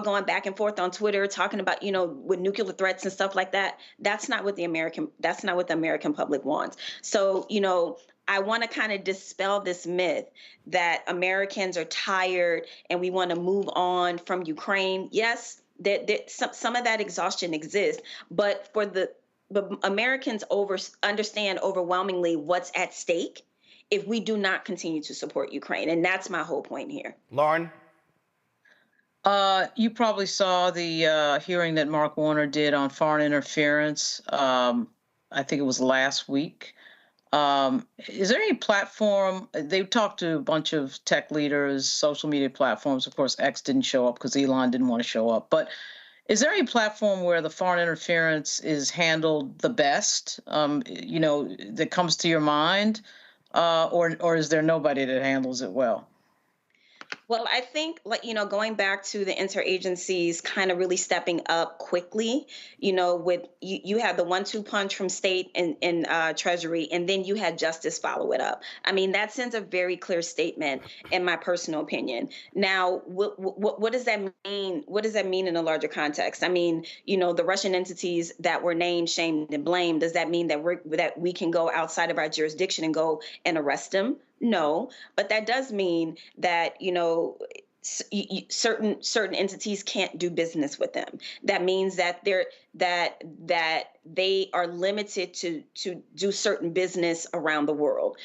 going back and forth on Twitter talking about, with nuclear threats and stuff like that. That's not what the American public wants. So, I want to kind of dispel this myth that Americans are tired and we want to move on from Ukraine. Yes, some of that exhaustion exists, but Americans understand overwhelmingly what's at stake if we do not continue to support Ukraine, and that's my whole point here. Lauren? You probably saw the hearing that Mark Warner did on foreign interference. I think it was last week. Is there any platform, they talked to a bunch of tech leaders, social media platforms. Of course, X didn't show up because Elon didn't want to show up. But is there any platform where the foreign interference is handled the best, that comes to your mind? Or is there nobody that handles it well? Well, I think, going back to the interagencies kind of really stepping up quickly, with you had the 1-2 punch from state and Treasury, and then you had Justice follow it up. I mean, that sends a very clear statement, in my personal opinion. Now, what does that mean? What does that mean in a larger context? I mean, the Russian entities that were named, shamed, and blamed, does that mean that we can go outside of our jurisdiction and go and arrest them? No, but that does mean that, certain entities can't do business with them. That means that they are limited to do certain business around the world.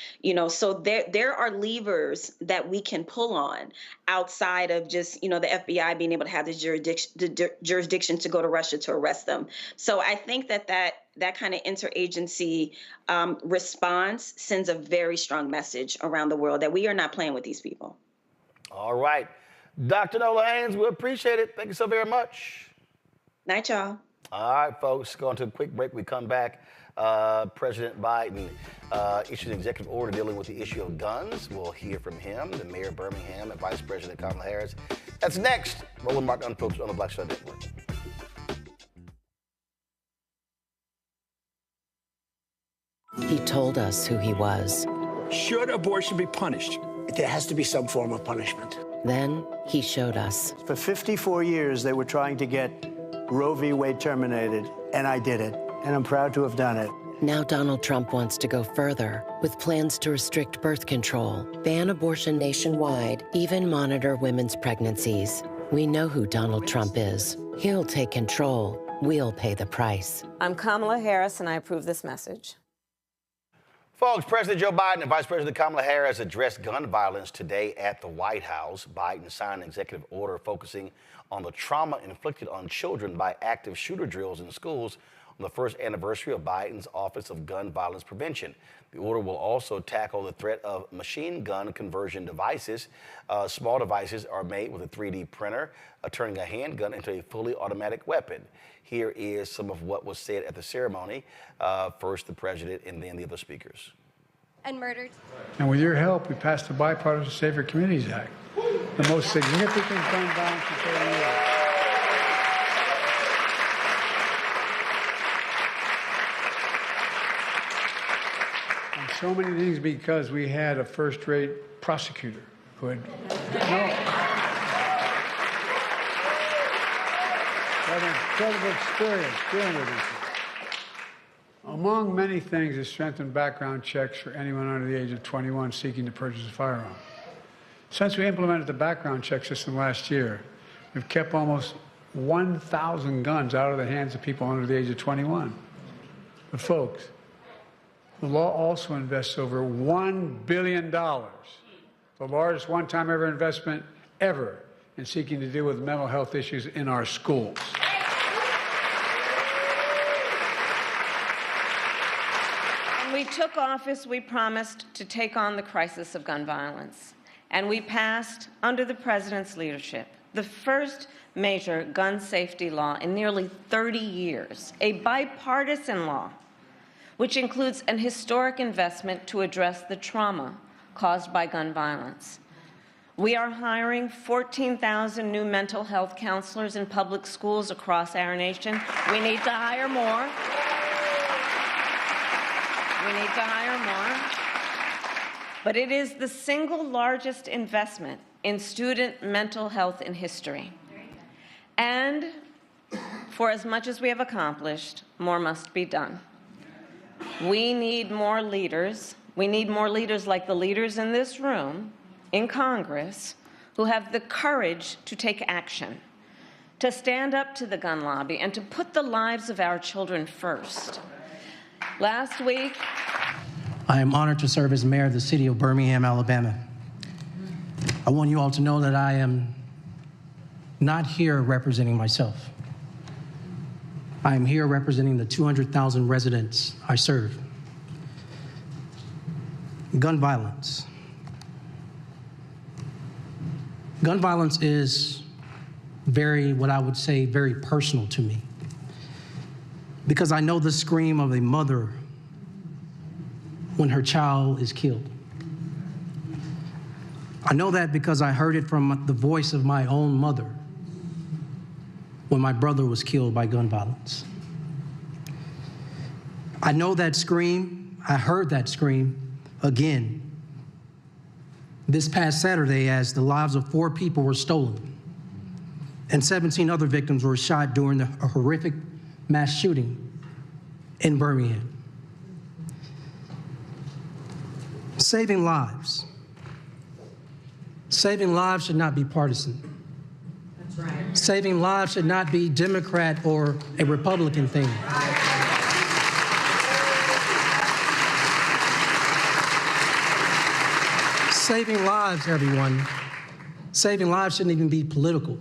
So there are levers that we can pull on outside of just, the FBI being able to have the jurisdiction to go to Russia to arrest them. So I think that kind of interagency response sends a very strong message around the world that we are not playing with these people. All right. Dr. Nola Hayes, we appreciate it. Thank you so very much. Night, y'all. All right, folks, going to a quick break. We come back. President Biden issued an executive order dealing with the issue of guns. We'll hear from him, the mayor of Birmingham, and Vice President Kamala Harris. That's next. Roland Martin Unfiltered on the Black Star Network. He told us who he was. Should abortion be punished? There has to be some form of punishment. Then he showed us. For 54 years, they were trying to get Roe v. Wade terminated, and I did it, and I'm proud to have done it. Now Donald Trump wants to go further with plans to restrict birth control, ban abortion nationwide, even monitor women's pregnancies. We know who Donald Trump is. He'll take control. We'll pay the price. I'm Kamala Harris, and I approve this message. Folks, President Joe Biden and Vice President Kamala Harris addressed gun violence today at the White House. Biden signed an executive order focusing on the trauma inflicted on children by active shooter drills in schools on the first anniversary of Biden's Office of Gun Violence Prevention. The order will also tackle the threat of machine gun conversion devices. Small devices are made with a 3D printer, turning a handgun into a fully automatic weapon. Here is some of what was said at the ceremony. First, the president, and then the other speakers. And murdered. And with your help, we passed the Bipartisan Safer Communities Act, the most significant gun violence control in the world. So many things because we had a first-rate prosecutor who had incredible experience dealing with these. Among many things is strengthened background checks for anyone under the age of 21 seeking to purchase a firearm. Since we implemented the background check system last year, we've kept almost 1,000 guns out of the hands of people under the age of 21. But folks, the law also invests over $1 billion, the largest one-time ever investment ever in seeking to deal with mental health issues in our schools. When we took office, we promised to take on the crisis of gun violence. And we passed, under the president's leadership, the first major gun safety law in nearly 30 years, a bipartisan law, which includes an historic investment to address the trauma caused by gun violence. We are hiring 14,000 new mental health counselors in public schools across our nation. We need to hire more. But it is the single largest investment in student mental health in history. And for as much as we have accomplished, more must be done. We need more leaders. We need more leaders like the leaders in this room, in Congress, who have the courage to take action, to stand up to the gun lobby, and to put the lives of our children first. Last week, I am honored to serve as mayor of the city of Birmingham, Alabama. I want you all to know that I am not here representing myself. I am here representing the 200,000 residents I serve. Gun violence. Gun violence is what I would say, very personal to me. Because I know the scream of a mother when her child is killed. I know that because I heard it from the voice of my own mother when my brother was killed by gun violence. I know that scream, I heard that scream again this past Saturday as the lives of 4 people were stolen and 17 other victims were shot during a horrific mass shooting in Birmingham. Saving lives. Saving lives should not be partisan. That's right. Saving lives should not be Democrat or a Republican thing. Saving lives, everyone. Saving lives shouldn't even be political.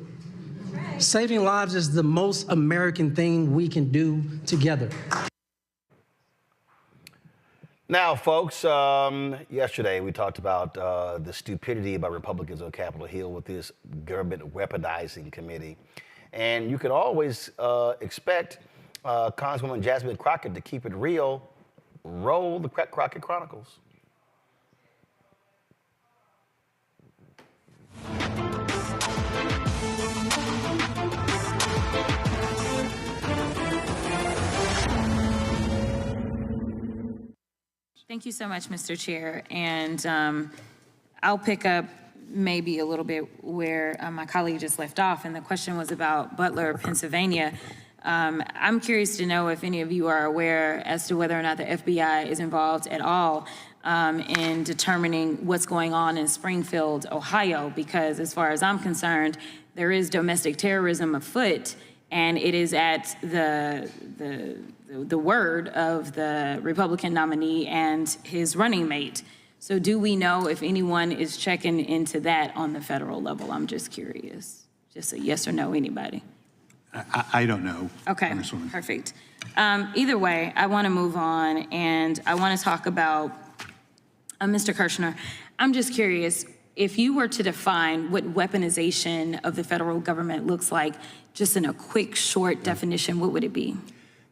Saving lives is the most American thing we can do together. Now, folks, yesterday we talked about the stupidity by Republicans on Capitol Hill with this government weaponizing committee. And you could always expect Congresswoman Jasmine Crockett to keep it real. Roll the Crockett Chronicles. Thank you so much, Mr. Chair. And I'll pick up maybe a little bit where my colleague just left off, and the question was about Butler, Pennsylvania. I'm curious to know if any of you are aware as to whether or not the FBI is involved at all in determining what's going on in Springfield, Ohio, because as far as I'm concerned, there is domestic terrorism afoot, and it is at the word of the Republican nominee and his running mate. So do we know if anyone is checking into that on the federal level? I'm just curious. Just a yes or no, anybody? I don't know. Okay, perfect. Either way, I want to move on, and I want to talk about Mr. Kirshner. I'm just curious, if you were to define what weaponization of the federal government looks like, just in a quick, short definition, what would it be?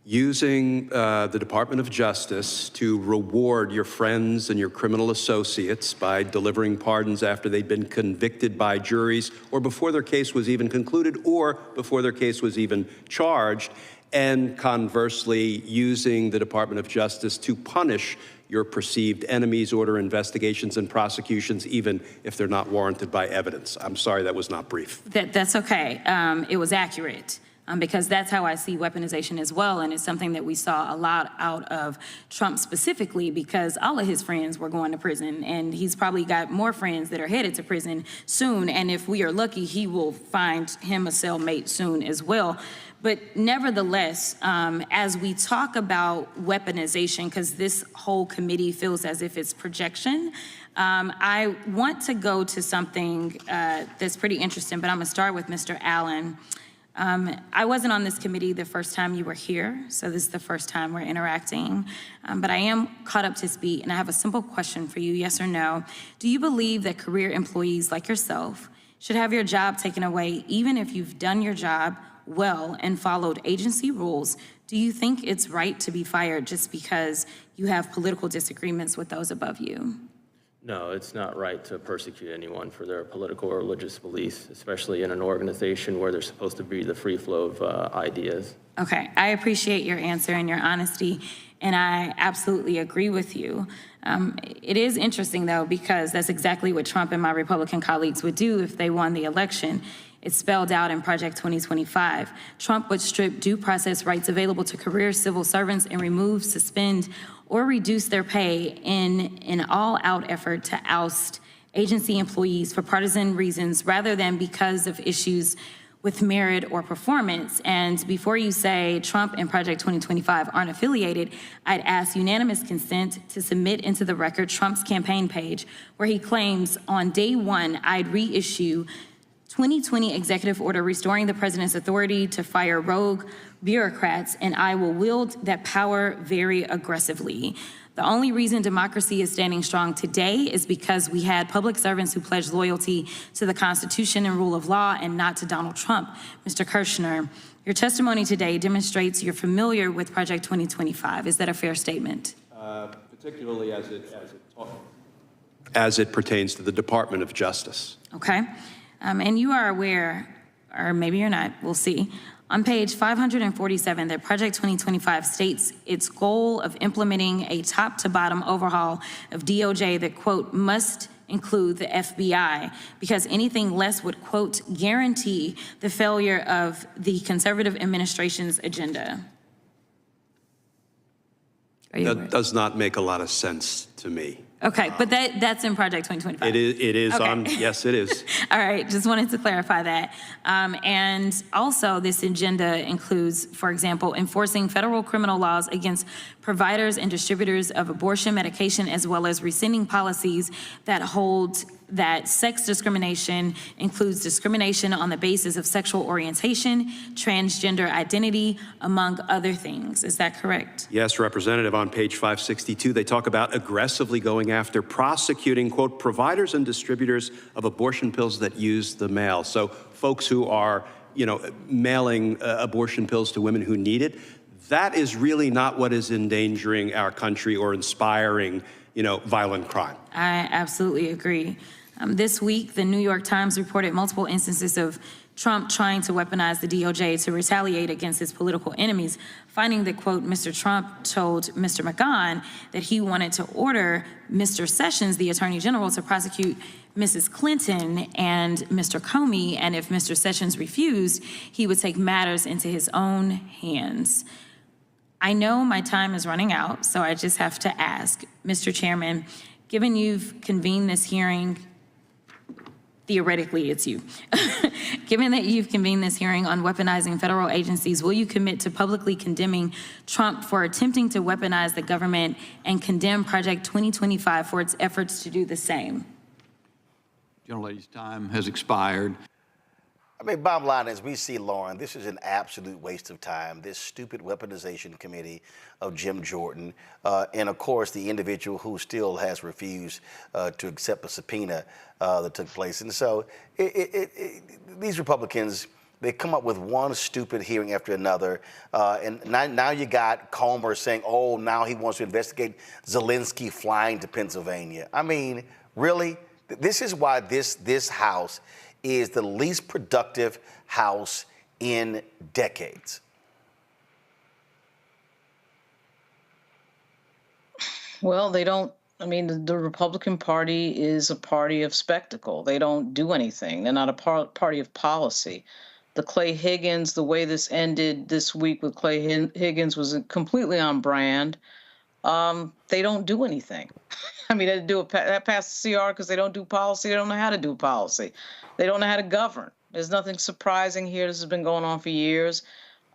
Using the Department of Justice to reward your friends and your criminal associates by delivering pardons after they'd been convicted by juries or before their case was even concluded or before their case was even charged, and conversely using the Department of Justice to punish your perceived enemies, order investigations and prosecutions, even if they're not warranted by evidence. I'm sorry that was not brief. That's okay. It was accurate. Because that's how I see weaponization as well, and it's something that we saw a lot out of Trump specifically, because all of his friends were going to prison, and he's probably got more friends that are headed to prison soon, and if we are lucky, he will find him a cellmate soon as well. But nevertheless, as we talk about weaponization, because this whole committee feels as if it's projection, I want to go to something that's pretty interesting, but I'm gonna start with Mr. Allen. I wasn't on this committee the first time you were here, so this is the first time we're interacting. But I am caught up to speed, and I have a simple question for you, yes or no. Do you believe that career employees like yourself should have your job taken away even if you've done your job well and followed agency rules? Do you think it's right to be fired just because you have political disagreements with those above you? No, it's not right to persecute anyone for their political or religious beliefs, especially in an organization where there's supposed to be the free flow of ideas. Okay, I appreciate your answer and your honesty, and I absolutely agree with you. It is interesting, though, because that's exactly what Trump and my Republican colleagues would do if they won the election. It's spelled out in Project 2025. Trump would strip due process rights available to career civil servants and remove, suspend, or reduce their pay in an all-out effort to oust agency employees for partisan reasons rather than because of issues with merit or performance. And before you say Trump and Project 2025 aren't affiliated, I'd ask unanimous consent to submit into the record Trump's campaign page where he claims on day one, I'd reissue 2020 executive order restoring the president's authority to fire rogue bureaucrats, and I will wield that power very aggressively. The only reason democracy is standing strong today is because we had public servants who pledged loyalty to the Constitution and rule of law and not to Donald Trump. Mr. Kirshner, your testimony today demonstrates you're familiar with Project 2025. Is that a fair statement? Particularly as it pertains to the Department of Justice. Okay. And you are aware, or maybe you're not, we'll see, on page 547 that Project 2025 states its goal of implementing a top-to-bottom overhaul of DOJ that, quote, must include the FBI, because anything less would, quote, guarantee the failure of the conservative administration's agenda. That does not make a lot of sense to me. Okay, but that's in Project 2025. It is okay. Yes, it is. All right, just wanted to clarify that. And also this agenda includes, for example, enforcing federal criminal laws against providers and distributors of abortion medication, as well as rescinding policies that hold that sex discrimination includes discrimination on the basis of sexual orientation, transgender identity, among other things. Is that correct? Yes, Representative. On page 562, they talk about aggressively going after prosecuting, quote, providers and distributors of abortion pills that use the mail. So folks who are, mailing abortion pills to women who need it, that is really not what is endangering our country or inspiring, violent crime. I absolutely agree. This week, the New York Times reported multiple instances of Trump trying to weaponize the DOJ to retaliate against his political enemies, finding that, quote, Mr. Trump told Mr. McGahn that he wanted to order Mr. Sessions, the Attorney General, to prosecute Mrs. Clinton and Mr. Comey, and if Mr. Sessions refused, he would take matters into his own hands. I know my time is running out, so I just have to ask, Mr. Chairman, given you've convened this hearing, theoretically it's you, given that you've convened this hearing on weaponizing federal agencies, will you commit to publicly condemning Trump for attempting to weaponize the government and condemn Project 2025 for its efforts to do the same? Gentlelady's time has expired. I mean, bottom line is we see, Lauren, this is an absolute waste of time, this stupid weaponization committee of Jim Jordan, and of course the individual who still has refused to accept a subpoena that took place. And so these Republicans, they come up with one stupid hearing after another, and now you got Comer saying, oh, now he wants to investigate Zelensky flying to Pennsylvania. I mean, really? This is why this House is the least productive House in decades. Well, they don't. I mean, the Republican Party is a party of spectacle. They don't do anything. They're not a party of policy. The Clay Higgins, the way this ended this week with Clay Higgins was completely on brand. They don't do anything. I mean, they do that passed the CR because they don't do policy. They don't know how to do policy. They don't know how to govern. There's nothing surprising here. This has been going on for years.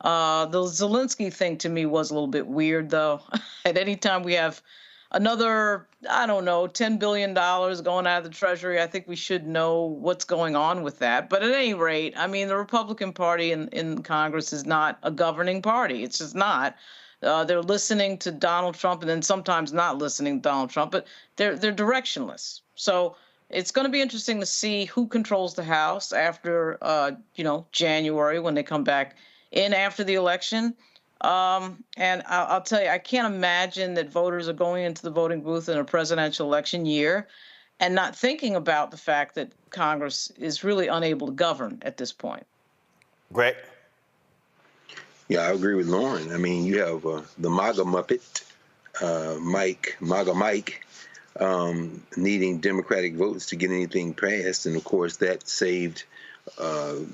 The Zelensky thing to me was a little bit weird, though. At any time we have another, I don't know, $10 billion going out of the Treasury, I think we should know what's going on with that. But at any rate, I mean, the Republican Party in Congress is not a governing party. It's just not. They're listening to Donald Trump and then sometimes not listening to Donald Trump, but they're directionless. So it's going to be interesting to see who controls the House after, January when they come back in after the election. And I'll tell you, I can't imagine that voters are going into the voting booth in a presidential election year and not thinking about the fact that Congress is really unable to govern at this point. Greg? Yeah, I agree with Lauren. I mean, you have the MAGA Muppet, MAGA Mike, needing Democratic votes to get anything passed. And, of course, that saved the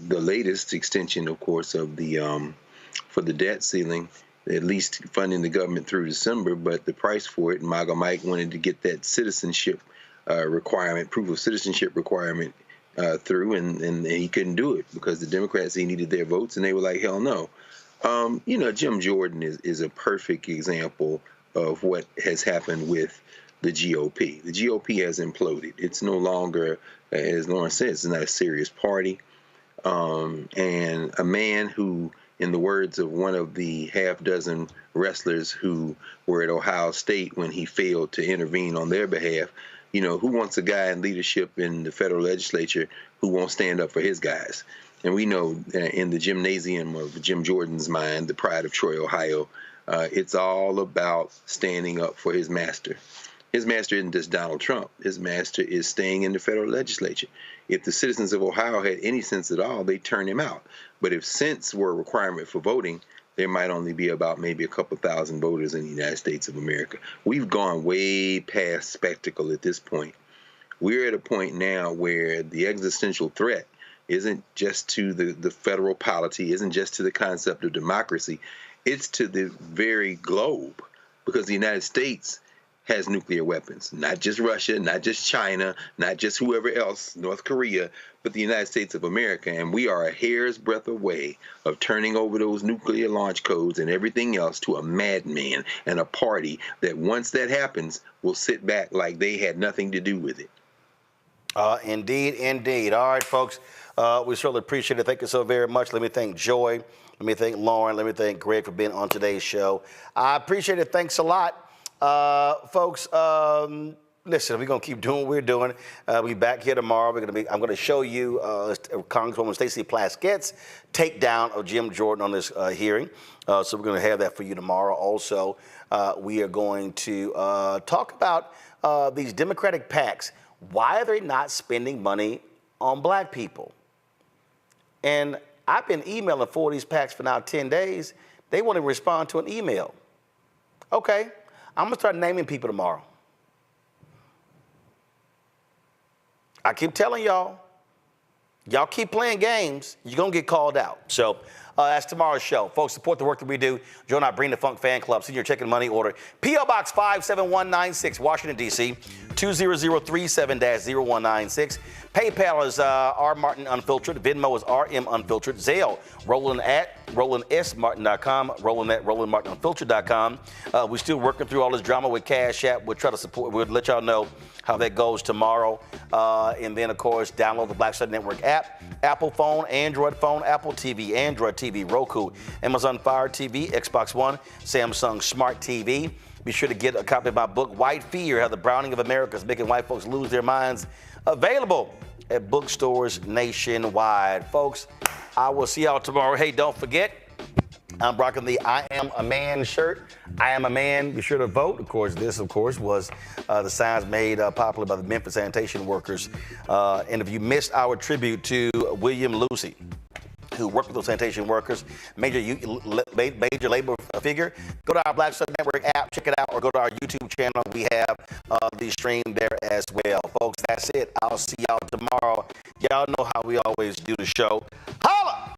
latest extension, of course, of the for the debt ceiling, at least funding the government through December. But the price for it, MAGA Mike wanted to get that citizenship requirement, proof of citizenship requirement through, and he couldn't do it because the Democrats, he needed their votes, and they were like, hell no. Jim Jordan is a perfect example of what has happened with the GOP. The GOP has imploded. It's no longer, as Lauren said, it's not a serious party. And a man who, in the words of one of the half-dozen wrestlers who were at Ohio State when he failed to intervene on their behalf, who wants a guy in leadership in the federal legislature who won't stand up for his guys? And we know in the gymnasium of Jim Jordan's mind, the pride of Troy, Ohio, it's all about standing up for his master. His master isn't just Donald Trump. His master is staying in the federal legislature. If the citizens of Ohio had any sense at all, they'd turn him out. But if sense were a requirement for voting, there might only be about maybe a couple thousand voters in the United States of America. We've gone way past spectacle at this point. We're at a point now where the existential threat isn't just to the federal polity, isn't just to the concept of democracy. It's to the very globe, because the United States has nuclear weapons, not just Russia, not just China, not just whoever else, North Korea, but the United States of America. And we are a hair's breadth away of turning over those nuclear launch codes and everything else to a madman and a party that once that happens will sit back like they had nothing to do with it. Indeed, indeed. All right, folks, we certainly appreciate it. Thank you so very much. Let me thank Joy. Let me thank Lauren. Let me thank Greg for being on today's show. I appreciate it. Thanks a lot. Folks, listen, we're going to keep doing what we're doing. We'll be back here tomorrow. I'm going to show you Congresswoman Stacey Plaskett's takedown of Jim Jordan on this hearing. So we're going to have that for you tomorrow. Also, we are going to talk about these Democratic PACs. Why are they not spending money on black people? And I've been emailing 4 of these PACs for now 10 days. They want to respond to an email. Okay. I'm going to start naming people tomorrow. I keep telling y'all keep playing games, you're going to get called out. So that's tomorrow's show. Folks, support the work that we do. Join our Bring the Funk fan club. Senior checking money order. P.O. Box 57196, Washington, D.C., 20037-0196. PayPal is R Martin Unfiltered. Venmo is RM Unfiltered. Zelle, RolandSMartin.com. RolandMartinUnfiltered.com. We're still working through all this drama with Cash App. We'll try to support. We'll let y'all know how that goes tomorrow. And then, of course, download the Black Star Network app. Apple phone, Android phone, Apple TV, Android TV, Roku, Amazon Fire TV, Xbox One, Samsung Smart TV. Be sure to get a copy of my book, White Fear, How the Browning of America is Making White Folks Lose Their Minds. Available at bookstores nationwide. Folks, I will see y'all tomorrow. Hey, don't forget, I'm rocking the I Am a Man shirt. I am a man. Be sure to vote. Of course, this, was the signs made popular by the Memphis sanitation workers. And if you missed our tribute to William Lucy, who work with those sanitation workers, major labor figure. Go to our Black Star Network app, check it out, or go to our YouTube channel. We have the stream there as well. Folks, that's it. I'll see y'all tomorrow. Y'all know how we always do the show. Holla!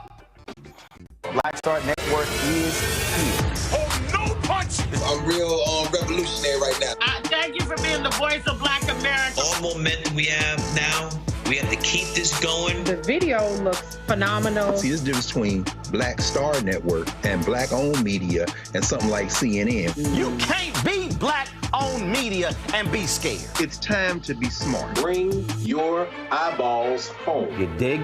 Black Star Network is here. Oh, no punch! I'm real revolutionary right now. Thank you for being the voice of Black America. All momentum we have now, we have to keep this going. The video looks phenomenal. See, this difference between Black Star Network and Black-owned media and something like CNN. You can't be Black-owned media and be scared. It's time to be smart. Bring your eyeballs home. You dig?